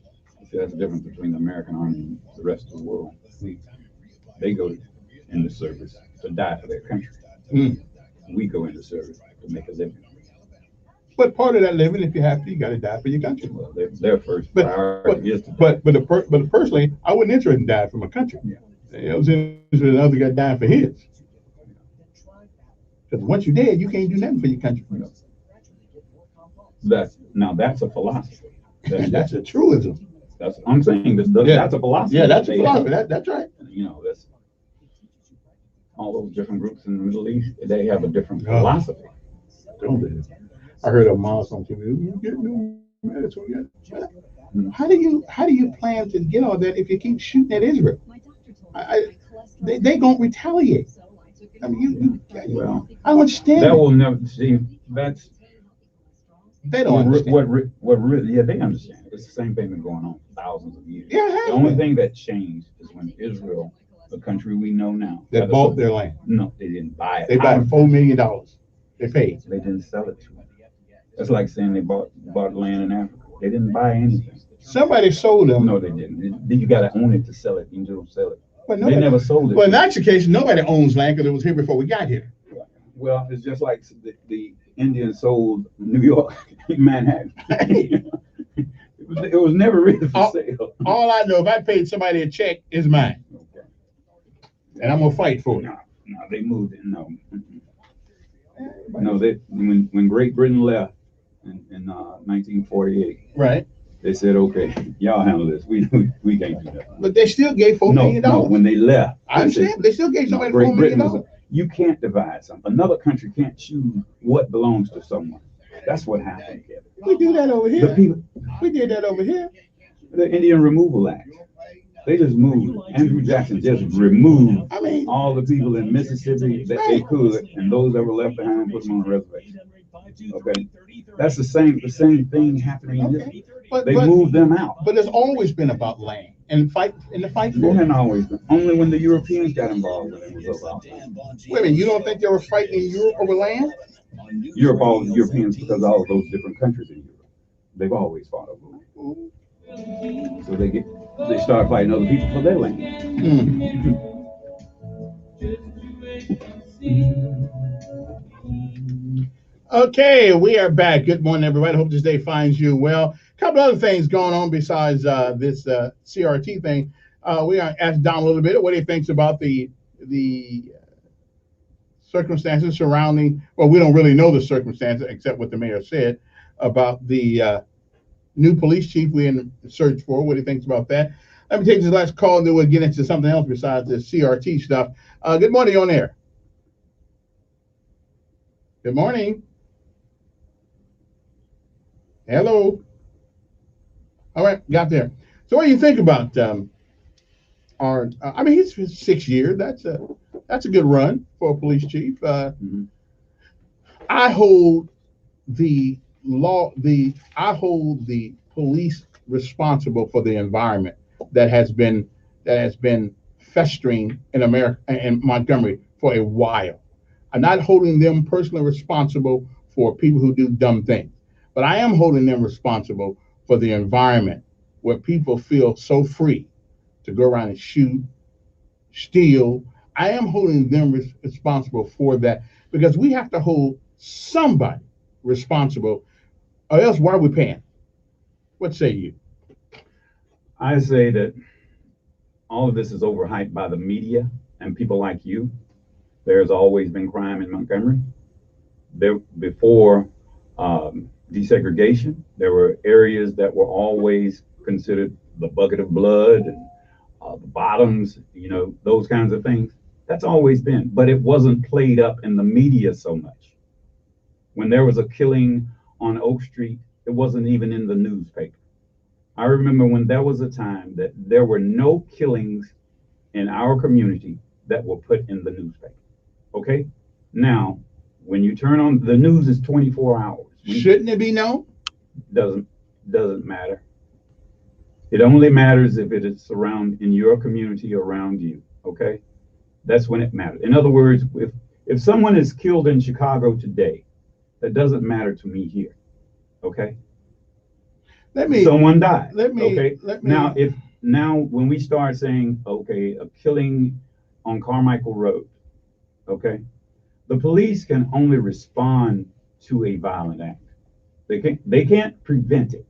that's the difference between the American Army and the rest of the world. They go in the service to die for their country. We go into service to make a living. But part of that living, if you have to, you got to die for your country. Well, their first priority is to but personally, I wasn't interested in dying for my country. I was interested in other guy dying for his. Because once you're dead, you can't do nothing for your country. That's a philosophy. That's a truism. I'm saying that's a philosophy. Yeah, that's a philosophy. That's right. You know, that's all those different groups in the Middle East. They have a different philosophy. Don't they? I heard a Muslim on TV. You get no medicine. How do you plan to get all that if you keep shooting at Israel? They gonna retaliate. I mean, well, I understand. That will never see. That's they don't understand. What really? Yeah, they understand. It's the same thing been going on for thousands of years. Yeah, the only thing that changed is when Israel, the country we know now, they bought their land. No, they didn't buy it. They bought $4 million. They paid. They didn't sell it to them. That's like saying they bought land in Africa. They didn't buy anything. Somebody sold them. No, they didn't. You got to own it to sell it. You don't sell it. But They never sold it. Well, in that case, nobody owns land because it was here before we got here. Well, it's just like the Indians sold New York, Manhattan. It was never really for sale. All I know, if I paid somebody a check, it's mine. Okay. And I'm gonna fight for it. No, they moved it. No. No, when Great Britain left in 1948, right? They said, okay, y'all handle this. We can't do that. But they still gave $4 million. No, when they left. I understand, but they still gave somebody $4 million. You can't divide something. Another country can't choose what belongs to someone. That's what happened, Kevin. We do that over here. The people, we did that over here. The Indian Removal Act. They just moved. Andrew Jackson just removed all the people in Mississippi that they could, and those that were left behind, put them on the reservation. Okay, that's the same thing happening here. They moved them out. But it's always been about land and the fight for it. Hasn't always been. Only when the Europeans got involved when it was about land. Wait a minute, you don't think they were fighting in Europe over land? Europe, all the Europeans, because all of those different countries in Europe, they've always fought over land. So they start fighting other people for their land. Okay, we are back. Good morning, everybody. Hope this day finds you well. A couple other things going on besides this CRT thing. We are asked Don a little bit what he thinks about the circumstances surrounding. Well, we don't really know the circumstances except what the mayor said about the new police chief we're in search for. What he thinks about that. Let me take this last call, and then we'll get into something else besides the CRT stuff. Good morning, on air. Good morning. Hello. All right, got there. So what do you think about our? I mean, he's 6 years. That's a good run for a police chief. I hold the police responsible for the environment that has been festering in America and Montgomery for a while. I'm not holding them personally responsible for people who do dumb things, but I am holding them responsible for the environment where people feel so free to go around and shoot, steal. I am holding them responsible for that because we have to hold somebody responsible, or else why are we paying? What say you? I say that all of this is overhyped by the media and people like you. There's always been crime in Montgomery. Before desegregation, there were areas that were always considered the bucket of blood and the bottoms, those kinds of things. That's always been, but it wasn't played up in the media so much. When there was a killing on Oak Street, it wasn't even in the newspaper. I remember when there was a time that there were no killings in our community that were put in the newspaper. Okay? Now, when you turn on the news, is 24 hours. Shouldn't it be known? Doesn't matter. It only matters if it is in your community around you. Okay? That's when it matters. In other words, if someone is killed in Chicago today, that doesn't matter to me here. Okay? Someone died. Now when we start saying, okay, a killing on Carmichael Road, okay, the police can only respond to a violent act. They can't prevent it.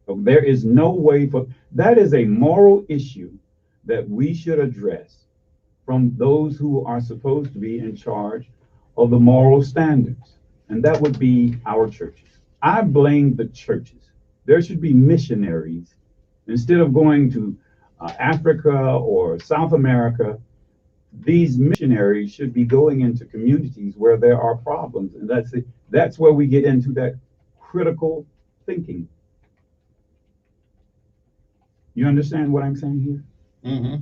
There is no way that is a moral issue that we should address from those who are supposed to be in charge of the moral standards, and that would be our churches. I blame the churches. There should be missionaries instead of going to Africa or South America. These missionaries should be going into communities where there are problems, and that's where we get into that critical thinking. You understand what I'm saying here? Mm-hmm.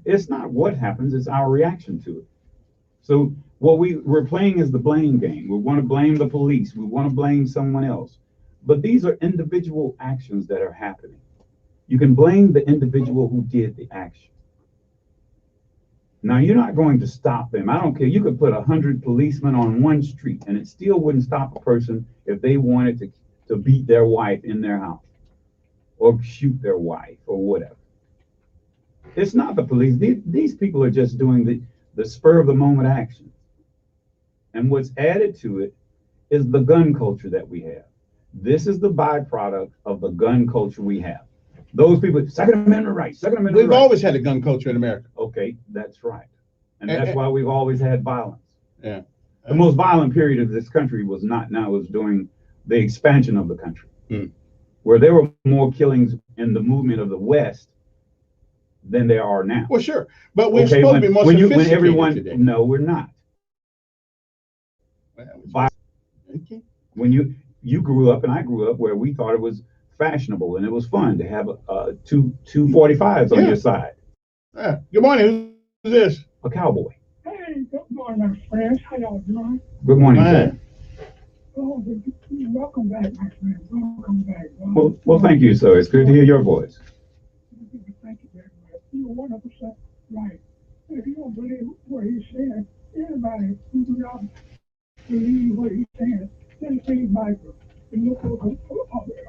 It's not what happens; it's our reaction to it. So what we're playing is the blame game. We want to blame the police. We want to blame someone else. But these are individual actions that are happening. You can blame the individual who did the action. Now, you're not going to stop them. I don't care. You could put 100 policemen on one street, and it still wouldn't stop a person if they wanted to beat their wife in their house or shoot their wife or whatever. It's not the police. These people are just doing the spur of the moment action. And what's added to it is the gun culture that we have. This is the byproduct of the gun culture we have. Those people, Second Amendment rights, Second Amendment We've rights. always had a gun culture in America. Okay, that's right. And that's why we've always had violence. Yeah. The most violent period of this country was not now, it was during the expansion of the country, where there were more killings in the movement of the West than there are now. Well, sure. But we're supposed to be more sophisticated when everyone, today. no, we're not. When you grew up and I grew up where we thought it was fashionable and it was fun to have two 45s on your side. Good morning. Who's this? A cowboy. Hey, good morning, my friends. How y'all doing? Good morning, sir. Oh, welcome back, my friend. Welcome back. Well, thank you, sir. It's good to hear your voice. Thank you very much. You're 100% right. If you don't believe what he's saying, anybody who do not believe what he's saying, then read Michael and look over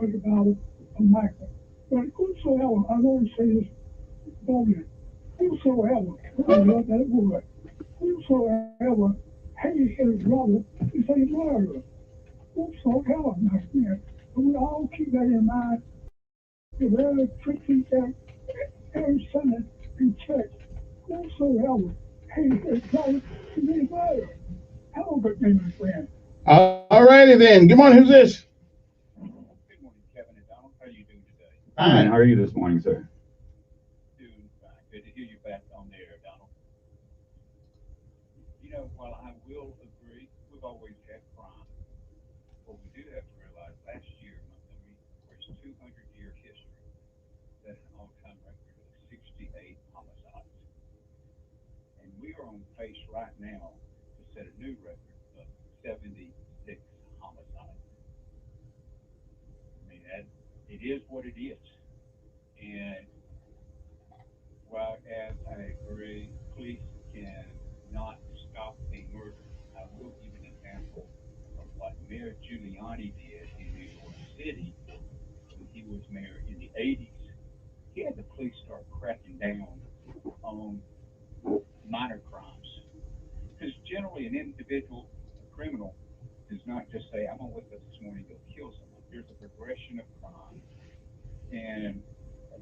the Bible of Michael. But whosoever, I want to say this boldly, whosoever, I love that word, whosoever hates his brother is a murderer. Whosoever, my friend. And we all keep that in mind. The very preaching that every Sunday in church. Whosoever hates his brother is a murderer. Have a good day, my friend. All righty then. Good morning. Who's this? Good morning, Kevin and Donald. How are you doing today? Fine. How are you this morning, sir? Doing fine. Good to hear you back on the air, Donald. You know, while I will agree, we've always had crime. What we do have to realize, last year, Montgomery reached 200-year history, set an all-time record of 68 homicides. And we are on pace right now to set a new record of 76 homicides. I mean, it is what it is. And while as I agree, police can not stop a murder, I will give an example of what Mayor Giuliani did in New York City when he was mayor in the 80s. He had the police start cracking down on minor crimes. Because generally an individual, a criminal, does not just say, I'm going to wake up this morning and go kill someone. There's a progression of crime. And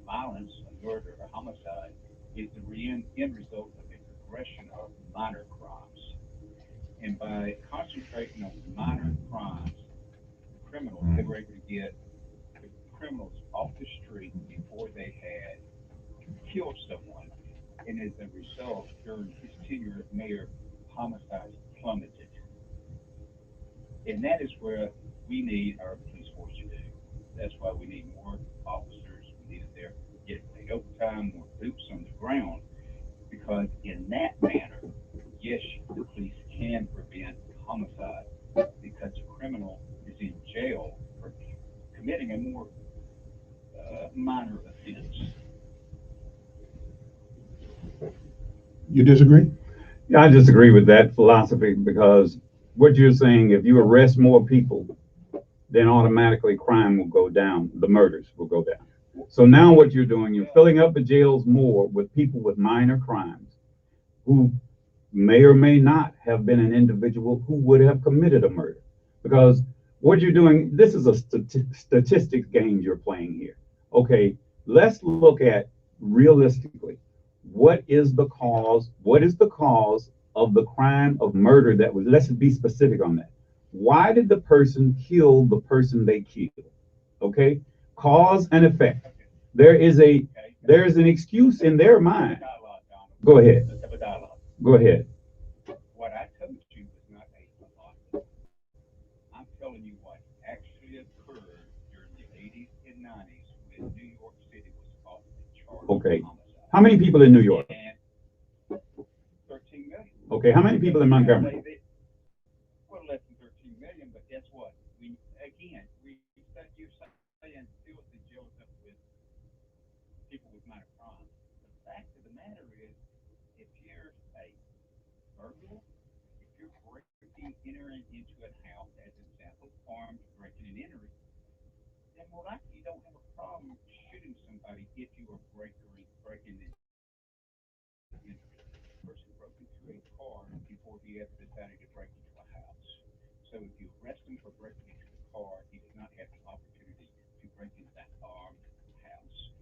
violence, a murder, a homicide, is the end result of a progression of minor crimes. And by concentrating on minor crimes, the criminals, they were able to get the criminals off the street before they had killed someone. And as a result, during his tenure as mayor, homicides plummeted. And that is where we need our police force to do. That's why we need more officers. We need them there getting paid overtime, more boots on the ground. Because in that manner, yes, the police can prevent homicide because the criminal is in jail for committing a more minor offense. You disagree? Yeah, I disagree with that philosophy because what you're saying, if you arrest more people, then automatically crime will go down, the murders will go down. So now what you're doing, you're filling up the jails more with people with minor crimes who may or may not have been an individual who would have committed a murder. Because what you're doing, this is a statistics game you're playing here. Okay, let's look at realistically, what is the cause of the crime of murder that was, let's be specific on that. Why did the person kill the person they killed? Okay, cause and effect. There's an excuse in their mind. Go ahead. Go ahead. What I told you was not a philosophy. I'm telling you what actually occurred during the 80s and 90s when New York City was off the charts. Okay. How many people in New York? 13 million. Okay. How many people in Montgomery? Well, less than 13 million, but guess what? We you're saying fill the jails up with people with minor crimes. The fact of the matter is, if you're a burglar, if you're entering into a house, as an example, armed, breaking and entering, then more likely you don't have a problem shooting somebody if you are breaking and felony to break into a house. So if you arrest him for breaking into the car, he does not have an opportunity to break into that armed house.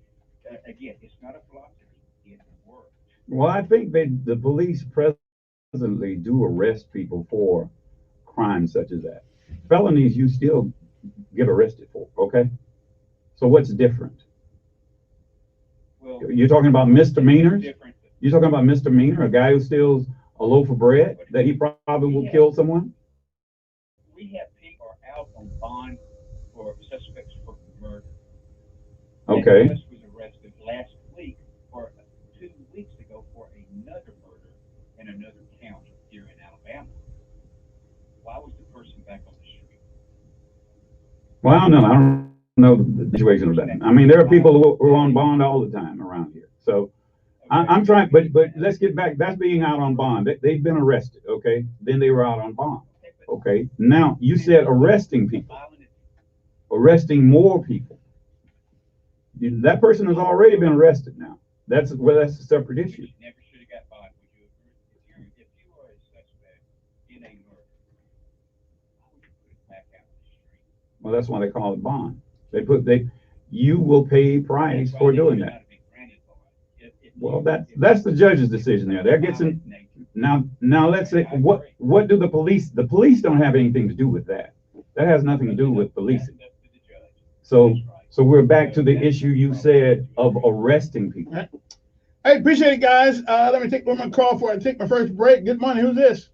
Again, it's not a philosophy, it works. Well, I think the police presently do arrest people for crimes such as that. Felonies, you still get arrested for, okay? So what's different? Well, You're talking about misdemeanors? You're talking about misdemeanor, a guy who steals a loaf of bread, that he probably will kill someone? We have people out on bond for suspects for murder. Okay. That was arrested last week or 2 weeks ago for another murder in another county here in Alabama. Why was the person back on the street? Well, I don't know. I don't know the situation of that. I mean, there are people who are on bond all the time around here. So I'm trying, but let's get back. That's being out on bond. They've been arrested, okay? Then they were out on bond, okay? Now, you said arresting people, arresting more people. That person has already been arrested now. That's a separate issue. Never should have got bond. Would you agree? If you are a suspect in a murder, why would you put it back out on the street? Well, that's why they call it bond. You will pay a price for doing that. Well, that's the judge's decision there. That gets in. Now let's say, what do the police don't have anything to do with that. That has nothing to do with policing. So we're back to the issue you said of arresting people. Hey, appreciate it, guys. Let me take one more call before I take my first break. Good morning. Who's this?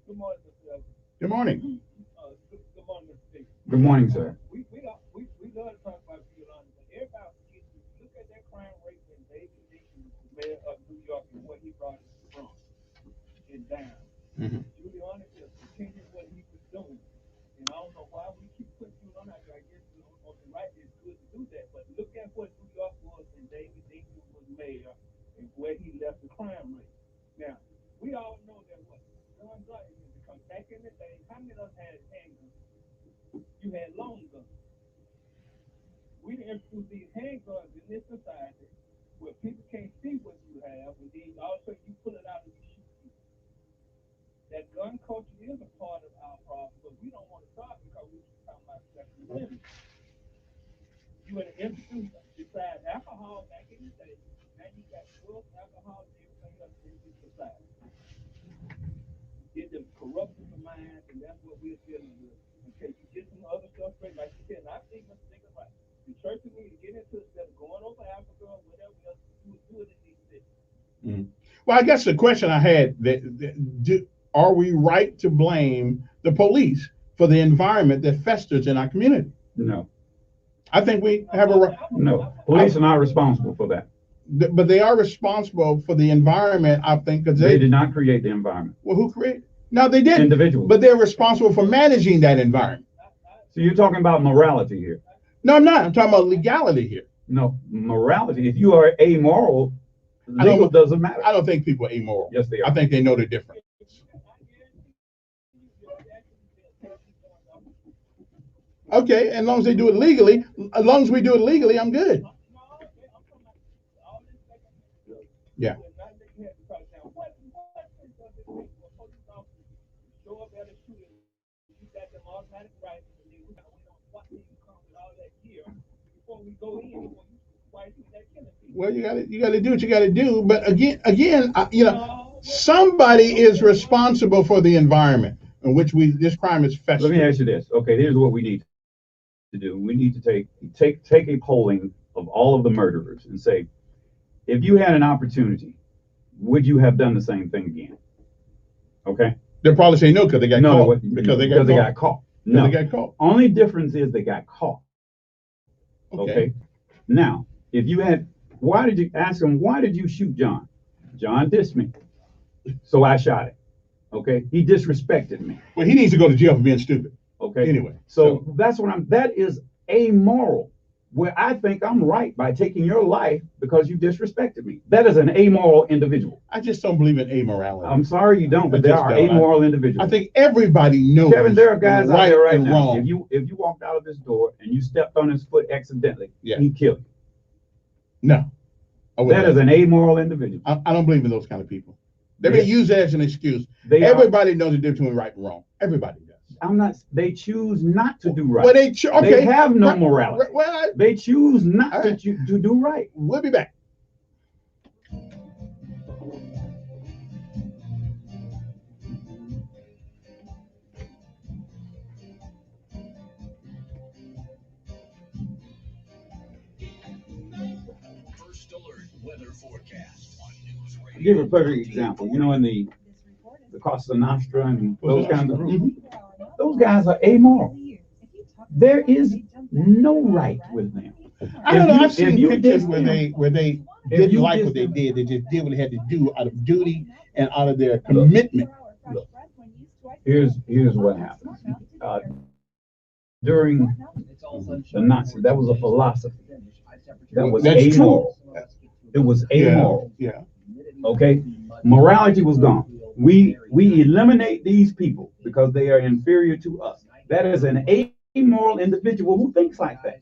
Good morning, Mr. Evans. Good morning. Good morning, Mr. Speaker. Good morning, sir. We love to talk about Yolanda, but everybody look at that crime rate when David Dixon was the mayor of New York and what he brought us from. It's down. Giuliani is continuing what he was doing. And I don't know why we keep putting Giuliani out there. I guess on the right it's good to do that. But look at what New York was when David Dixon was mayor and where he left the crime rate. Now, we all know that what guns are is to come back in the day. How many of us had handguns? You had long guns. We didn't introduce these handguns in this society where people can't see what you have, and then also you pull it out and you shoot people. That gun culture is a part of our problem, but we don't want to talk because we're talking about sexual women. You would have introduced, besides alcohol back in the day, now you got drugs, alcohol, and everything else in this society. Get them corrupted the mind, and that's what we're dealing with. Okay, you get some other stuff straight, like you said, and I think Mr. Nigga right. The church need to get into it instead of going over Africa or whatever else, do it in these cities. Well, I guess the question I had, are we right to blame the police for the environment that festers in our community? No. I think we have a right. No, police are not responsible for that. But they are responsible for the environment, I think, because they did not create the environment. Well, who created? No, they didn't. Individuals. But they're responsible for managing that environment. So you're talking about morality here. No, I'm not. I'm talking about legality here. No, morality. If you are amoral, legal doesn't matter. I don't think people are amoral. Yes, they are. I think they know the difference. Okay, as long as they do it legally, as long as we do it legally, I'm good. Yeah. Well, you got to do what you got to do, but again, somebody is responsible for the environment in which this crime is festering. Let me ask you this. Okay, here's what we need to do. We need to take a polling of all of the murderers and say, if you had an opportunity, would you have done the same thing again? Okay. They'll probably say no because they got caught. Because they got caught. No. They got caught. Only difference is they got caught. Okay. Now, if you had, why did you shoot John? John dissed me, so I shot him. Okay. He disrespected me. Well, he needs to go to jail for being stupid. Okay. Anyway. So that's what that is amoral. Where I think I'm right by taking your life because you disrespected me. That is an amoral individual. I just don't believe in amorality. I'm sorry you don't, but there are amoral individuals. I think everybody knows. Kevin, there are guys out there right now. Wrong. If you walked out of this door and you stepped on his foot accidentally, he'd kill you. No. That is an amoral individual. I don't believe in those kind of people. Let me use that as an excuse. Everybody knows the difference between right and wrong. Everybody does. I'm not. They choose not to do right. Well, okay. They have no morality. Well, they choose not to do right. We'll be back. I'll give a perfect example. You know, in the Costa Nostra and those kinds of those guys are amoral. There is no right with them. I don't know. I've seen pictures where they didn't like what they did. They just did what they had to do out of duty and out of their commitment. Look, here's what happened. During the Nazis, that was a philosophy. That was amoral. It was amoral. Yeah. Okay. Morality was gone. We eliminate these people because they are inferior to us. That is an amoral individual who thinks like that.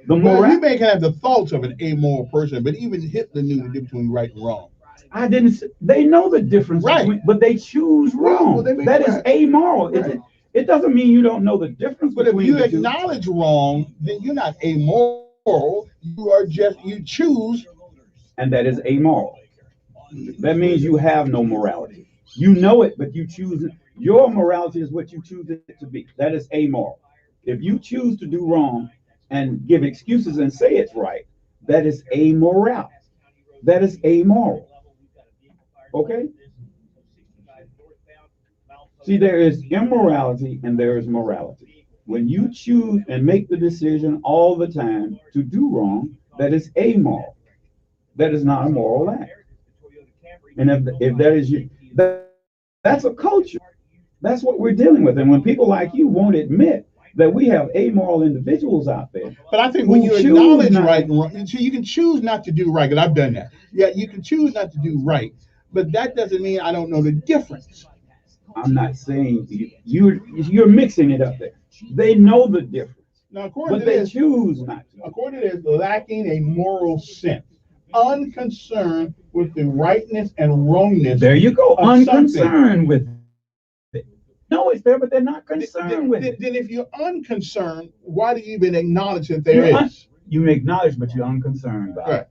Well, you may have the thoughts of an amoral person, but even Hitler knew the difference between right and wrong. I didn't. They know the difference, right? But they choose wrong. Well, that is amoral. Right. It doesn't mean you don't know the difference. But if you acknowledge wrong, then you're not amoral. You choose, and that is amoral. That means you have no morality. You know it, but you choose it. Your morality is what you choose it to be. That is amoral. If you choose to do wrong and give excuses and say it's right, that is amoral. That is amoral. Okay? See, there is immorality and there is morality. When you choose and make the decision all the time to do wrong, that is amoral. That is not a moral act. And if that is you, that's a culture. That's what we're dealing with. And when people like you won't admit that we have amoral individuals out there. But I think when you acknowledge right and wrong, so you can choose not to do right, because I've done that. Yeah, you can choose not to do right, but that doesn't mean I don't know the difference. I'm not saying you're mixing it up there. They know the difference. Now, according but to they this, choose not to. According to this, lacking a moral sense, unconcerned with the rightness and wrongness. There you go. Unconcerned something. With it. No, it's there, but they're not concerned with it. Then if you're unconcerned, why do you even acknowledge that there is? You acknowledge, but you're unconcerned about it.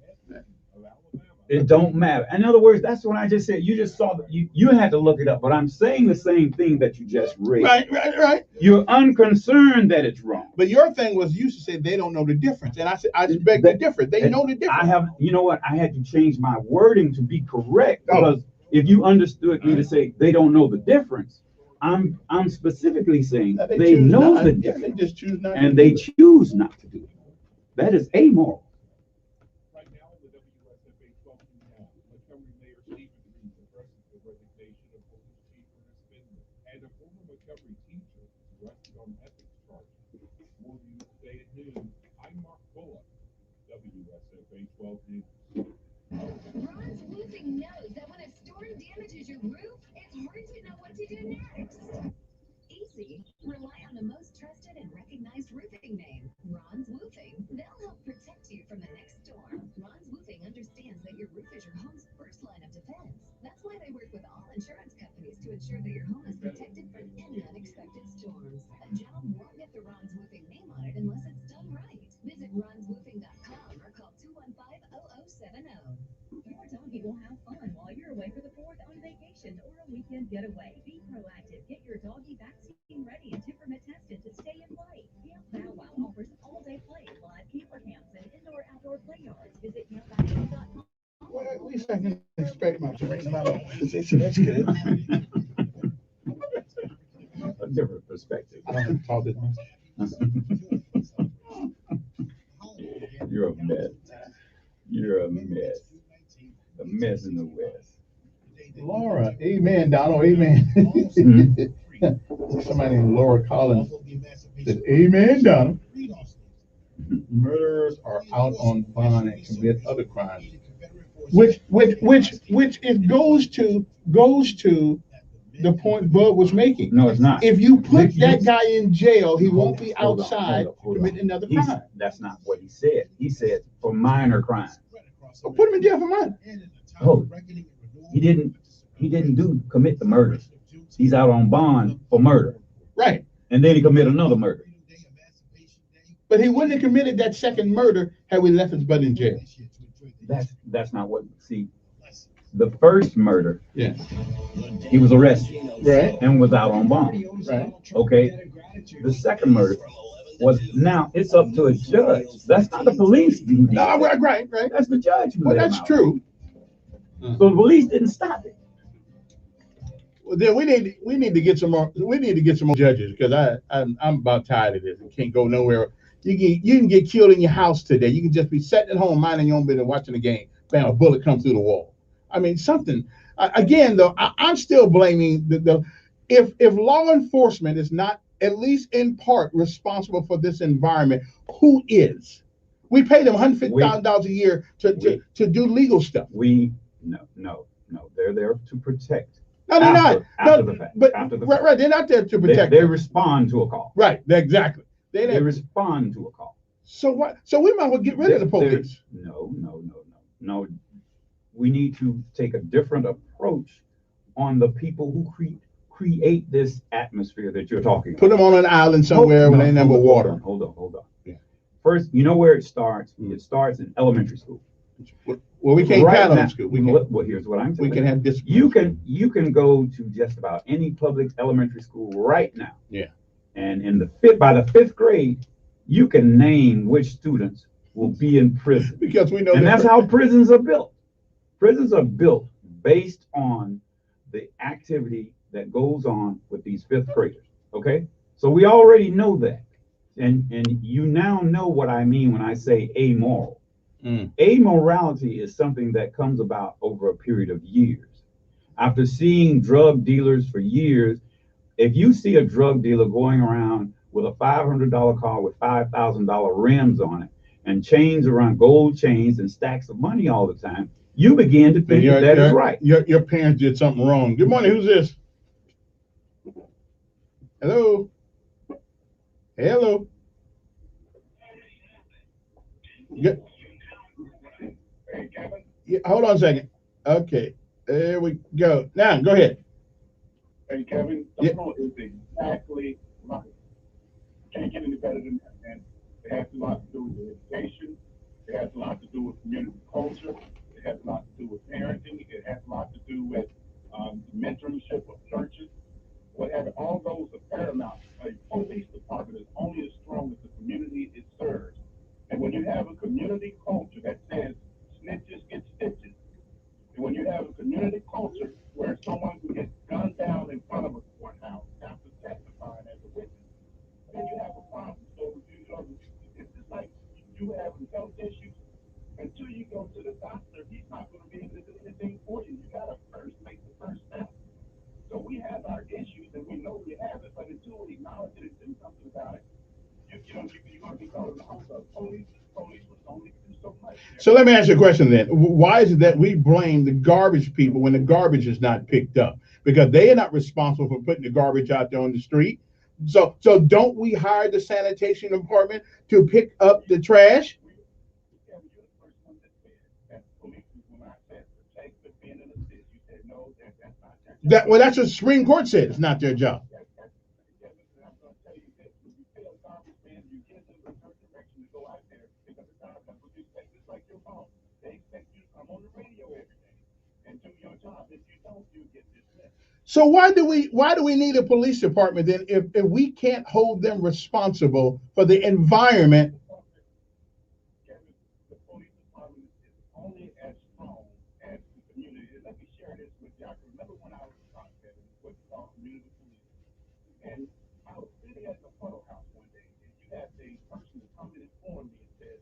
It don't matter. In other words, that's what I just said. You just saw that you had to look it up, but I'm saying the same thing that you just read. Right. You're unconcerned that it's wrong. But your thing was you used to say they don't know the difference, and I said I beg the difference. They know the difference. You know what? I had to change my wording to be correct because if you understood me to say they don't know the difference, I'm specifically saying they know the difference, just choose not and they choose not to do it. That is amoral. Ron's Roofing knows that when a storm damages your roof, it's hard to know what to do next. Easy. Rely on the most trusted and recognized roofing name, Ron's Roofing. They'll help protect you from the next storm. Ron's Roofing understands that your roof is your home's first line of defense. That's why they work with all insurance companies to ensure that your home is protected from any unexpected storms. A job won't get the Ron's Roofing name on it unless it's done right. Visit ronsroofing.com or call 215-0070. Your doggy will have fun while you're away for the 4th on vacation or a weekend getaway. Be proactive. Get your doggy vaccine ready and temperament tested to stay in play. Camp Bow Wow offers all-day play, live camper camps, and indoor-outdoor play yards. Visit campbowwow.com. Well, at least I can expect my terrain about all this. So that's good. A different perspective. I don't have to talk this much. You're a mess. You're a mess. A mess in the West. Laura, amen, Donald, amen. Somebody named Laura Collins said, amen, Donald. Murderers are out on bond and commit other crimes. Which it goes to the point Bud was making. No, it's not. If you put that guy in jail, he won't be outside committing another crime. That's not what he said. He said for minor crimes. So put him in jail for minor. Oh, He didn't commit the murder. He's out on bond for murder. Right. And then he committed another murder. But he wouldn't have committed that second murder had we left his butt in jail. That's not what, see, the first murder, yeah, he was arrested. Right. And was out on bond. Right. Okay. The second murder was, now it's up to a judge. That's not the police. No, right. That's the judge. Well, that's true. So the police didn't stop it. Well, then we need to get some more. We need to get some more judges, because I'm about tired of this. We can't go nowhere. You can get killed in your house today. You can just be sitting at home minding your own business, watching the game. Bam, a bullet comes through the wall. I mean, something. Again, though, I'm still blaming if law enforcement is not at least in part responsible for this environment, who is? We pay them $150,000 a year to do legal stuff. No. They're there to protect. No, they're not. After the fact. Right, they're not there to protect. They respond to a call. Right, exactly. They respond to a call. So what? So we might as well get rid of the police. No. We need to take a different approach on the people who create this atmosphere that you're talking about. Put them on an island somewhere where they never water. Hold on. Yeah. First, you know where it starts? It starts in elementary school. Well, we can't count on school. Well, here's what I'm telling you. We can have discipline. You can go to just about any public elementary school right now. Yeah. And by the fifth grade, you can name which students will be in prison. Because we know. And that's how prisons are built. Prisons are built based on the activity that goes on with these fifth graders. Okay? So we already know that. And you now know what I mean when I say amoral. Amorality is something that comes about over a period of years. After seeing drug dealers for years, if you see a drug dealer going around with a $500 car with $5,000 rims on it and chains around, gold chains and stacks of money all the time, you begin to think that is right. Your parents did something wrong. Good morning. Who's this? Hello. Yeah. Yeah, hold on a second. Okay, there we go. Now, go ahead. Hey, Kevin, the point is exactly right. Can't get any better than that. And it has a lot to do with education. It has a lot to do with community culture. It has a lot to do with parenting. It has a lot to do with mentorship of churches. Whatever, all those are paramount. A police department is only as strong as the community it serves. And when you have a community culture that says snitches get stitches, and when you have a community culture where someone who gets gunned down in front of a courthouse after testifying as a witness, then you have a problem. So it's just like you have health issues. Until you go to the doctor, he's not going to be able to do anything for you. You got to first make the first step. So we have our issues, and we know we have it, but until we acknowledge it and do something about it, you're going to be calling the whole police. Police will only do so much. So let me ask you a question then. Why is it that we blame the garbage people when the garbage is not picked up? Because they are not responsible for putting the garbage out there on the street. So don't we hire the sanitation department to pick up the trash? That's what the Supreme Court said. It's not their job. So why do we need a police department then if we can't hold them responsible for the environment? The police department is only as strong as the community. Let me share this with you. I remember when I was what's called community police, and I was sitting at the photo house one day, and you had a person come in and inform me and said,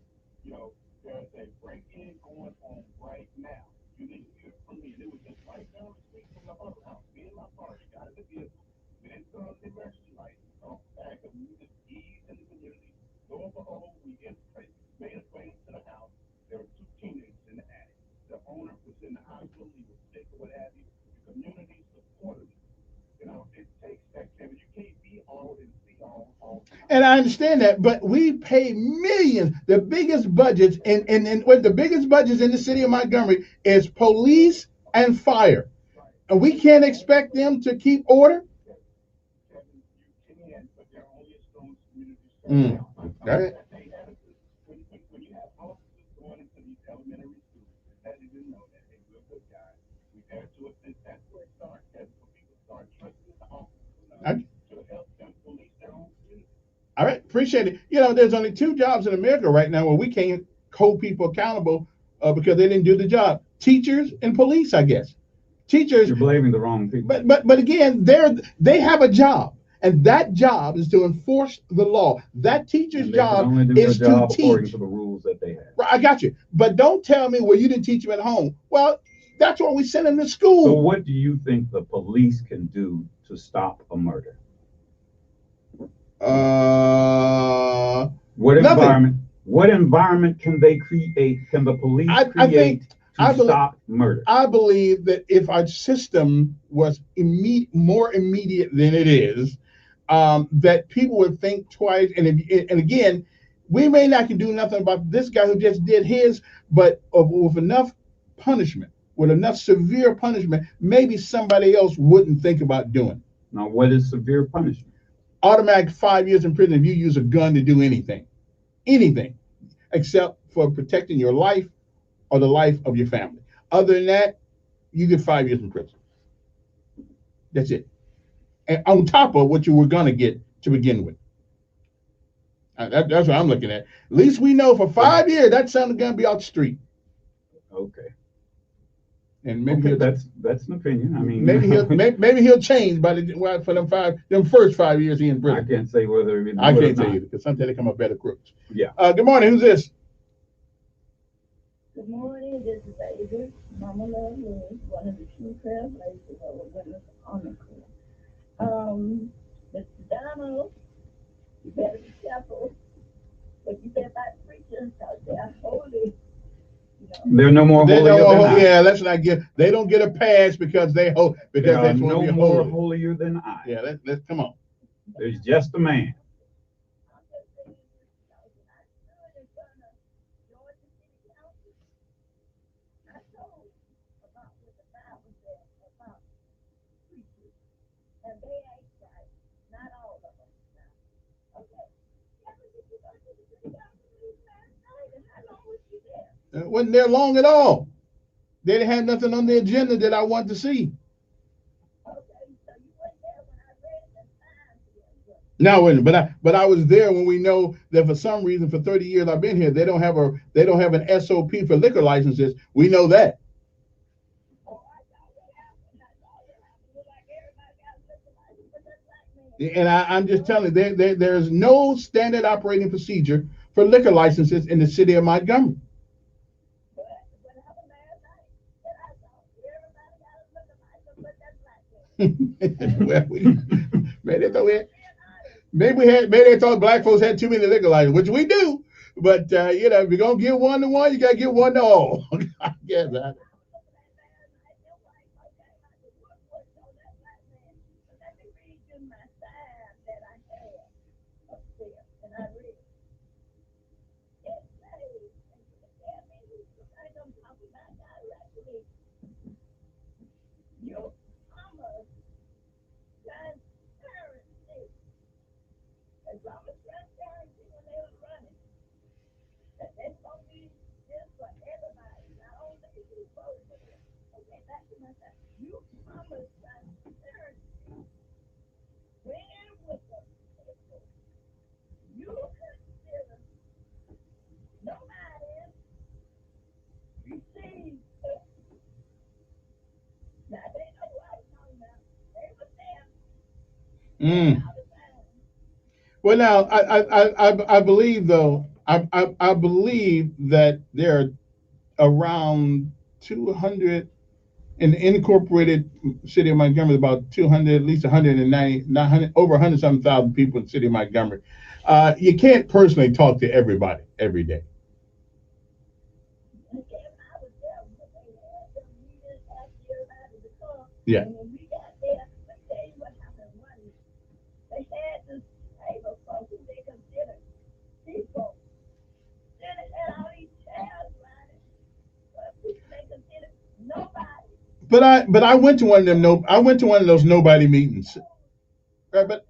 there's a break-in going on right now. You need to hear from me. And it was just right down the street from the photo house. Me and my partner got in the vehicle. We didn't turn on the emergency light. So back and we just eased in the community. Lo and behold, we made a way to the house. There were two teenagers in the attic. The owner was in the hospital. He was sick or what have you. The community supported him. It takes that, Kevin. You can't be all and see all. And I understand that, but we pay millions. The biggest budgets and what the biggest budgets in the city of Montgomery is police and fire. And we can't expect them to keep order. Mm. All right. When you have officers going into these elementary schools, that they didn't know that they were good guys. We had to assist. That's where it starts. That's when people start trusting the officers Okay. to help them police their own community. All right, appreciate it. You know, there's only two jobs in America right now where we can't hold people accountable because they didn't do the job: teachers and police, I guess. Teachers. You're blaming the wrong people. But again, they have a job, and that job is to enforce the law. That teacher's job is to teach according to the rules that they have. Right, I got you. But don't tell me, well, you didn't teach them at home. Well, that's why we send them to school. So what do you think the police can do to stop a murder? What environment can they create? Can the police create to stop murder? I believe that if our system was more immediate than it is, that people would think twice. And again, we may not can do nothing about this guy who just did his, but with enough punishment, with enough severe punishment, maybe somebody else wouldn't think about doing. Now, what is severe punishment? Automatic 5 years in prison if you use a gun to do anything, except for protecting your life or the life of your family. Other than that, you get 5 years in prison. That's it. And on top of what you were gonna get to begin with. That's what I'm looking at. At least we know for 5 years that son's gonna be out the street. Okay. And maybe that's an opinion. I mean, maybe he'll change for them first 5 years he in prison. I can't say whether I can't tell you because sometimes they come up better crooks. Yeah. Good morning. Who's this? Good morning. This is Ava, Mama Love Lewis, one of the true trailblazers of the Women's Army Corps. Mr. Donald, you better be careful what you say about preachers because they are holy. They're no more holier than I. Yeah, let's not get. They don't get a pass because they hope because they are they no more holier than I. Yeah, let's come on. There's just a man. Wasn't there long at all. They didn't have nothing on the agenda that I wanted to see. No, but I was there when we know that for some reason for 30 years I've been here, they don't have an SOP for liquor licenses. We know that. And I'm just telling you, there's no standard operating procedure for liquor licenses in the city of Montgomery. Well, maybe they thought black folks had too many liquor licenses, which we do. But if you're gonna give one to one, you gotta give one to all. I guess that. Well, now I believe though I believe that there are around 200 in the incorporated city of Montgomery, about 200, at least 190, 900, over 100-something thousand people in the city of Montgomery. You can't personally talk to everybody every day. Yeah. But I went to one of them. No, I went to one of those nobody meetings. Right, but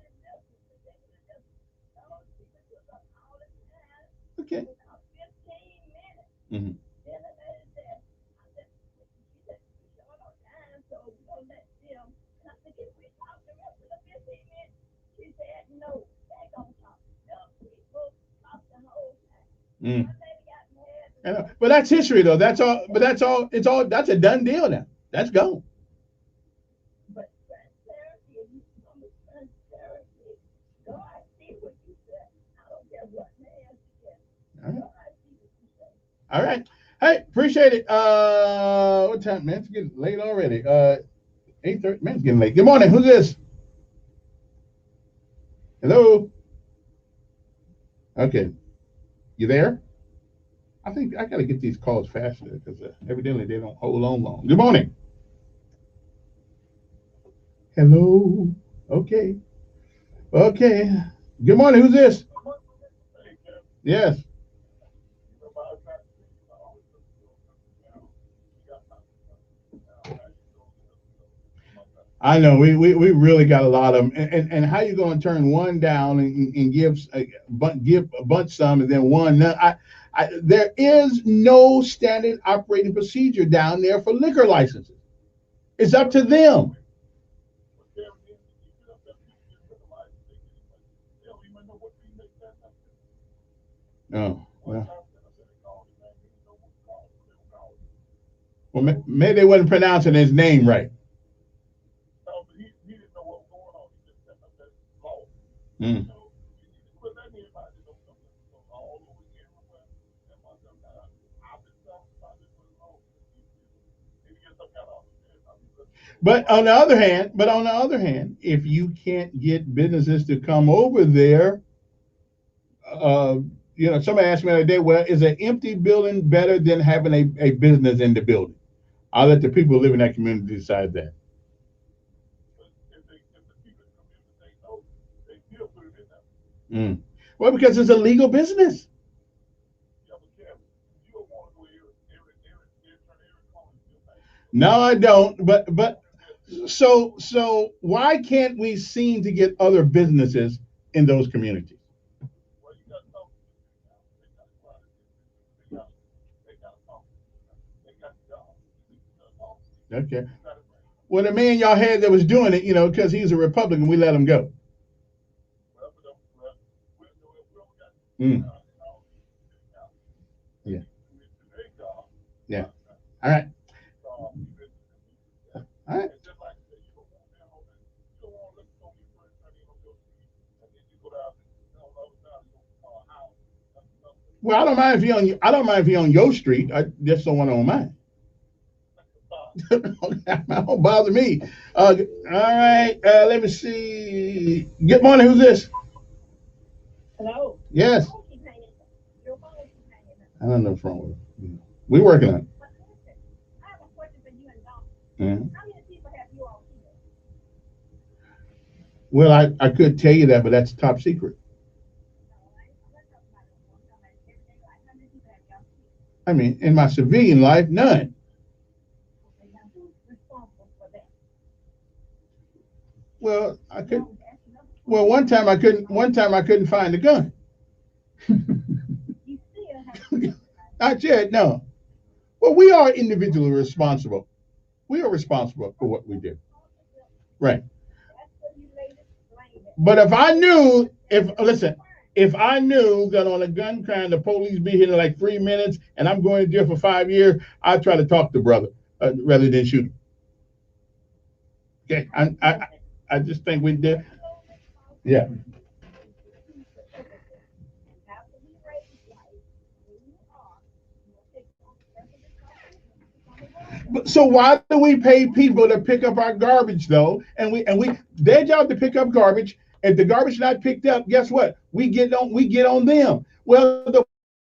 okay. Mhm. Mm. I know. But that's history, though. That's all. But that's all. It's all. That's a done deal now. That's gone. All right. All right. Hey, appreciate it. What time, man? It's getting late already. 8:30. Man, it's getting late. Good morning. Who's this? Hello. Okay. You there? I think I gotta get these calls faster because evidently they don't hold on long. Good morning. Hello. Okay. Okay. Good morning. Who's this? Yes. I know we really got a lot of them, and how you going to turn one down and give a bunch some and then one none? There is no standard operating procedure down there for liquor licenses. It's up to them. Oh well, maybe they wasn't pronouncing his name right. Mm. But on the other hand, if you can't get businesses to come over there, uh, somebody asked me the other day, well, is an empty building better than having a business in the building? I'll let the people who live in that community decide that. Mm. Well, because it's a legal business. No, I don't. But so why can't we seem to get other businesses in those communities? Okay. Well, the man y'all had that was doing it, because he's a Republican, we let him go. Mm. Yeah. Yeah. All right. All right. Well, I don't mind if he on your street. I just don't want on mine. Don't bother me. All right. Let me see. Good morning. Who's this? Hello. Yes. I don't know what's wrong with it. We're working on it. I have a question for you and Don. Mhm. How many people have you all here? Well, I could tell you that, but that's top secret. I mean, in my civilian life, none. Well, I could. Well, one time I couldn't. One time I couldn't find the gun. Not yet. No. Well, we are individually responsible. We are responsible for what we do. Right. But if I knew that on a gun crime the police be here in like 3 minutes and I'm going to jail for 5 years, I'd try to talk to brother rather than shoot him. Okay. I just think we did. Yeah. So why do we pay people to pick up our garbage though? And their job to pick up garbage. If the garbage not picked up, guess what? We get on them. Well,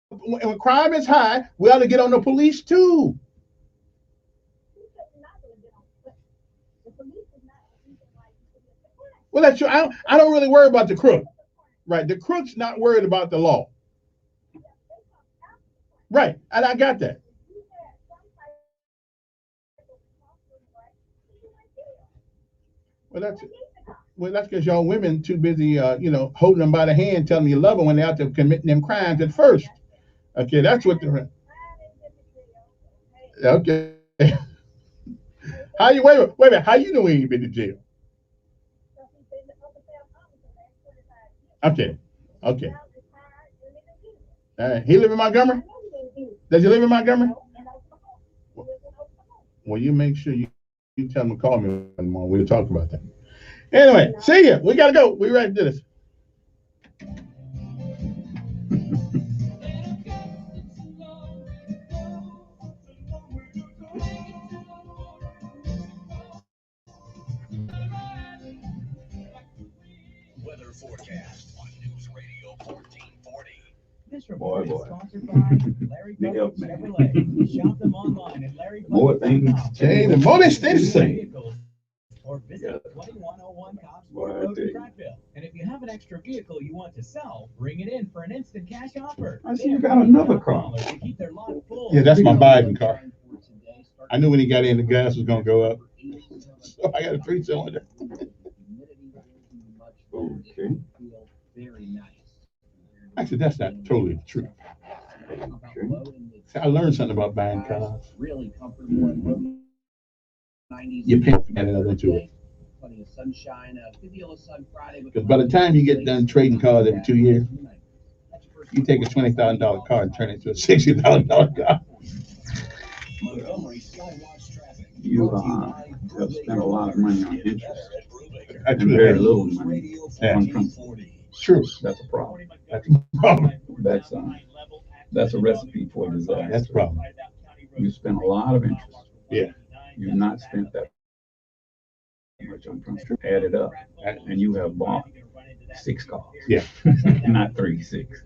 when crime is high, we ought to get on the police too. Well, that's true. I don't really worry about the crook. Right. The crook's not worried about the law. Right. And I got that. Well, that's because y'all women too busy, holding them by the hand, telling them you love them when they're out there committing them crimes at first. Okay, that's what the. Okay. How you wait a minute? How you know he ain't been to jail? Okay. All right. He live in Montgomery? Does he live in Montgomery? Well, you make sure you tell him to call me one more. We'll talk about that. Anyway, see ya. We gotta go. We ready to do this. Weather forecast on News Radio 1440. This report is sponsored by Larry Cox Chevrolet. Shop them online at Larry More things change, the more they stay the same. Or visit 2101 Cobbsport Road in Prattville. And if you have an extra vehicle you want to sell, bring it in for an instant cash offer. I see you got another car. Yeah, that's my Biden car. I knew when he got in, the gas was gonna go up. So I got a 3-cylinder. Okay. Actually, that's not totally true. Okay. See, I learned something about buying cars. Really comfortable and low 90s. You pay and another into it. Plenty of sunshine. Good deal of sun Friday. Because by the time you get done trading cars every 2 years, you take a $20,000 car and turn it into a $60,000 car. You have spent a lot of money on interest and very little money on principal. True. That's a problem. That's a problem. That's a recipe for disaster. That's a problem. You spend a lot of interest. Yeah. You've not spent that much on principal. Add it up, and you have bought 6 cars. Yeah. Not 3, 6.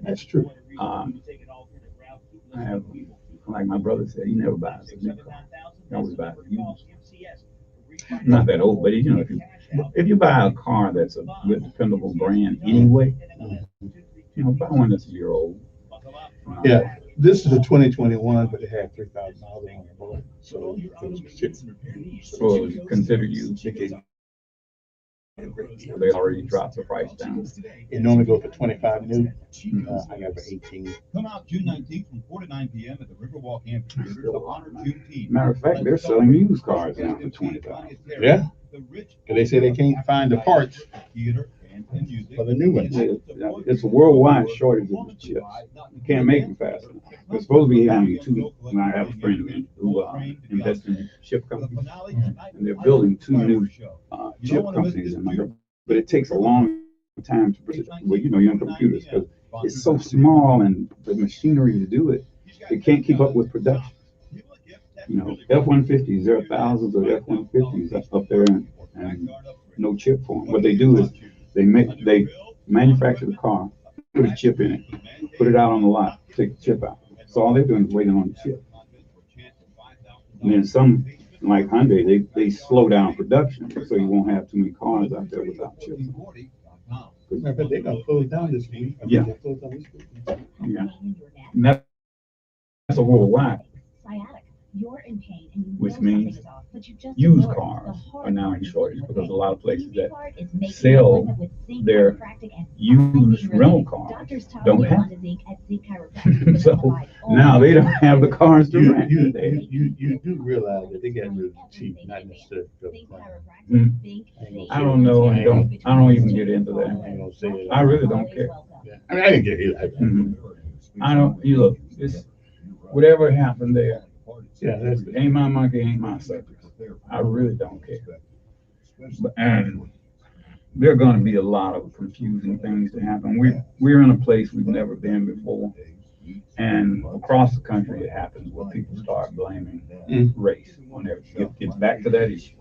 That's true. I have, like my brother said, he never buys a new car. He always buys a used. Not that old, but if you buy a car that's a good, dependable brand anyway, buy one that's a year old. Yeah, this is a 2021, but it had $3,000 on the board, so it was considered used. They already dropped the price down. It normally goes for 25 new. I got for 18. Come out June 19th from 4 to 9 p.m. at the Riverwalk Amphitheater to honor Juneteenth. Matter of fact, they're selling used cars now for $20,000. Yeah, because they say they can't find the parts for the new ones. It's a worldwide shortage of chips. You can't make them fast enough. There's supposed to be having 2. And I have a friend who invests in chip companies, and they're building 2 new chip companies in Montgomery. But it takes a long time to produce. Well, you're on computers because it's so small, and the machinery to do it, it can't keep up with production. F-150s, there are thousands of F-150s up there, and no chip for them. What they do is they manufacture the car, put a chip in it, put it out on the lot, take the chip out. So all they're doing is waiting on the chip. And then some, like Hyundai, they slow down production so you won't have too many cars out there without chips. But they're gonna close down this week. Yeah. Yeah. And that's a worldwide. You're in pain and you Which know means something is off, but you just used ignore it. cars The hard are now part in is shortage the because a pain. lot of places Easy that part is making sell an appointment with Zinc their Chiropractic and used finding rental relief. cars Doctors tell don't you have. on to Zinc at Zinc Chiropractic. So now they don't have the cars to rent. You do realize that they get really cheap, not necessarily. I don't know, and I don't even get into that. I really don't care. I mean, I didn't get it. I don't. You look, whatever happened there. Yeah, that's ain't my monkey, ain't my circus. I really don't care. And there are going to be a lot of confusing things to happen. We're in a place we've never been before, and across the country it happens where people start blaming race on everything. Get back to that issue.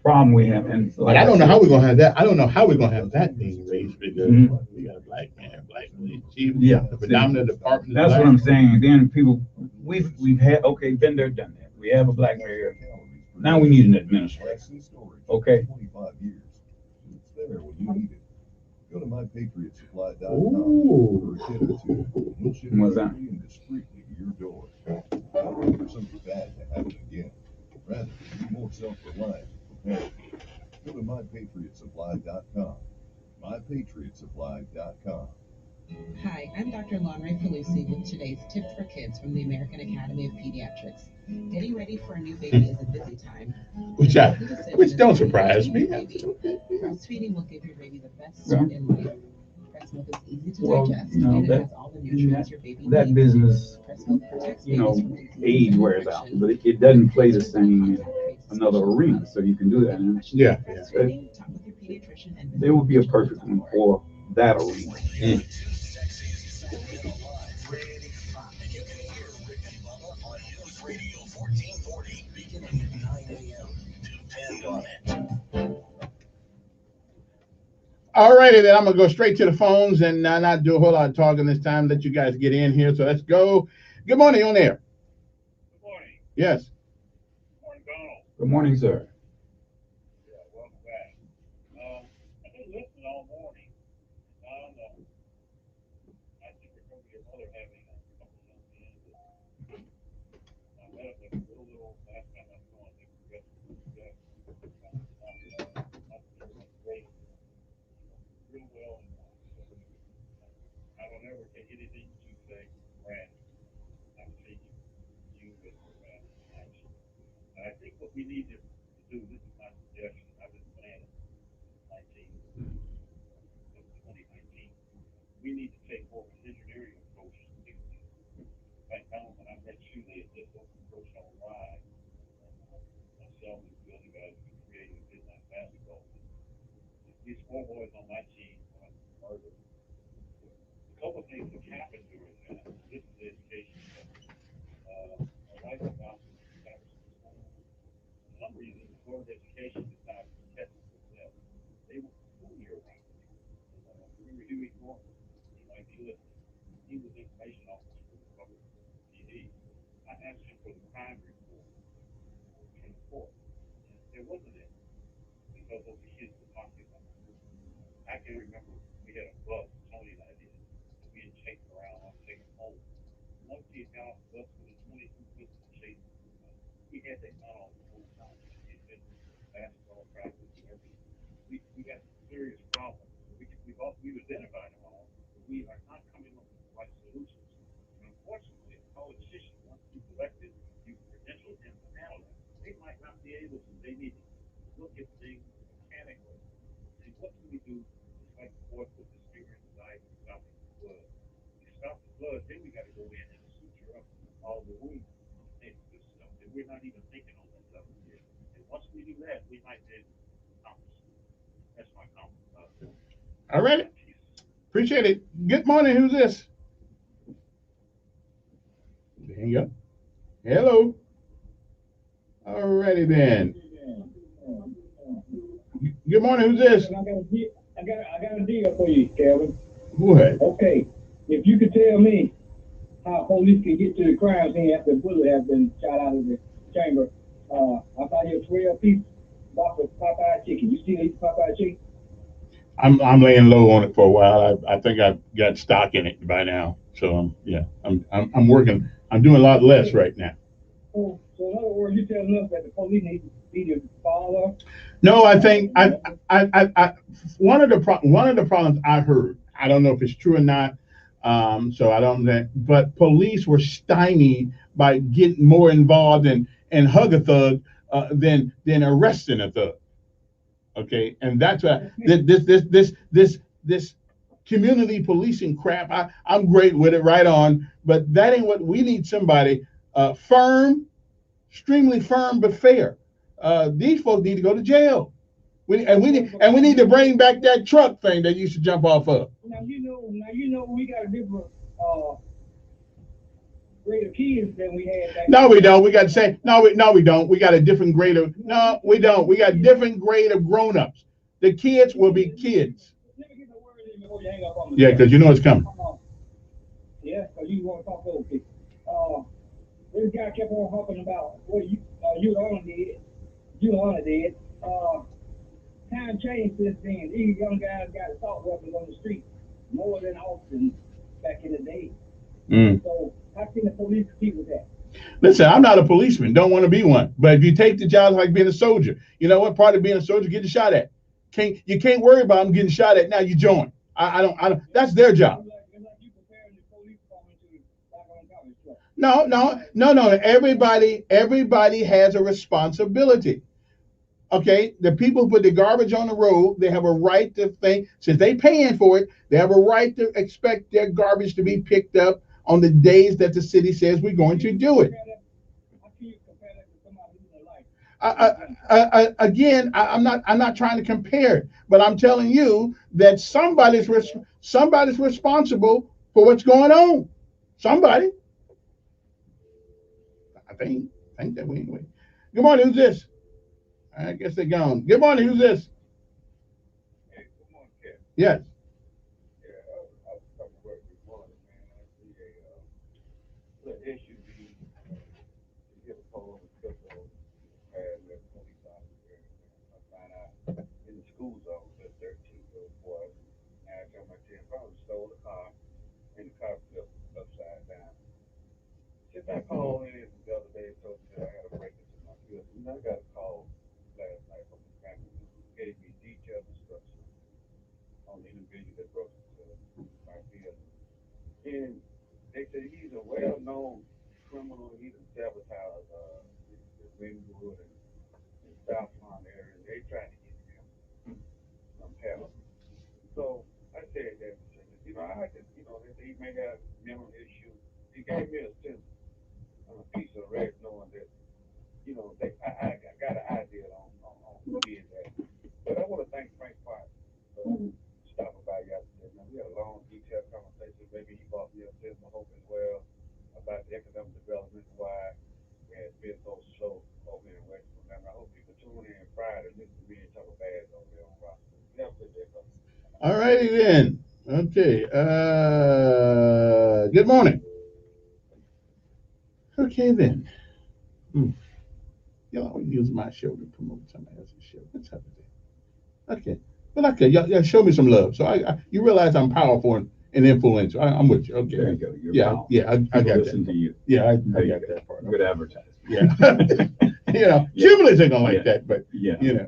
Problem we have, and But I don't know how we're gonna have that. I don't know how we're gonna have that being raised because we got a black man, black lady, yeah, the predominant department. That's what I'm saying. Then people, we've had been there, done that. We have a black mayor. Now we need an administrator. Okay. 25 years. It's there when you need it. Go to mypatriotsupply.com. Ooh. We'll ship it What's that? quickly and discreetly to your door. Not wait for something bad to happen again. Rather, be more self-reliant. Go to mypatriotsupply.com. mypatriotsupply.com. Hi, I'm Dr. Lonray Pelusi with today's Tip for Kids from the American Academy of Pediatrics. Getting ready for a new baby is a busy time. Which don't surprise me. Breastfeeding will give your baby the best start in life. Breast milk is easy to digest, You know, and it that, has all the nutrients your baby that needs. business, Breast milk protects you know, babies from disease age and wears out, infection. but it doesn't play the same in another arena, so you can do that. And Yeah. Breastfeeding, talk with your pediatrician and they would be a perfect one for that arena. All righty, then I'm gonna go straight to the phones and not do a whole lot of talking this time. Let you guys get in here. So let's go. Good morning, on air. Good morning. Yes. Morning, Donald. Good morning, sir. Yeah, welcome back. I've been listening all morning. Don, I think remember your mother having a couple of young men that I met up with a little last time I saw him. They were just great, real well. I don't ever take anything that you say for granted. I'm taking you with action. And I think what we need to do, this is my suggestion, I've been planning 2019. We need to take more of an engineering approach to things. Like when I met you, they did an approach on ride. Myself and the other guys were creating a midnight basketball. These four boys on my team were murdered. A couple of things have happened during that. This is education. My wife and I established a school. For some reason, the Board of Education decided to test themselves. They were school year round. Remember Huey Gordon? He might be listening. He was information officer for the public TV. I asked him for the crime report from the court. And there wasn't any because those kids were talking about it. I can remember we had a bus, Tony and I did. We had chased around, I was taking home. One kid got off the bus with a 22 pistol chasing. He had that gun on the whole time. He had been basketball practice and everything. We got serious problems. We identified them all, but we are not coming up with the right solutions. And unfortunately, a politician, once you've elected, you've credentialed him to handle it. They might not be able to. They need to look at things mechanically. And what can we do? Just like the boy put his finger in his eye and stop the blood. We stop the blood, then we got to go in and suture up all the wounds and this stuff. And we're not even thinking on that level yet. And once we do that, we might be able to accomplish it. That's my comment. All right. Appreciate it. Good morning. Who's this? There you go. Hello. All righty then. Good morning. Who's this? I got a deal for you, Kevin. Go ahead. Okay, if you could tell me how police can get to the crime scene after the bullet has been shot out of the chamber. I found here 12-piece box of Popeye chicken. You still eat Popeye chicken? I'm laying low on it for a while. I think I've got stock in it by now. So I'm working. I'm doing a lot less right now. So in other words, you're telling us that the police need to be the follower? No, I think one of the problems I heard. I don't know if it's true or not. So I don't know. But police were stymied by getting more involved and hug a thug than arresting a thug. Okay, and that's why this community policing crap. I'm great with it, right on. But that ain't what we need. Somebody firm, extremely firm but fair. These folks need to go to jail. We need to bring back that truck thing that used to jump off of. Now you know we got a different grade of kids than we had back. No, we don't. We got to say no, we don't. We got a different grade of we don't. We got different grade of grown-ups. The kids will be kids. Let me get the word in before you hang up on me. Yeah, because you know it's coming. Yeah, because you want to talk over people. This guy kept on talking about what Yulana did. Time changed since then. These young guys got assault weapons on the street more than often back in the day. So how can the police compete with that? Listen, I'm not a policeman, don't want to be one. But if you take the job like being a soldier, you know what? Part of being a soldier, getting shot at. You can't worry about them getting shot at now. You join. I don't. That's their job. No. Everybody has a responsibility. Okay, the people who put the garbage on the road, they have a right to think, since they paying for it, they have a right to expect their garbage to be picked up on the days that the city says we're going to do it. Again, I'm not trying to compare it, but I'm telling you that somebody's responsible for what's going on. Somebody. I think that we anyway. Good morning, who's this? I guess they're gone. Good morning, who's this? Hey, good morning, Ken. Yes. Yeah, I was talking about this morning, man. I see a SUV hit a pole and took off and with police officer. I find out in the school zone, that 13-year-old boy, and I told my kid, probably stole the car and the car flipped upside down. Since I called in the other day and told me that I had a break into my field, and I got a call last night from the family who gave me detailed instructions on the individual that broke into my field. And they said he's a well-known criminal. He done sabotaged the Ringwood and Southmont area. They trying to get him some help. So I said that, I just, they say he may have mental issues. He gave me a sense on a piece of red, knowing that, I got an idea on who did that. But I want to thank Frank White for stopping by yesterday. Man, we had a long, detailed conversation. Maybe he bought me a sense of hope as well about the economic development, why we had been so slow over in West Virginia. I hope people tune in Friday and listen to me and talk about bad over there on Rockford. Have a good day, brother. All righty then. Okay. Good morning. Okay then. Y'all always use my show to promote somebody else's show. What's up with that? Okay. But okay, y'all show me some love. So you realize I'm powerful and influential. I'm with you. Okay. There you go. You're powerful. I got listen that. to you. Yeah, I got that part. Good advertising. Yeah. Cumulus ain't gonna like that, but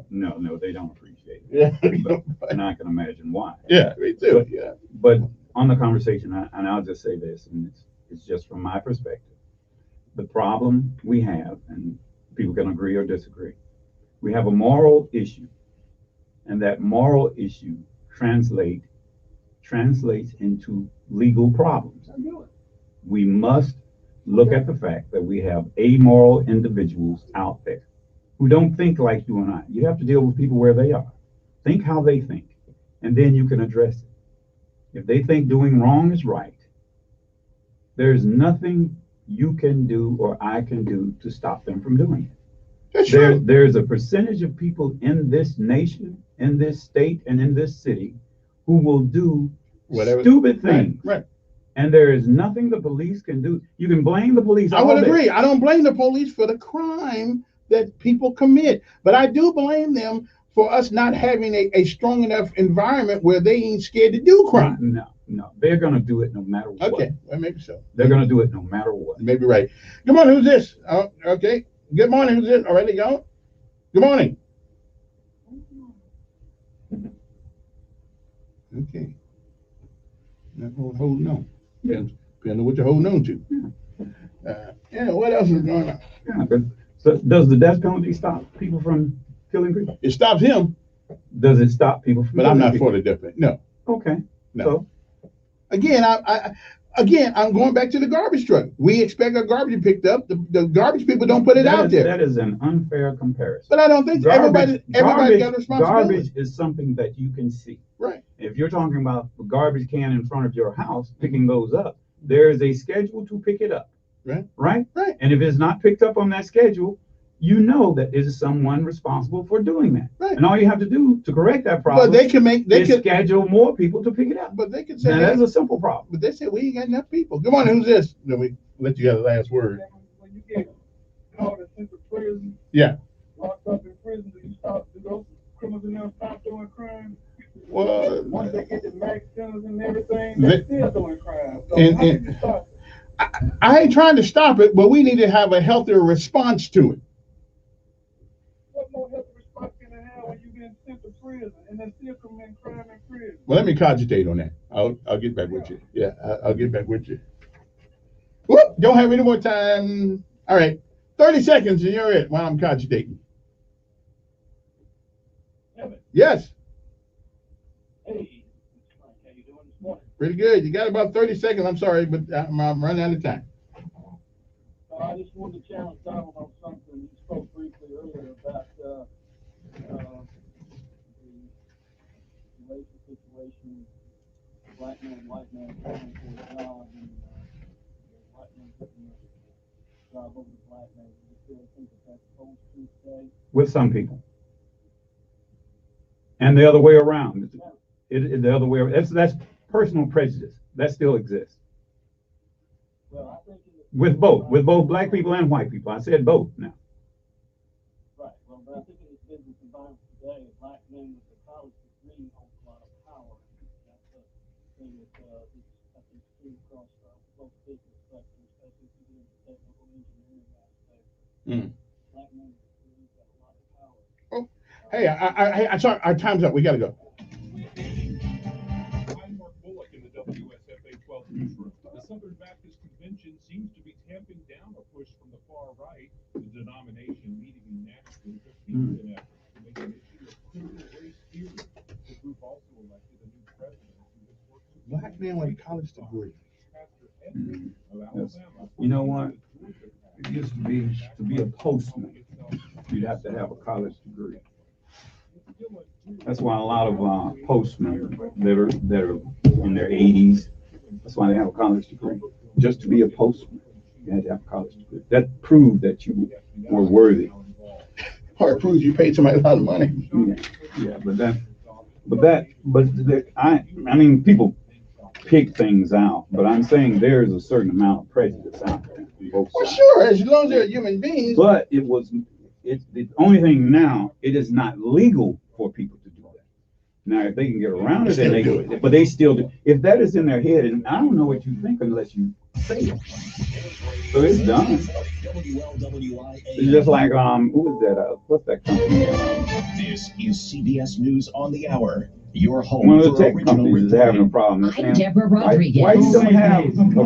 No, they don't appreciate it. Yeah. And I can imagine why. Yeah, me too. But on the conversation, and I'll just say this, and it's just from my perspective. The problem we have, and people can agree or disagree, we have a moral issue, and that moral issue translates into legal problems. We must look at the fact that we have amoral individuals out there who don't think like you and I. You have to deal with people where they are. Think how they think, and then you can address it. If they think doing wrong is right, there's nothing you can do or I can do to stop them from doing it. There's a percentage of people in this nation, in this state, and in this city who will do stupid things. Right. And there is nothing the police can do. You can blame the police. I would agree. I don't blame the police for the crime that people commit, but I do blame them for us not having a strong enough environment where they ain't scared to do crime. No, they're going to do it no matter what. Okay, well, maybe so. They're going to do it no matter what. Maybe right. Good morning, who's this? Okay. Good morning, who's this? Already gone? Good morning. Okay. Not holding on. Depends on what you're holding on to. What else is going on? Yeah, but so does the death penalty stop people from killing people? It stops him. Does it stop people from But I'm not for the death penalty. No. Okay. No. So, again, I'm going back to the garbage truck. We expect our garbage picked up. The garbage people don't put it out there. That is an unfair comparison. But I don't think everybody got a responsibility. Garbage is something that you can see. Right. If you're talking about a garbage can in front of your house, picking those up, there is a schedule to pick it up. Right. Right? Right. And if it's not picked up on that schedule, you know that there's someone responsible for doing that. Right. And all you have to do to correct that problem is schedule more people to pick it up. But they can say that's a simple problem. But they say we ain't got enough people. Come on, who's this? Then we let you have the last word. When you get caught in central prison, locked up in prison, do you stop? Do those criminals in there stop doing crime? Well, once they get the max sentence and everything, they're still doing crime. So how can you stop it? I ain't trying to stop it, but we need to have a healthier response to it. What more healthy response can I have when you get sent to prison and then still commit crime in prison? Well, let me cogitate on that. I'll get back with you. Yeah, I'll get back with you. Whoop! Don't have any more time. All right, 30 seconds and you're it while I'm cogitating. Yes. Hey, how you doing this morning? Pretty good. You got about 30 seconds. I'm sorry, but I'm running out of time. I just wanted to challenge Donald on something. You spoke briefly earlier about the racial situation, black man, white man fighting for a job, and the white man putting a job over the black man. Do you still think that that's holds true today? With some people. And the other way around. The other way around. That's personal prejudice. That still exists. Well, I think with both black people and white people. I said both now. Right. Well, but I think in this business environment today, black men with a college degree hold a lot of power. That's a thing that I think true across both business sectors, especially if you get into the technical engineering aspect. Black men with degrees got a lot of power. Oh, hey, I sorry, our time's up. We got to go. I'm Mark Bullock in the WSFA 12 newsroom. The Southern Baptist Convention seems to be tamping down a push from the far right. The denomination meeting in Nashville defeated an effort to make an issue of critical race theory. The group also elected a new president who has worked to Black man with a college degree. Pastor Edmund of Alabama. You know what? It used to be a postman. You'd have to have a college degree. That's why a lot of postmen that are in their 80s, that's why they have a college degree. Just to be a postman, you had to have a college degree. That proved that you were worthy. Or it proves you paid somebody a lot of money. Yeah, I mean, people pick things out, but I'm saying there's a certain amount of prejudice out there. Well, sure, as long as they're human beings. But it's the only thing now, it is not legal for people to do that. Now, if they can get around it, then they do it. But they still do. If that is in their head, and I don't know what you think unless you say it. So it's done. It's just like, who is that? What's that company? This is CBS News on the Hour. Your home One of the for tech original companies is having a problem. I'm Deborah Rodriguez. Why you don't have